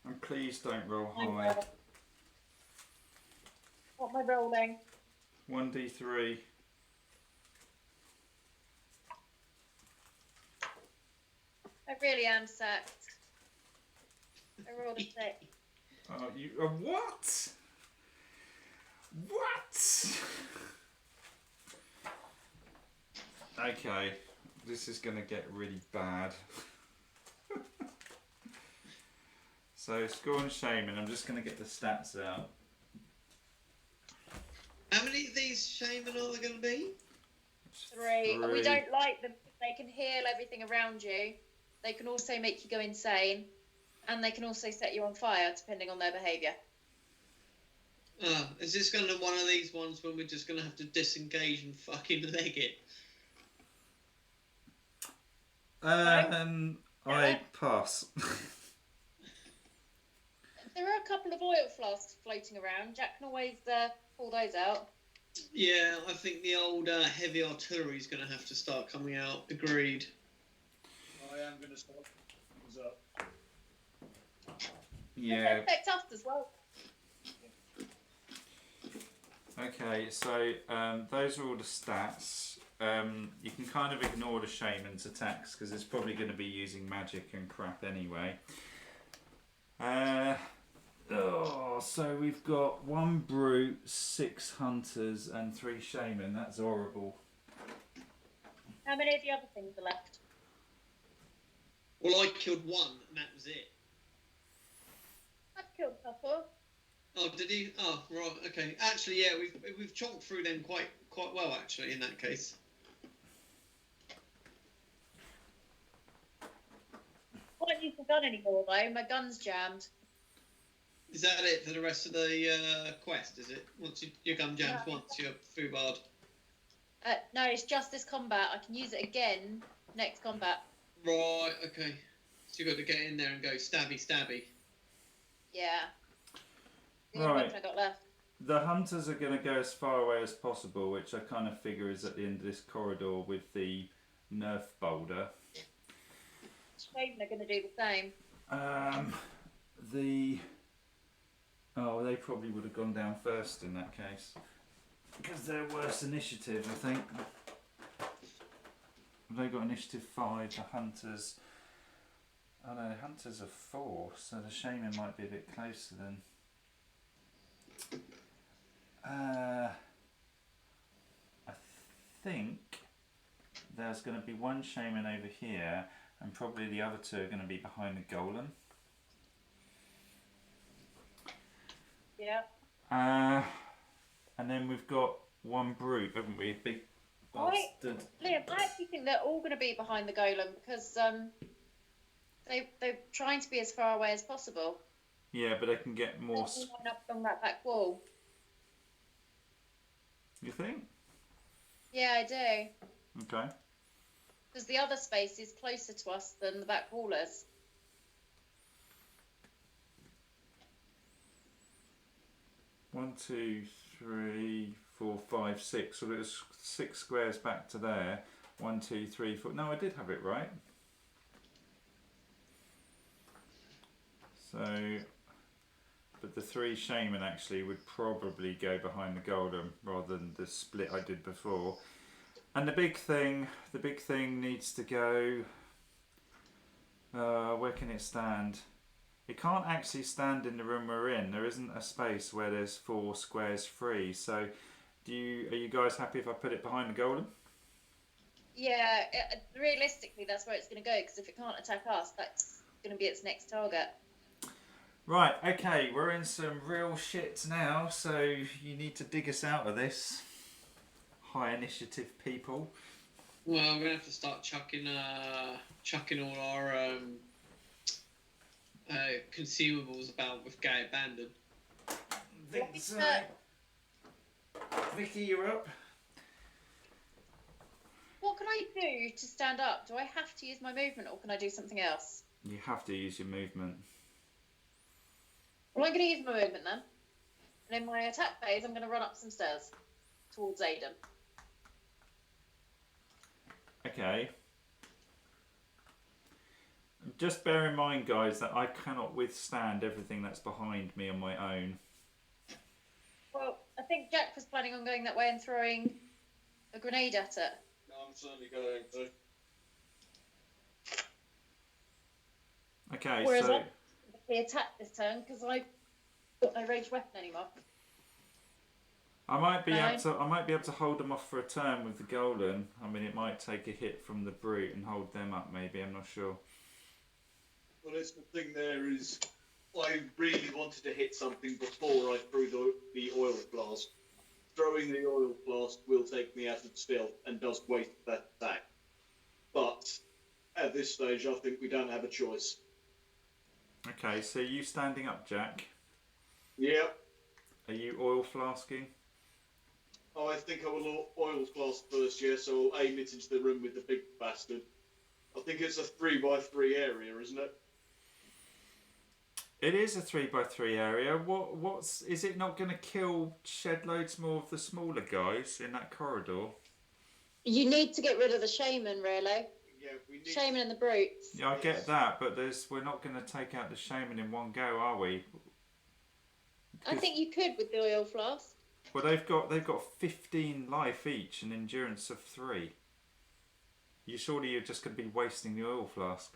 And please don't roll high. What am I rolling? 1d3. I really am sacked. I rolled a 6. Oh, you... what? What? Okay, this is going to get really bad. So, Scorn Shaman, I'm just going to get the stats out. How many of these shaman are there going to be? 3. And we don't like them because they can heal everything around you. They can also make you go insane. And they can also set you on fire, depending on their behaviour. Is this going to one of these ones when we're just going to have to disengage and fucking leg it? I pass. There are a couple of oil flasks floating around. Jack can always pull those out. Yeah, I think the old heavy artillery is going to have to start coming out. Agreed. I am going to start things up. Yeah. They affect us as well. Okay, so those are all the stats. You can kind of ignore the shaman's attacks because it's probably going to be using magic and crap anyway. So we've got 1 brute, 6 hunters, and 3 shaman. That's horrible. How many of the other things are left? Well, I killed one, and that was it. I've killed a couple. Oh, did he? Oh, right. Okay. Actually, yeah, we've chomped through them quite well. Actually, in that case. I don't use my gun anymore though. My gun's jammed. Is that it for the rest of the quest? Is it? Once your gun jams, No. once you're foobarred. No, it's just this combat. I can use it again next combat. Right. Okay. So you got to get in there and go stabby. Yeah. The Right. only weapon I got left. The hunters are going to go as far away as possible, which I kind of figure is at the end of this corridor with the Nerf boulder. Shaven are going to do the same. They probably would have gone down first in that case. Because they're worse initiative, I think. They got initiative 5, the hunters... Oh no, the hunters are 4, so the shaman might be a bit closer than... I think there's going to be one shaman over here, and probably the other 2 are going to be behind the golem. Yeah. And then we've got one brute, haven't we? Big bastard. Liam, I actually think they're all going to be behind the golem because they're trying to be as far away as possible. Yeah, but they can get more. They'll line up on that back wall. You think? Yeah, I do. Okay. Because the other space is closer to us than the back wall is. One, 2, 3, 4, 5, 6. So there's 6 squares back to there. 1, 2, 3, 4. No, I did have it right. So, but the 3 shaman actually would probably go behind the golem rather than the split I did before. And the big thing needs to go. Where can it stand? It can't actually stand in the room we're in. There isn't a space where there's 4 squares free. So, are you guys happy if I put it behind the golem? Yeah, realistically, that's where it's going to go. Because if it can't attack us, that's going to be its next target. Right. Okay, we're in some real shit now. So you need to dig us out of this. High initiative people. Well, we're gonna have to start chucking all our consumables about with Gay Abandon. Think so. Vicky, you're up. What can I do to stand up? Do I have to use my movement or can I do something else? You have to use your movement. Well, I'm going to use my movement then. And in my attack phase, I'm going to run up some stairs towards Aiden. Okay. Just bear in mind, guys, that I cannot withstand everything that's behind me on my own. Well, I think Jack was planning on going that way and throwing a grenade at it. No, I'm certainly going to. Okay, Whereas so... I attack this turn because I've got no ranged weapon anymore. I might be able to hold them off for a turn with the golem. I mean, it might take a hit from the brute and hold them up. Maybe, I'm not sure. Well, that's the thing. There is, I really wanted to hit something before I threw the oil blast. Throwing the oil blast will take me out of stealth and does waste that attack. But at this stage, I think we don't have a choice. Okay, so you standing up, Jack? Yep. Are you oil flasking? Oh, I think I will oil blast first, yeah, so I'll aim it into the room with the big bastard. I think it's a 3x3 area, isn't it? It is a 3x3 area. Is it not going to shed loads more of the smaller guys in that corridor? You need to get rid of the shaman, really. Yeah, we need. Shaman and the brutes. Yeah, I get that, but we're not going to take out the shaman in one go, are we? I think you could with the oil flask. Well, they've got 15 life each and endurance of 3. Surely you're just going to be wasting the oil flask.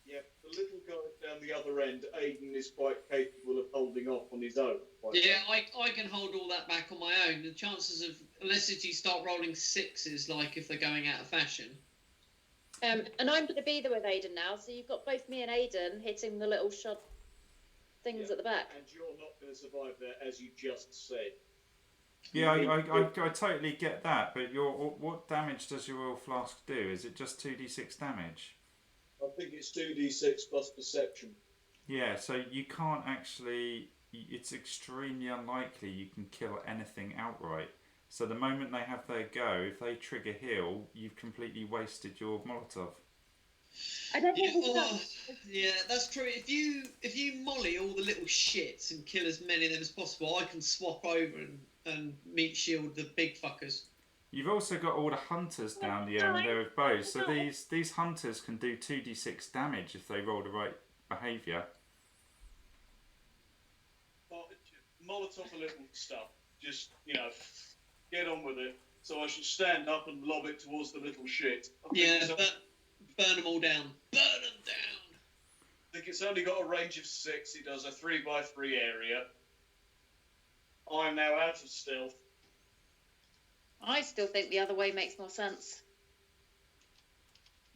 Yeah, the little guy down the other end, Aiden, is quite capable of holding off on his own. Yeah, I can hold all that back on my own. The chances of, unless you start rolling 6s, like if they're going out of fashion. And I'm going to be there with Aidan now, so you've got both me and Aidan hitting the little shot things at the back. And you're not going to survive there, as you just said. Yeah, I totally get that, but what damage does your oil flask do? Is it just 2d6 damage? I think it's 2d6 plus perception. Yeah, so you can't actually... It's extremely unlikely you can kill anything outright. So the moment they have their go, if they trigger heal, you've completely wasted your Molotov. I don't Yeah, think it's yeah, that's true. If you molly all the little shits and kill as many of them as possible, I can swap over and meat shield the big fuckers. You've also got all the hunters down the area there with bows. So these hunters can do 2d6 damage if they roll the right behaviour. Molotov a little stuff. Just, get on with it. So I should stand up and lob it towards the little shit. Burn them all down. Burn them down! I think it's only got a range of 6. It does a 3x3 area. I'm now out of stealth. I still think the other way makes more sense.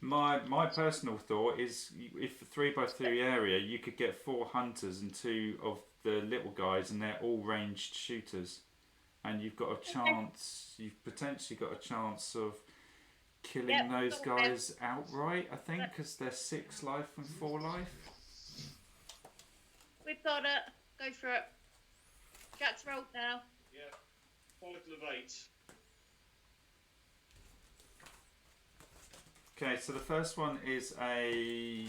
My personal thought is, if a 3x3 area, you could get 4 hunters and 2 of the little guys, and they're all ranged shooters, and you've got a chance. You've potentially got a chance of killing those guys outright. I think because they're 6 life and 4 life. We've got it. Go for it. Jack's rolled now. Yeah, total of 8. Okay, so the first one is a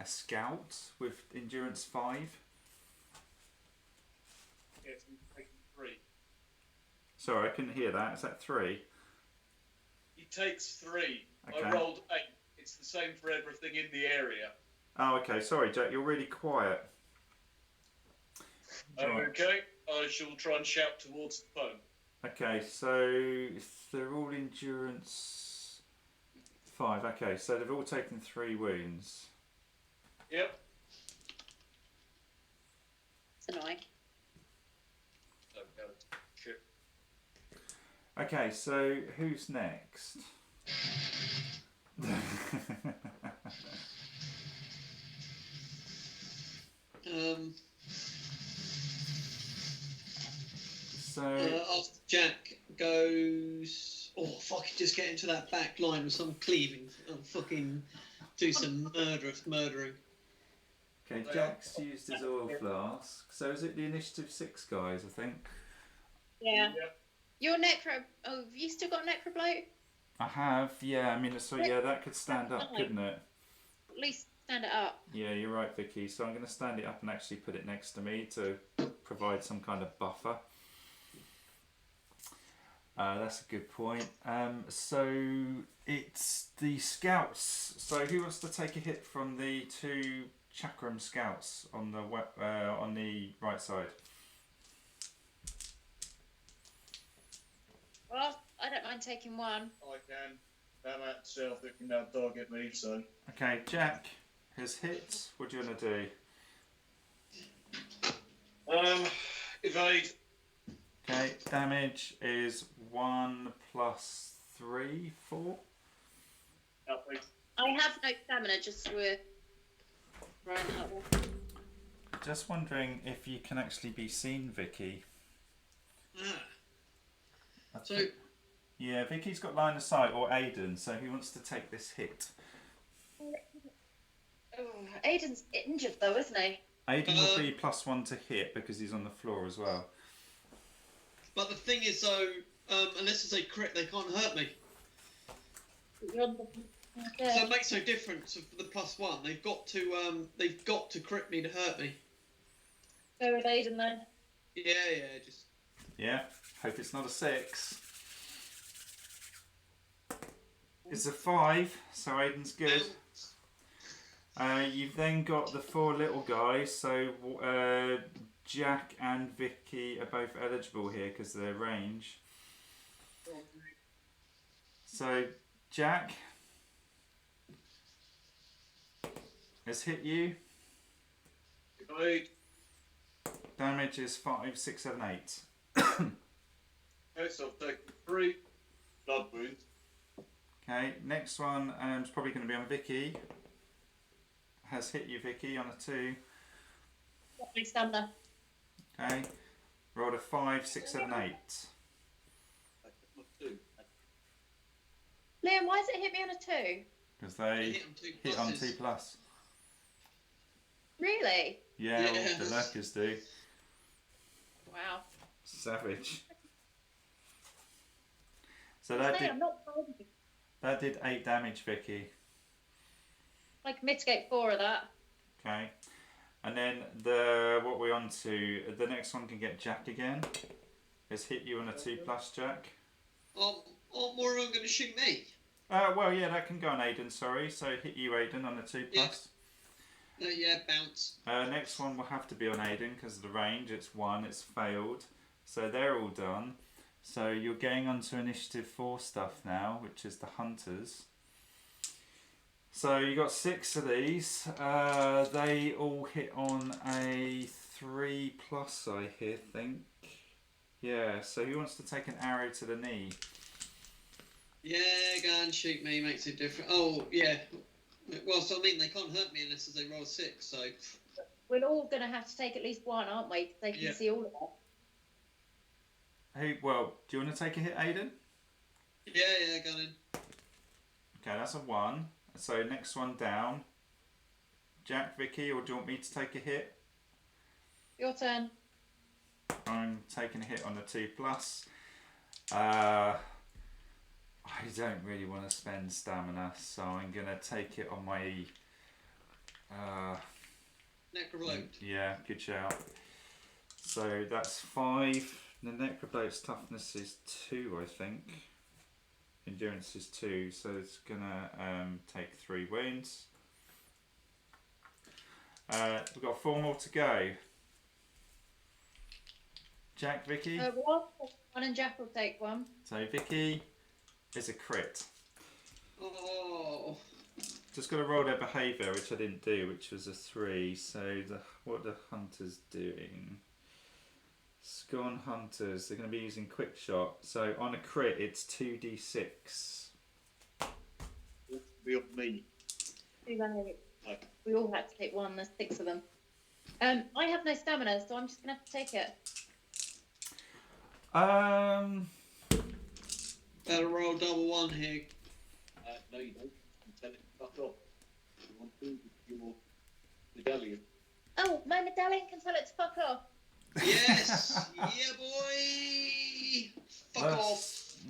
scout with endurance 5. Yes, I'm taking 3. Sorry, I couldn't hear that. Is that 3? He takes 3. Okay. I rolled 8. It's the same for everything in the area. Oh, okay. Sorry, Jack. You're really quiet. Okay, I shall try and shout towards the phone. Okay, so they're all endurance 5. Okay, so they've all taken 3 wounds. Yep. It's annoying. Okay. Shit. Okay, so who's next? So After Jack goes, just get into that back line with some cleaving. I'll fucking do some murdering. okay, Jack's used his oil flask. So is it the initiative 6 guys? I think. Yeah. Yep. Your necro. Oh, have you still got necro bloat? I have. Yeah, I mean, so yeah, that could stand up, couldn't it? At least stand it up. Yeah, you're right, Vicky. So I'm going to stand it up and actually put it next to me to provide some kind of buffer. That's a good point. So it's the scouts. So who wants to take a hit from the 2 chakram scouts on the right side? Well, I don't mind taking one. I can. I'm at stealth. It can now target me, so. Okay, Jack has hit. What do you want to do? Evade. Okay, damage is 1 plus 3, 4. I have no stamina, just so we're right out there. Just wondering if you can actually be seen, Vicky. So, yeah, Vicky's got line of sight, or Aidan, so who wants to take this hit? Oh, Aidan's injured though, isn't he? Aidan will be +1 to hit because he's on the floor as well. but the thing is, though, unless it's a crit, they can't hurt me. So it makes no difference for the +1. They've got to crit me to hurt me. Go with Aidan then. Yeah, just. Yeah, hope it's not a 6. It's a 5, so Aidan's good. You've then got the 4 little guys, so Jack and Vicky are both eligible here because of their range. So Jack has hit you. Evade. Damage is 5, 6, 7, 8. Okay, so I'll take 3 blood wounds. Okay, next one is probably going to be on Vicky. Has hit you, Vicky, on a 2. Lovely stamina. Okay, rolled a 5, 6, 7, 8. Liam, why does it hit me on a 2? Because they hit on 2 plus. Really? Yeah, all the lurkers do. Wow. Savage. So that did 8 damage, Vicky. I can mitigate 4 of that. Okay. And then what we're on to, the next one can get Jack again. It's hit you on a 2 plus, Jack. Aren't more of them going to shoot me? Well, yeah, that can go on Aiden, sorry. So hit you, Aiden, on a 2 plus. Yeah, bounce. Next one will have to be on Aiden because of the range. It's 1, it's failed. So they're all done. So you're getting onto initiative 4 stuff now, which is the hunters. So you got 6 of these. They all hit on a 3 plus, I think. Yeah, so who wants to take an arrow to the knee? Yeah, go and shoot me, makes it different. Oh, yeah. Well, so I mean, they can't hurt me unless they roll 6, so... We're all going to have to take at least 1, aren't we? Because they can see all of it. Hey, well, do you want to take a hit, Aiden? Yeah, go in. Okay, that's a 1. So next one down. Jack, Vicky, or do you want me to take a hit? Your turn. I'm taking a hit on the 2 plus. I don't really want to spend stamina, so I'm going to take it on my... Necrobloat. Yeah, good shout. So that's 5. The Necrobloat's toughness is 2, I think. Endurance is 2, so it's going to take 3 wounds. We've got 4 more to go. Jack, Vicky? One and Jack will take 1. So Vicky is a crit. Oh. Just got to roll their behaviour, which I didn't do, which was a 3. So what are the hunters doing? Scorn hunters, they're going to be using quick shot. So on a crit, it's 2d6. Be on me. We all had to take 1. There's 6 of them. I have no stamina, so I'm just going to have to take it. Better roll double 1 here. No, you don't. You tell it to fuck off. You want to your medallion. Oh, my medallion can tell it to fuck off. Yes! Yeah, boy! Fuck off!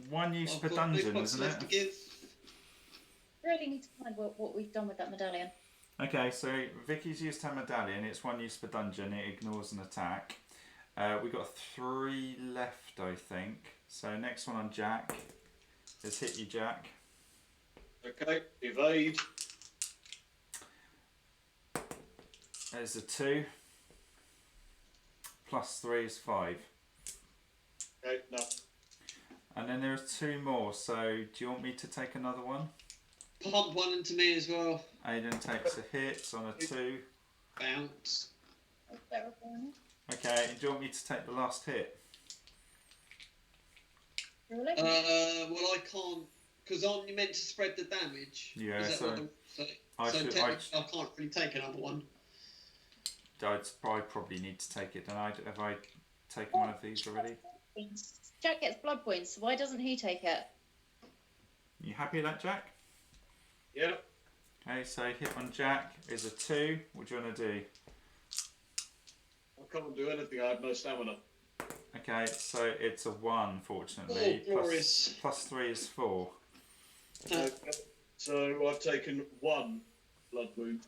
1 use I've per got dungeon, big bucks isn't left it? to give. Really need to find what we've done with that medallion. Okay, so Vicky's used her medallion. It's 1 use per dungeon. It ignores an attack. We've got 3 left, I think. So next one on Jack. Let's hit you, Jack. Okay, evade. There's a 2. Plus 3 is 5. Okay, no. And then there's 2 more. So do you want me to take another one? Pump 1 into me as well. Aiden takes a hit on a 2. Bounce. Okay, and do you want me to take the last hit? Really? Well, I can't, because aren't you meant to spread the damage? Yeah, Is that so what technically I can't really take another one. I probably need to take it. Have I taken one of these already? Jack gets blood points, so why doesn't he take it? You happy with that, Jack? Yeah. Okay, so hit on Jack is a 2. What do you want to do? I can't do anything. I have no stamina. Okay, so it's a 1, fortunately. Oh, glorious. Plus 3 is 4. Okay. So I've taken 1 blood wound.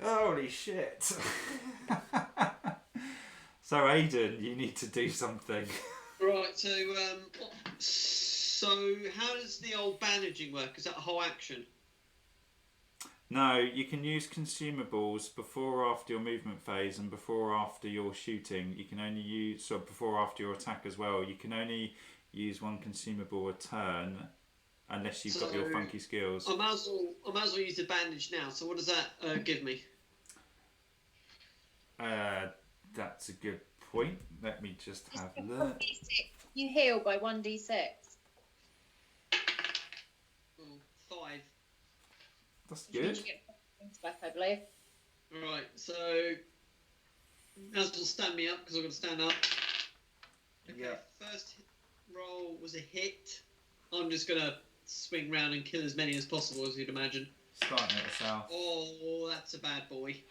Holy shit. So Aiden, you need to do something. Right, so how does the old bandaging work? Is that a whole action? No, you can use consumables before or after your movement phase and before or after your shooting. You can only use, so before or after your attack as well. You can only use 1 consumable a turn unless you've got your funky skills. I might as well use the bandage now. So what does that give me? That's a good point. Let me just have a look. You heal by 1d6. That's Which means good. you get things back, I believe. Right, so as will stand me up because I've got to stand up. Okay, Yeah. first roll was a hit. I'm just gonna swing round and kill as many as possible, as you'd imagine. Starting at the south. Oh, that's a bad boy.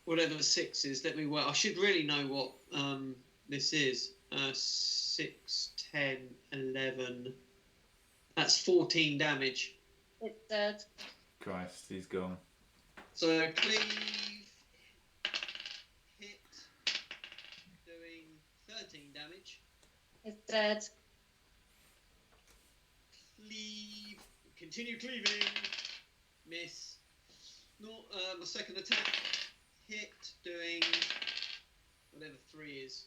Whatever 6 is, let me work. I should really know what this is. 6, 10, 11. That's 14 damage. It's dead. Christ, he's gone. So cleave, hit, doing 13 damage. It's dead. Cleave, continue cleaving. Miss. Not my second attack. Hit, doing whatever 3 is.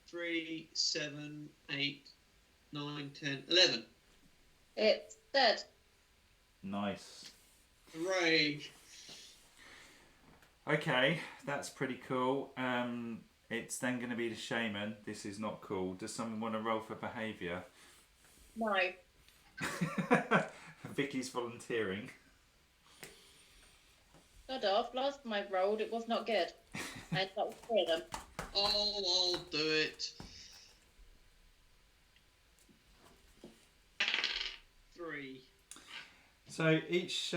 3, 7, 8, 9, 10, 11. It's dead. Nice. Hooray. Okay, that's pretty cool. It's then going to be the shaman. This is not cool. Does someone want to roll for behaviour? No. Vicky's volunteering. God off. Last time I rolled, it was not good. I ended up with 3 of them. Oh, I'll do it. 3. So each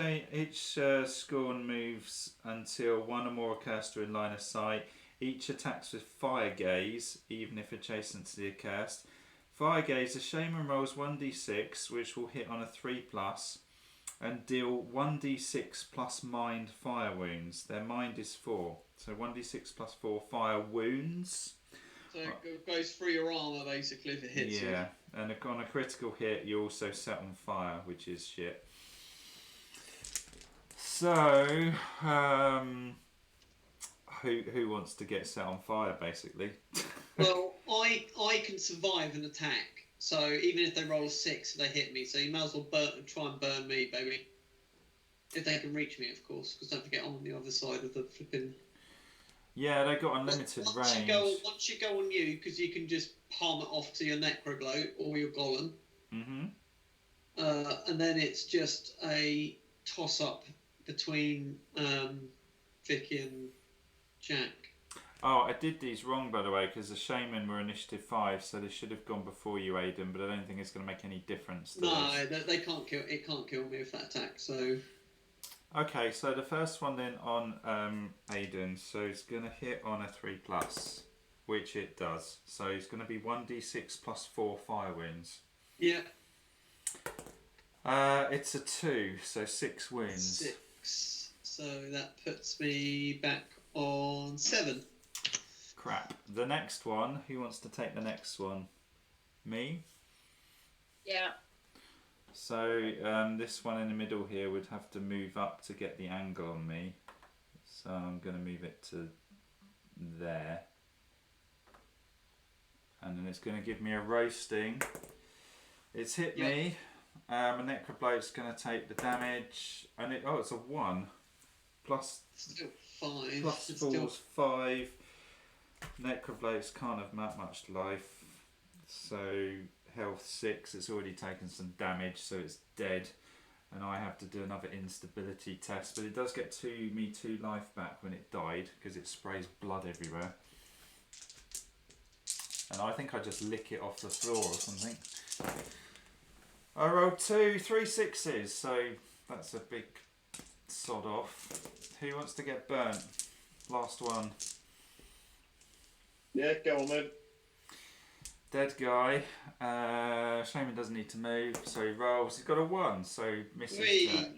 scorn moves until one or more accursed are in line of sight. Each attacks with fire gaze, even if adjacent to the accursed. Fire gaze, the shaman rolls 1d6, which will hit on a 3+, and deal 1d6 plus mind fire wounds. Their mind is 4, so 1d6 plus 4 fire wounds. So it goes through your armour basically if it hits you. Yeah, and on a critical hit, you also set on fire, which is shit. So, who wants to get set on fire, basically? Well, I can survive an attack. So even if they roll a 6, they hit me. So you might as well try and burn me, baby. If they can reach me, of course. Because don't forget, I'm on the other side of the flipping... Yeah, they got unlimited range. Once you go on you, because you can just palm it off to your necrogloat or your golem. Mm-hmm. And then it's just a toss-up between Vicky and Jack. Oh, I did these wrong, by the way, because the shaman were initiative 5, so they should have gone before you, Aidan, but I don't think it's going to make any difference to No, this. they can't kill. It can't kill me with that attack. So Okay, so the first one then on Aidan, so it's going to hit on a 3+, which it does. So it's going to be 1d6 plus 4 fire wounds. yeah, It's a 2, so 6 wounds. 6. So that puts me back on 7. Crap. The next one, who wants to take the next one? Me? Yeah. So this one in the middle here would have to move up to get the angle on me. So I'm going to move it to there. And then it's going to give me a roasting. It's hit me. My necroblade's going to take the damage. And it's a 1. Plus Still 5. plus It's 4 still... is 5. Necroblades can't have that much life. So health 6, it's already taken some damage, so it's dead. And I have to do another instability test, but it does get me 2 life back when it died, because it sprays blood everywhere. And I think I just lick it off the floor or something. I rolled 3 6s, so that's a big sod off. Who wants to get burnt? Last one. Yeah, go on then. Dead guy. Shaman doesn't need to move, so he rolls. He's got a 1, so misses that.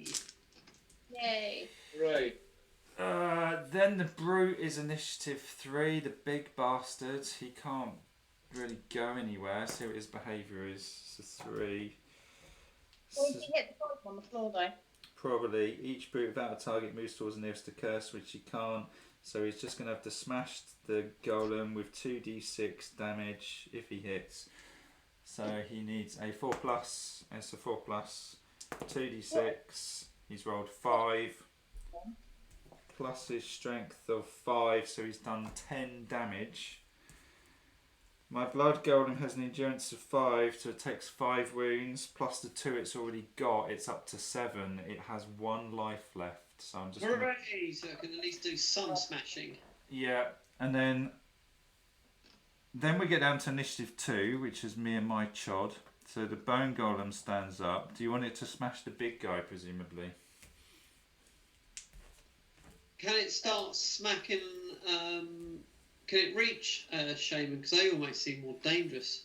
Yay. Right. Then the brute is initiative 3, the big bastard. He can't really go anywhere, so his behaviour is 3. Well, you can hit the bottom on the floor though. Probably. Each brute without a target moves towards the nearest accursed, which he can't. So he's just going to have to smash the golem with 2d6 damage if he hits. So he needs a 4+. It's a 4+. 2d6. He's rolled 5. Plus his strength of 5, so he's done 10 damage. My blood golem has an endurance of 5, so it takes 5 wounds plus the 2 it's already got. It's up to 7. It has 1 life left, so I'm just. Hooray! So I can at least do some smashing. Yeah, and then we get down to initiative 2, which is me and my chod. So the bone golem stands up. Do you want it to smash the big guy, presumably? Can it start smacking? Can it reach Shaman? Because they almost seem more dangerous.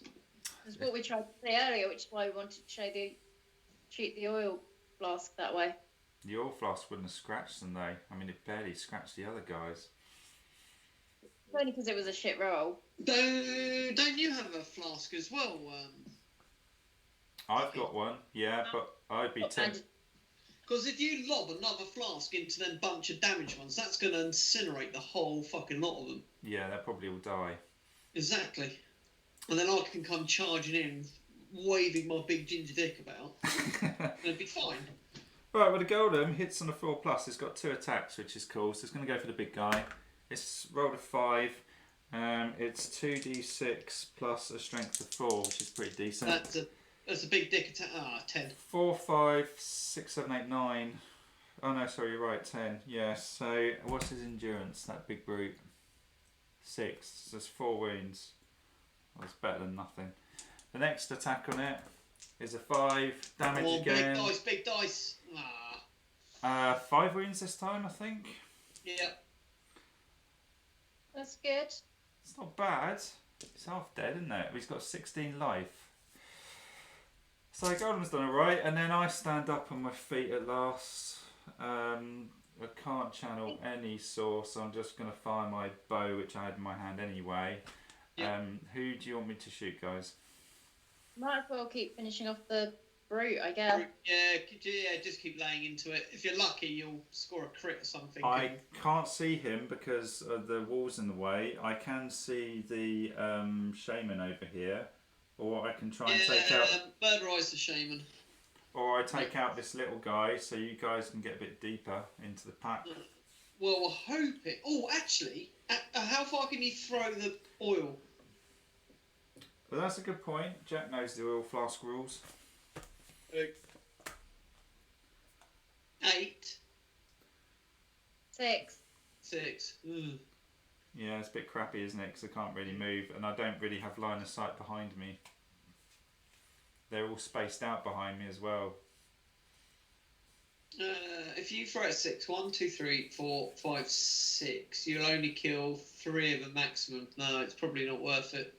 That's what we tried to say earlier, which is why we wanted to treat the oil flask that way. The oil flask wouldn't have scratched them though. I mean, it barely scratched the other guys. Only because it was a shit roll. Don't you have a flask as well? I've got one, yeah, but I'd be tempted. Because if you lob another flask into them bunch of damaged ones, that's going to incinerate the whole fucking lot of them. Yeah, they'll probably all die. Exactly. And then I can come charging in, waving my big ginger dick about. And it'd be fine. Right, well the golem hits on a 4+. It's got 2 attacks, which is cool. So it's going to go for the big guy. It's rolled a 5. It's 2d6 plus a strength of 4, which is pretty decent. That's a big dick attack. 10. 4, 5, 6, 7, 8, 9. Oh no, sorry, you're right, 10. Yeah, so what's his endurance, that big brute? 6. So there's 4 wounds. Well, it's better than nothing. The next attack on it is a 5. Damage again. Big dice. 5 wounds this time, I think. Yeah. That's good. It's not bad. He's half dead, isn't it? He's got 16 life. So Golem's done alright, and then I stand up on my feet at last. I can't channel any source, so I'm just going to fire my bow, which I had in my hand anyway. Yep. Who do you want me to shoot, guys? Might as well keep finishing off the brute, I guess. Yeah, just keep laying into it. If you're lucky, you'll score a crit or something. I can't see him because the wall's in the way. I can see the shaman over here. Or I can try and take out. Birdrise the shaman. Or I take out this little guy, so you guys can get a bit deeper into the pack. Well, we'll hope it. Oh, actually, how far can you throw the oil? Well, that's a good point. Jack knows the oil flask rules. 8. 6. 6. Yeah, it's a bit crappy, isn't it? Because I can't really move, and I don't really have line of sight behind me. They're all spaced out behind me as well. If you throw a 6, 1, 2, 3, 4, 5, 6, you'll only kill 3 of the maximum. No, it's probably not worth it.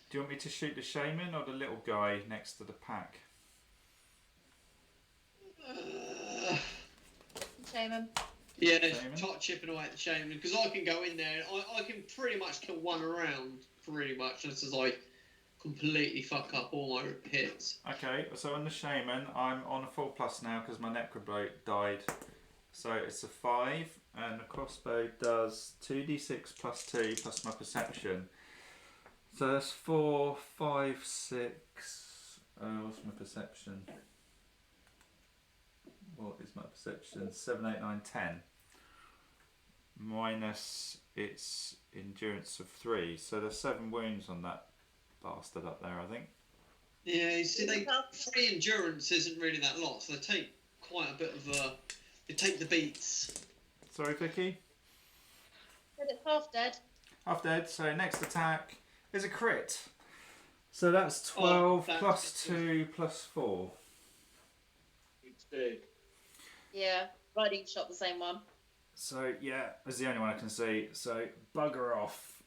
Do you want me to shoot the shaman or the little guy next to the pack? Shaman. Yeah, Shaman? start chipping away at the shaman, because I can go in there. I can pretty much kill one round, pretty much, just as I completely fuck up all my hits. Okay, so on the shaman, I'm on a 4+ now because my necroblade died. So it's a 5, and the crossbow does 2d6 plus 2 plus my perception. So that's 4, 5, 6. What's my perception? What is my perception? 7, 8, 9, 10. Minus its endurance of 3. So there's 7 wounds on that bastard up there, I think. Yeah, you see, 3 endurance isn't really that lot, so they take quite a bit of they take the beats. Sorry, Vicky? But it's half dead. Half dead, so next attack is a crit. So that's 12 plus 2 plus 4. It's dead. Yeah, riding shot the same one. So yeah, that's the only one I can see. So bugger off.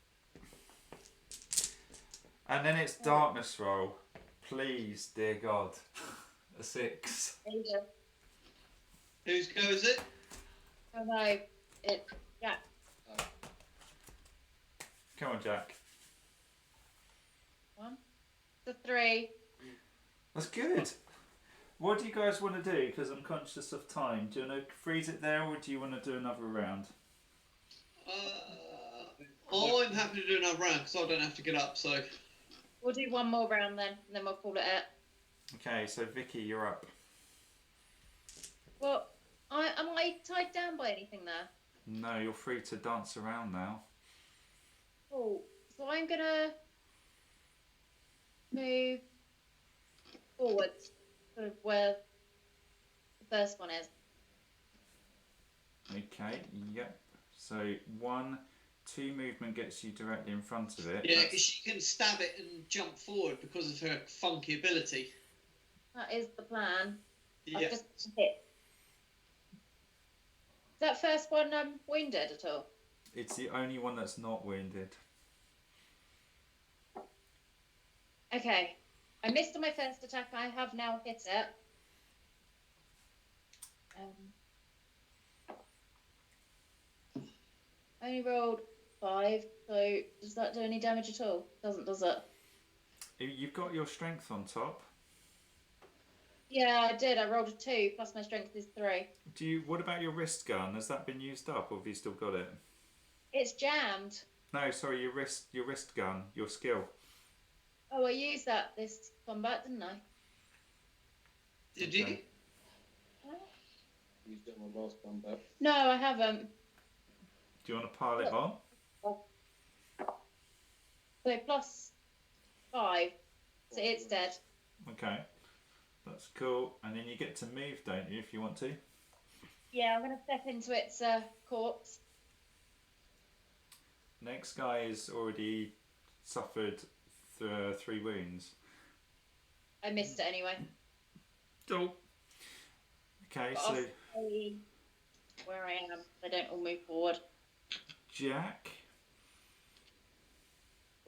And then it's darkness roll. Please, dear God. A 6. There you go. Whose go is it? Oh no, it's Jack. Come on, Jack. 1. The 3. That's good. What do you guys want to do? Because I'm conscious of time. Do you want to freeze it there, or do you want to do another round? I'm happy to do another round because I don't have to get up. So We'll do one more round then, and then we'll call it it. Okay, so Vicky, you're up. Well, am I tied down by anything there? No, you're free to dance around now. Oh, so I'm gonna move forwards, sort of where the first one is. Okay, yep. So 2 movement gets you directly in front of it. Yeah, because she can stab it and jump forward because of her funky ability. That is the plan. Yeah. I've just hit. Is that first one wounded at all? It's the only one that's not wounded. Okay. I missed on my first attack. I have now hit it. I only rolled 5, so does that do any damage at all? Doesn't, does it? You've got your strength on top. Yeah, I did. I rolled a 2, plus my strength is 3. What about your wrist gun? Has that been used up, or have you still got it? It's jammed. No, sorry, your wrist gun, your skill. Oh, I used that this combat, didn't I? Did you? Used it on the last combat. No, I haven't. Do you want to pile it on? So plus 5, so it's dead. Okay, that's cool. And then you get to move, don't you, if you want to? Yeah, I'm going to step into its corpse. Next guy has already suffered 3 wounds. I missed it anyway. Oh. Okay, But so I'll stay where I am. They don't all move forward. Jack.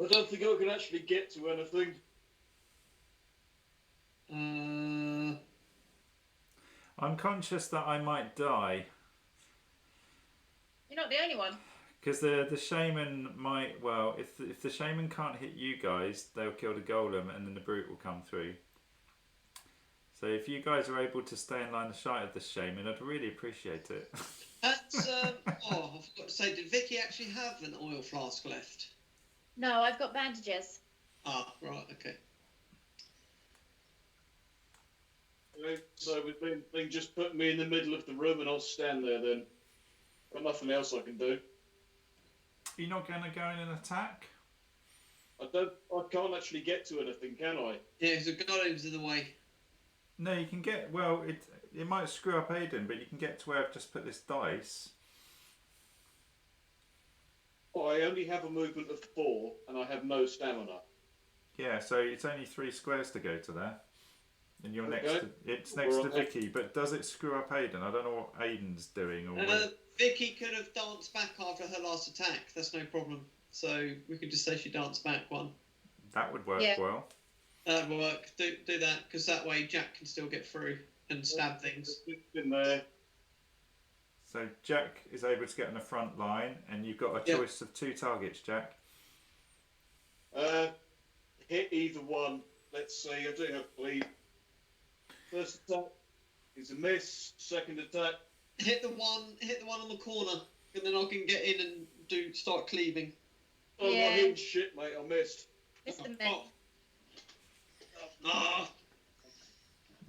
I don't think I can actually get to anything. I'm conscious that I might die. You're not the only one. Because the shaman might, well, if the shaman can't hit you guys, they'll kill the golem and then the brute will come through. So if you guys are able to stay in line of sight of the shaman, I'd really appreciate it. That's, I forgot to say, did Vicky actually have an oil flask left? No, I've got bandages. Ah, right, okay. Okay, so we've been just put me in the middle of the room and I'll stand there then. Got nothing else I can do. You're not going to go in and attack? I can't actually get to anything, can I? Yeah, because the golem's in the way. No, you can get, well, it might screw up Aiden, but you can get to where I've just put this dice. Oh, I only have a movement of 4 and I have no stamina. Yeah, so it's only 3 squares to go to there. And you're Okay. it's next to Vicky, but does it screw up Aiden? I don't know what Aiden's doing. Or Vicky could have danced back after her last attack. That's no problem. So we could just say she danced back one. that would work well. That'd work. Do that, because that way Jack can still get through and stab things. In there. So Jack is able to get on the front line, and you've got a choice of 2 targets, Jack. Hit either one. Let's see. I do have to bleed. First attack is a miss. Second attack. Hit the one on the corner, and then I can get in and start cleaving. Oh, Yeah. my hitting shit, mate. I missed. Missed the miss.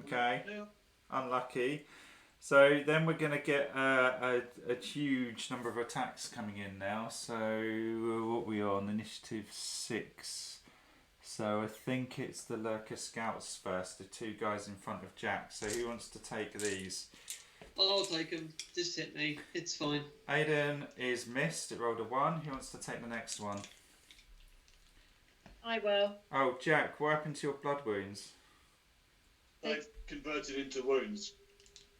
Okay, Yeah. unlucky. So then we're going to get a huge number of attacks coming in now. So what are we on? Initiative 6. So I think it's the Lurker Scouts first, the 2 guys in front of Jack. So who wants to take these? I'll take him. Just hit me. It's fine. Aiden is missed. It rolled a 1. Who wants to take the next one? I will. Oh, Jack, what happened to your blood wounds? I converted into wounds.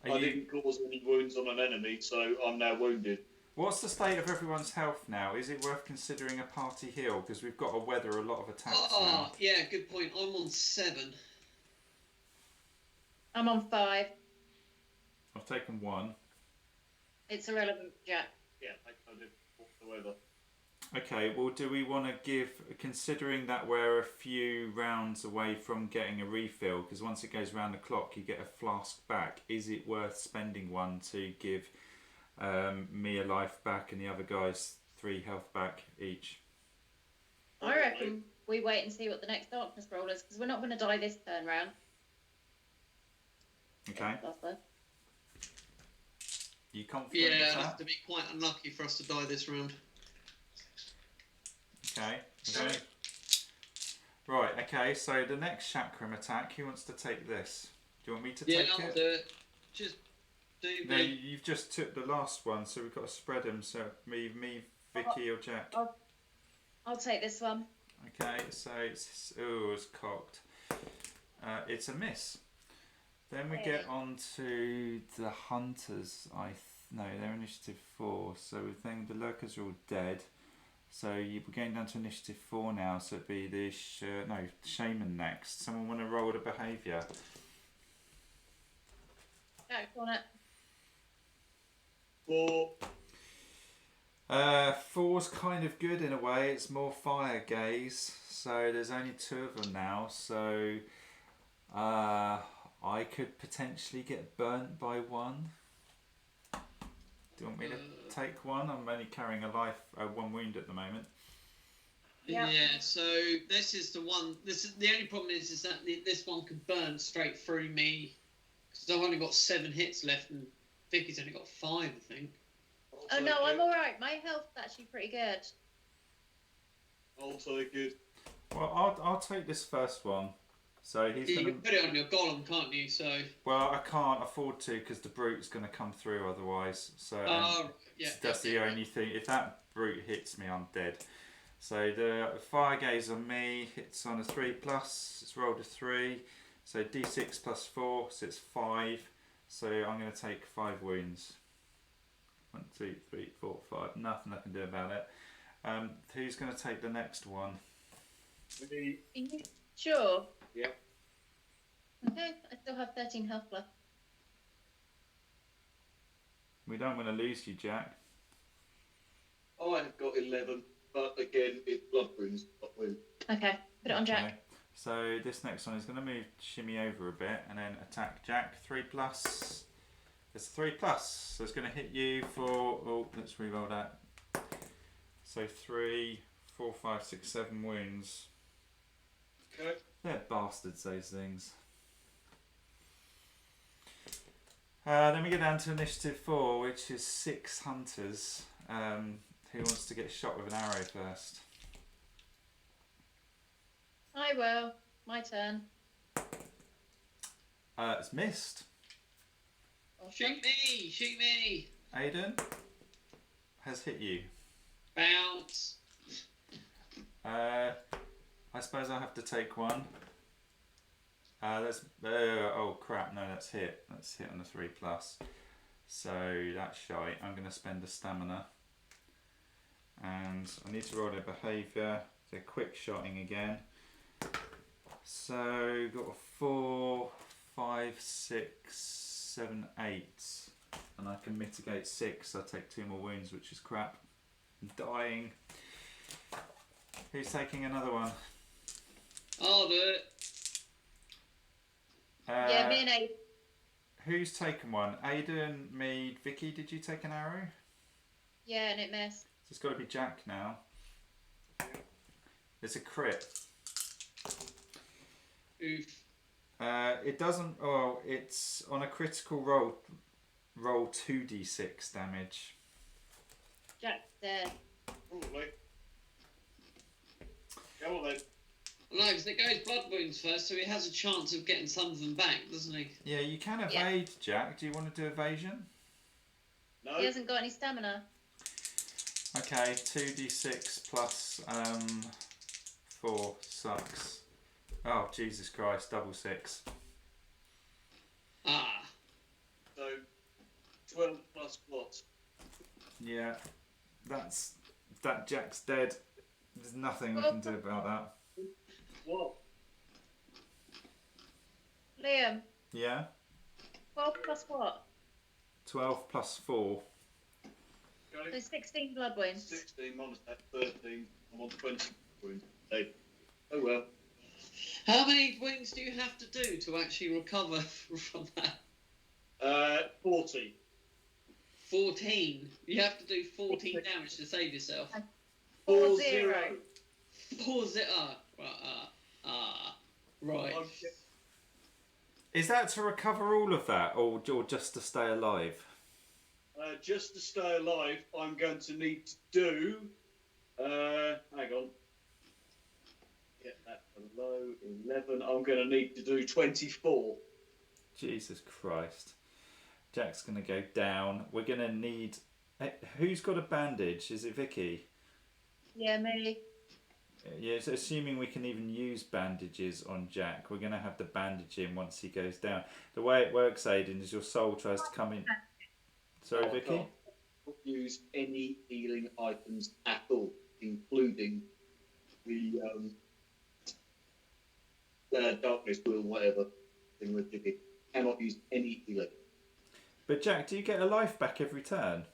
Are I you- didn't cause any wounds on an enemy, so I'm now wounded. What's the state of everyone's health now? Is it worth considering a party heal? Because we've got to weather a lot of attacks now. Yeah, good point. I'm on 7. I'm on 5. I've taken 1. It's irrelevant, Jack. Yeah, I did whatsoever. Okay, well, do we want to give, considering that we're a few rounds away from getting a refill, because once it goes round the clock, you get a flask back, is it worth spending 1 to give me a life back and the other guys 3 health back each? I reckon we wait and see what the next darkness roll is, because we're not going to die this turn round. Okay, Buffer. you confident Yeah, with it'd have that? to be quite unlucky for us to die this round. Okay, okay. Right, okay, so the next chakram attack, who wants to take this? Do you want me to Yeah, take I'll it? do it. Just do No, me. you've just took the last one, so we've got to spread them. So me, Vicky, or Jack. I'll take this one. Okay, so it's cocked. It's a miss. Then we get on to the hunters. No, they're initiative 4. So then the lurkers are all dead. So we're going down to initiative 4 now. So it'd be the shaman next. Someone want to roll the behaviour? Jack on it. 4. 4's kind of good in a way. It's more fire gaze. So there's only 2 of them now. So I could potentially get burnt by 1. Do you want me to take 1? I'm only carrying 1 wound at the moment. Yeah. Yeah. So this is the one. The only problem is that this one could burn straight through me because I've only got 7 hits left and Vicky's only got 5, I think. Oh no, I'm all right. My health's actually pretty good. I'll take it. Well, I'll take this first one. So he's You gonna. can put it on your golem, can't you? So. Well, I can't afford to because the brute's gonna come through otherwise. So Yeah. that's the only thing. If that brute hits me, I'm dead. So the fire gaze on me hits on a 3+. It's rolled a 3. So d6 plus 4, so it's 5. So I'm going to take 5 wounds. 1, 2, 3, 4, 5. Nothing I can do about it. Who's going to take the next one? Me. Are you sure? Yeah. Okay, I still have 13 health left. We don't want to lose you, Jack. I have got 11, but again, it's blood wounds. Okay, put it on Jack. Okay. So this next one is going to shimmy over a bit and then attack Jack. 3+. It's 3+. So it's going to hit you for. Oh, let's re-roll that. So 3, 4, 5, 6, 7 wounds. Okay. They're bastards, those things. Then we go down to initiative 4, which is 6 hunters. Who wants to get shot with an arrow first? I will. My turn. It's missed. Shoot me! Shoot me! Aiden has hit you. Bounce! I suppose I have to take 1. Oh crap! No, that's hit. That's hit on the 3+. So that's shy. I'm going to spend a stamina, and I need to roll their behaviour. They're quick shotting again. So got a 4, 5, 6, 7, 8, and I can mitigate 6. I take 2 more wounds, which is crap. I'm dying. Who's taking another one? I'll do it. Yeah, me and Aiden. Who's taken one? Aiden, me, Vicky. Did you take an arrow? Yeah, and it missed. So it's got to be Jack now. It's a crit. Oof. It doesn't. Oh, it's on a critical roll. Roll 2d6 damage. Jack's dead. Probably. Go on then. No, because it goes blood wounds first, so he has a chance of getting some of them back, doesn't he? Yeah, you can evade, Jack. Do you want to do evasion? No. He hasn't got any stamina. Okay, 2d6 plus 4 sucks. Oh, Jesus Christ, double 6. Ah. So 12 plus what? Yeah, that Jack's dead. There's nothing we can do about that. What? Liam, Yeah? 12 plus what? 12 plus 4. Okay. So 16 blood wounds. 16 minus that 13. I'm on 20 wounds. Hey. Oh well. How many wounds do you have to do to actually recover from that? 40. 14. You have to do 14 damage to save yourself. 4-0. 4-0. Right. Okay. Is that to recover all of that, or just to stay alive? Just to stay alive, I'm going to need to do. Hang on. get that below 11. I'm going to need to do 24. Jesus Christ. Jack's going to go down. We're going to need... Who's got a bandage? Is it Vicky? Yeah, maybe. Yeah, so assuming we can even use bandages on Jack, we're going to have to bandage him once he goes down. The way it works, Aidan, is your soul tries to come in... Sorry, Vicky? I can't use any healing items at all, including the darkness wheel, whatever thing with Vicky. Cannot use any healing. But Jack, do you get a life back every turn?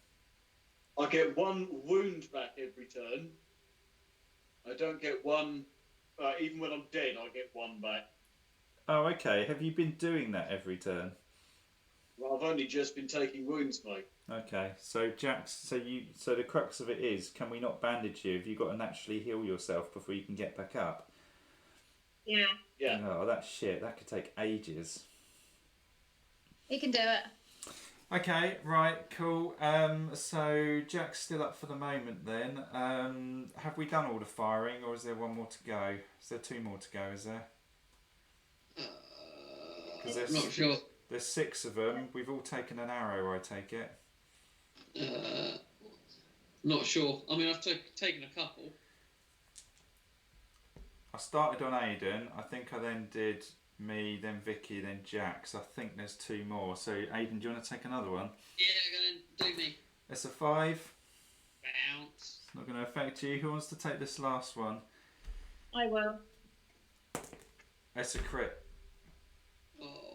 I get 1 wound back every turn. I don't get 1, even when I'm dead, I get 1 back. Oh, okay. Have you been doing that every turn? Well, I've only just been taking wounds, mate. Okay, so so the crux of it is, can we not bandage you? Have you got to naturally heal yourself before you can get back up? Yeah. Yeah. Oh, that's shit. That could take ages. You can do it. Okay, right, cool. So Jack's still up for the moment then. Have we done all the firing, or is there 1 more to go? Is there 2 more to go, is there? I'm not sure. There's 6 of them. We've all taken an arrow, I take it. Not sure. I mean, I've taken a couple. I started on Aidan. I think I then did me, then Vicky, then Jack. So I think there's 2 more. So Aidan, do you want to take another one? Yeah, going to do me. It's a 5. Bounce. It's not going to affect you. Who wants to take this last one? I will. It's a crit. Oh.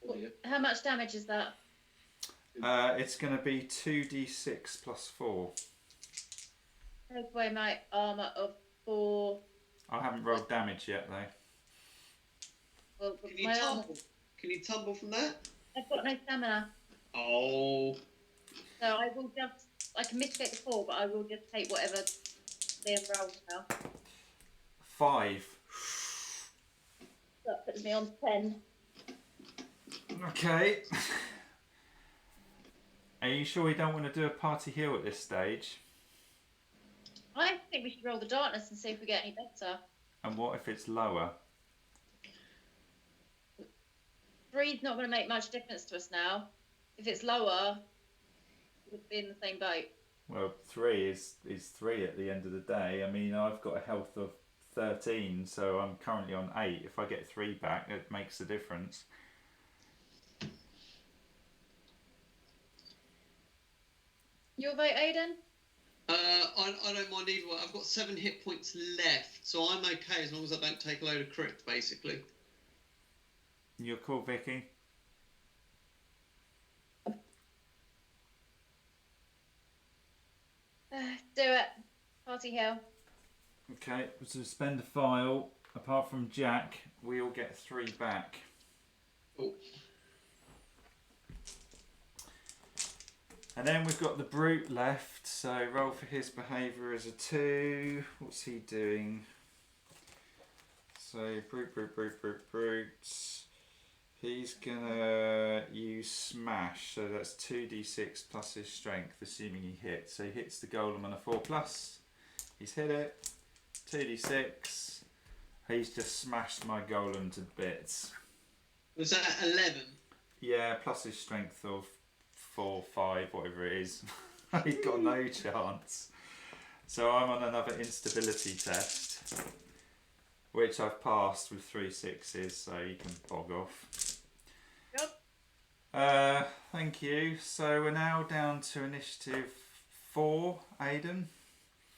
Oh, yeah. How much damage is that? It's going to be 2d6 plus 4. Take away my armour of 4. I haven't rolled damage yet though. Well, Can you my armour... tumble? Can you tumble from that? I've got no stamina. Oh. So I will just... I can mitigate the 4, but I will just take whatever Liam rolls now. 5. That puts me on 10. Okay. Are you sure we don't want to do a party heal at this stage? I think we should roll the darkness and see if we get any better. And what if it's lower? 3's not going to make much difference to us now. If it's lower, we'll be in the same boat. Well, 3 is 3 at the end of the day. I mean, I've got a health of 13, so I'm currently on 8. If I get 3 back, it makes a difference. Your vote, Aidan? I don't mind either way. I've got 7 hit points left, so I'm okay as long as I don't take a load of crits, basically. You're cool, Vicky? Do it. Party heal. Okay, so spend a file. Apart from Jack, we all get 3 back. Oh. And then we've got the brute left, so roll for his behaviour as a 2. What's he doing? So brute. He's gonna use smash, so that's 2d6 plus his strength, assuming he hits. So he hits the golem on a 4+. He's hit it. 2d6. He's just smashed my golem to bits. Was that 11? Yeah, plus his strength of 4, 5, whatever it is. He's got no chance. So I'm on another instability test, which I've passed with 3 6s, so you can bog off. Yep. Thank you. So we're now down to initiative 4, Aidan.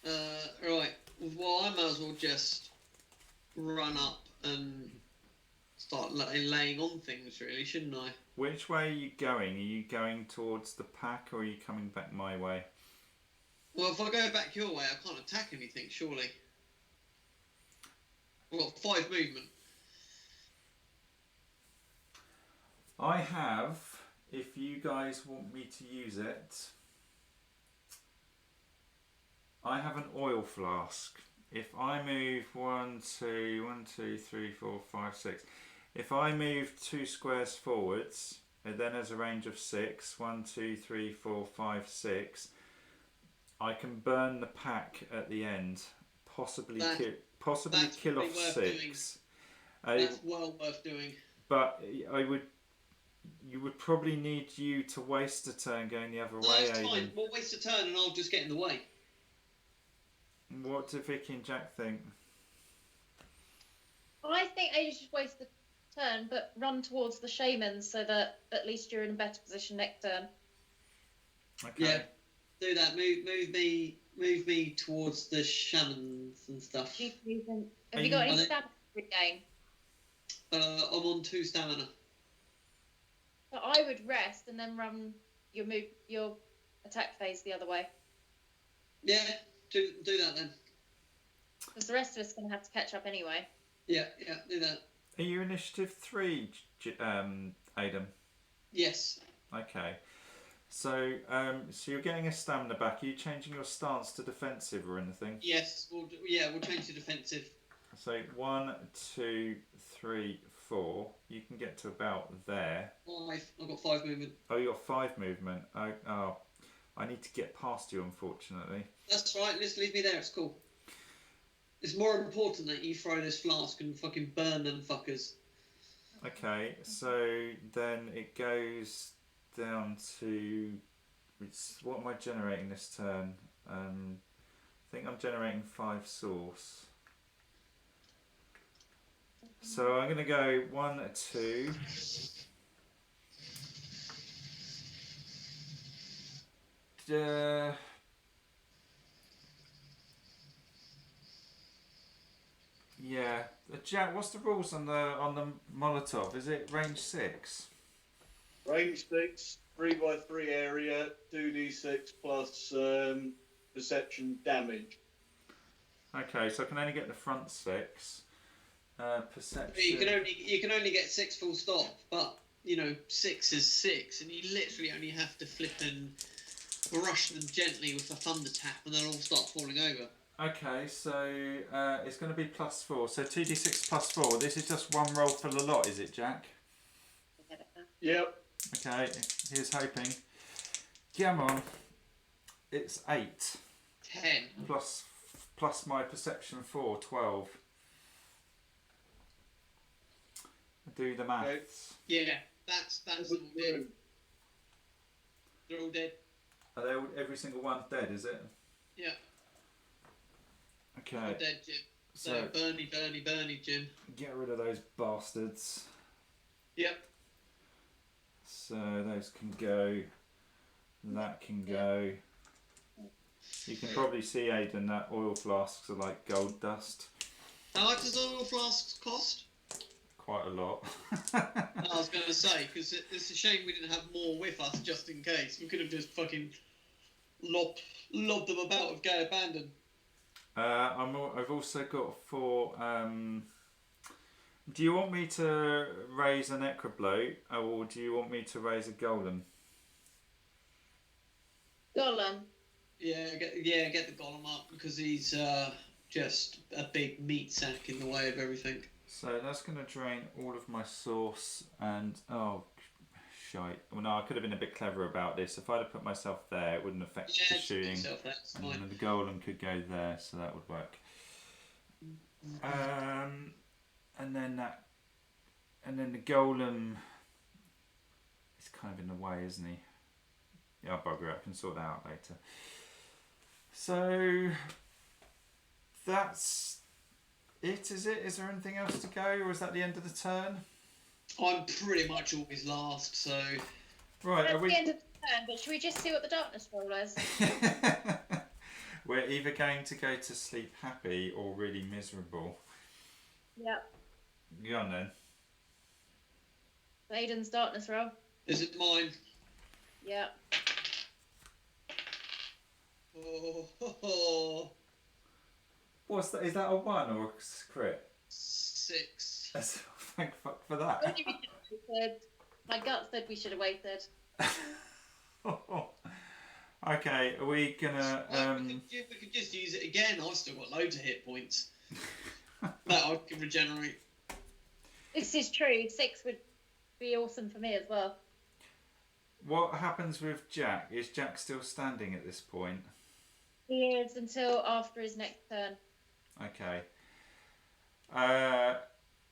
Right. Well, I might as well just run up and start laying on things, really, shouldn't I? Which way are you going? Are you going towards the pack, or are you coming back my way? Well, if I go back your way, I can't attack anything, surely. I've got 5 movement. I have, if you guys want me to use it, I have an oil flask. If I move 1, 2, 3, 4, 5, 6. If I move 2 squares forwards, it then has a range of 6. 1, 2, 3, 4, 5, 6. I can burn the pack at the end, possibly That- that's kill probably off worth 6. That's well worth doing. But you would probably need you to waste a turn going the other No, way, that's Aidan. fine. We'll waste a turn and I'll just get in the way. What do Vicky and Jack think? I think Ada should waste the turn, but run towards the shamans so that at least you're in a better position next turn. Okay. Yeah, do that. Move me towards the shamans and stuff. Have you Are got any you- stamina to regain? I'm on 2 stamina. So I would rest and then run your attack phase the other way. Yeah, do that then. Because the rest of us are going to have to catch up anyway. Yeah, do that. Are you initiative 3, Aidan? Yes. Okay. So, so you're getting a stamina back. Are you changing your stance to defensive or anything? Yes. We'll change to defensive. So 1, 2, 3, 4. You can get to about there. 5. I've got 5 movement. Oh, you got 5 movement. Oh, I need to get past you, unfortunately. That's right. Just leave me there. It's cool. It's more important that you throw this flask and fucking burn them fuckers. Okay, so then it goes down to... What am I generating this turn? I think I'm generating 5 source. So I'm going to go 1, 2... yeah, Jack. What's the rules on the Molotov? Is it range 6? Range 6, 3x3 area, 2d6 plus perception damage. Okay, so I can only get the front 6. Perception. You can only get 6 full stop, but 6 is 6, and you literally only have to flip and brush them gently with a thunder tap, and they'll all start falling over. Okay, so it's going to be +4. So 2d6 +4. This is just one roll for the lot, is it, Jack? Yep. Okay, here's hoping. Come on. It's 8. 10. Plus my perception 4, 12. Do the maths. Okay. Yeah, that's all dead. They're all dead. Are they all, every single one dead, is it? Yeah. Okay. All dead, Jim. So Bernie, Jim. get rid of those bastards. Yep. So those can go. That can go. You can probably see, Aidan, that oil flasks are like gold dust. How much does oil flasks cost? Quite a lot. I was going to say, because it's a shame we didn't have more with us just in case. We could have just fucking lobbed them about with gay abandon. I've also got 4. Do you want me to raise an Necrobloat, or do you want me to raise a Golem? Golem. Yeah, get the golem up because he's just a big meat sack in the way of everything. So that's going to drain all of my source and... Oh, shite. Well, no, I could have been a bit clever about this. If I'd have put myself there, it wouldn't affect the shooting. Yourself, that's fine. And the golem could go there, so that would work. And then the golem is kind of in the way, isn't he? Yeah, I'll bugger it. I can sort that out later. So that's it, is it? Is there anything else to go, or is that the end of the turn? I'm pretty much always last, so... Right, That's are we... the end of the turn, but should we just see what the darkness roll is? We're either going to go to sleep happy or really miserable. Yep. Go on then. Aiden's darkness roll. Is it mine? Yep. Oh, What's that? Is that a 1 or a crit? 6. Thank fuck for that. Maybe we should have waited. My gut said we should have waited. Okay, are we gonna... We could just use it again. I've still got loads of hit points that I can regenerate. This is true. 6 would be awesome for me as well. What happens with Jack? Is Jack still standing at this point? He is until after his next turn. Okay.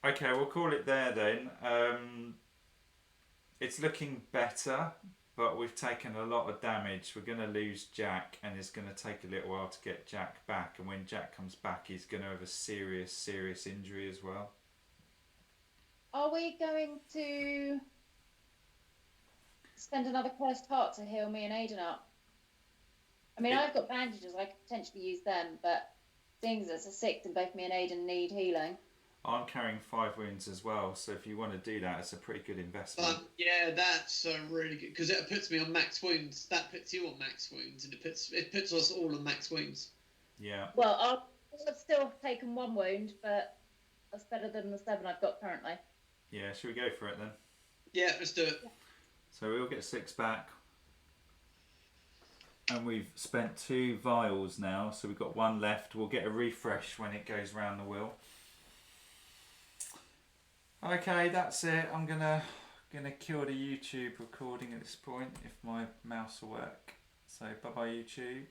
Okay, we'll call it there then. It's looking better, but we've taken a lot of damage. We're going to lose Jack, and it's going to take a little while to get Jack back. And when Jack comes back, he's going to have a serious, serious injury as well. Are we going to spend another cursed heart to heal me and Aiden up? I mean, I've got bandages. I could potentially use them, but seeing as it's a 6 and both me and Aiden need healing. I'm carrying 5 wounds as well, so if you want to do that, it's a pretty good investment. Yeah, that's really good because it puts me on max wounds. That puts you on max wounds, and it puts us all on max wounds. Yeah. Well, I've still taken 1 wound, but that's better than the 7 I've got currently. Yeah, should we go for it then? Yeah, let's do it. Yeah. So we'll get 6 back. And we've spent 2 vials now, so we've got 1 left. We'll get a refresh when it goes round the wheel. Okay, that's it. I'm gonna kill the YouTube recording at this point if my mouse will work. So bye bye YouTube.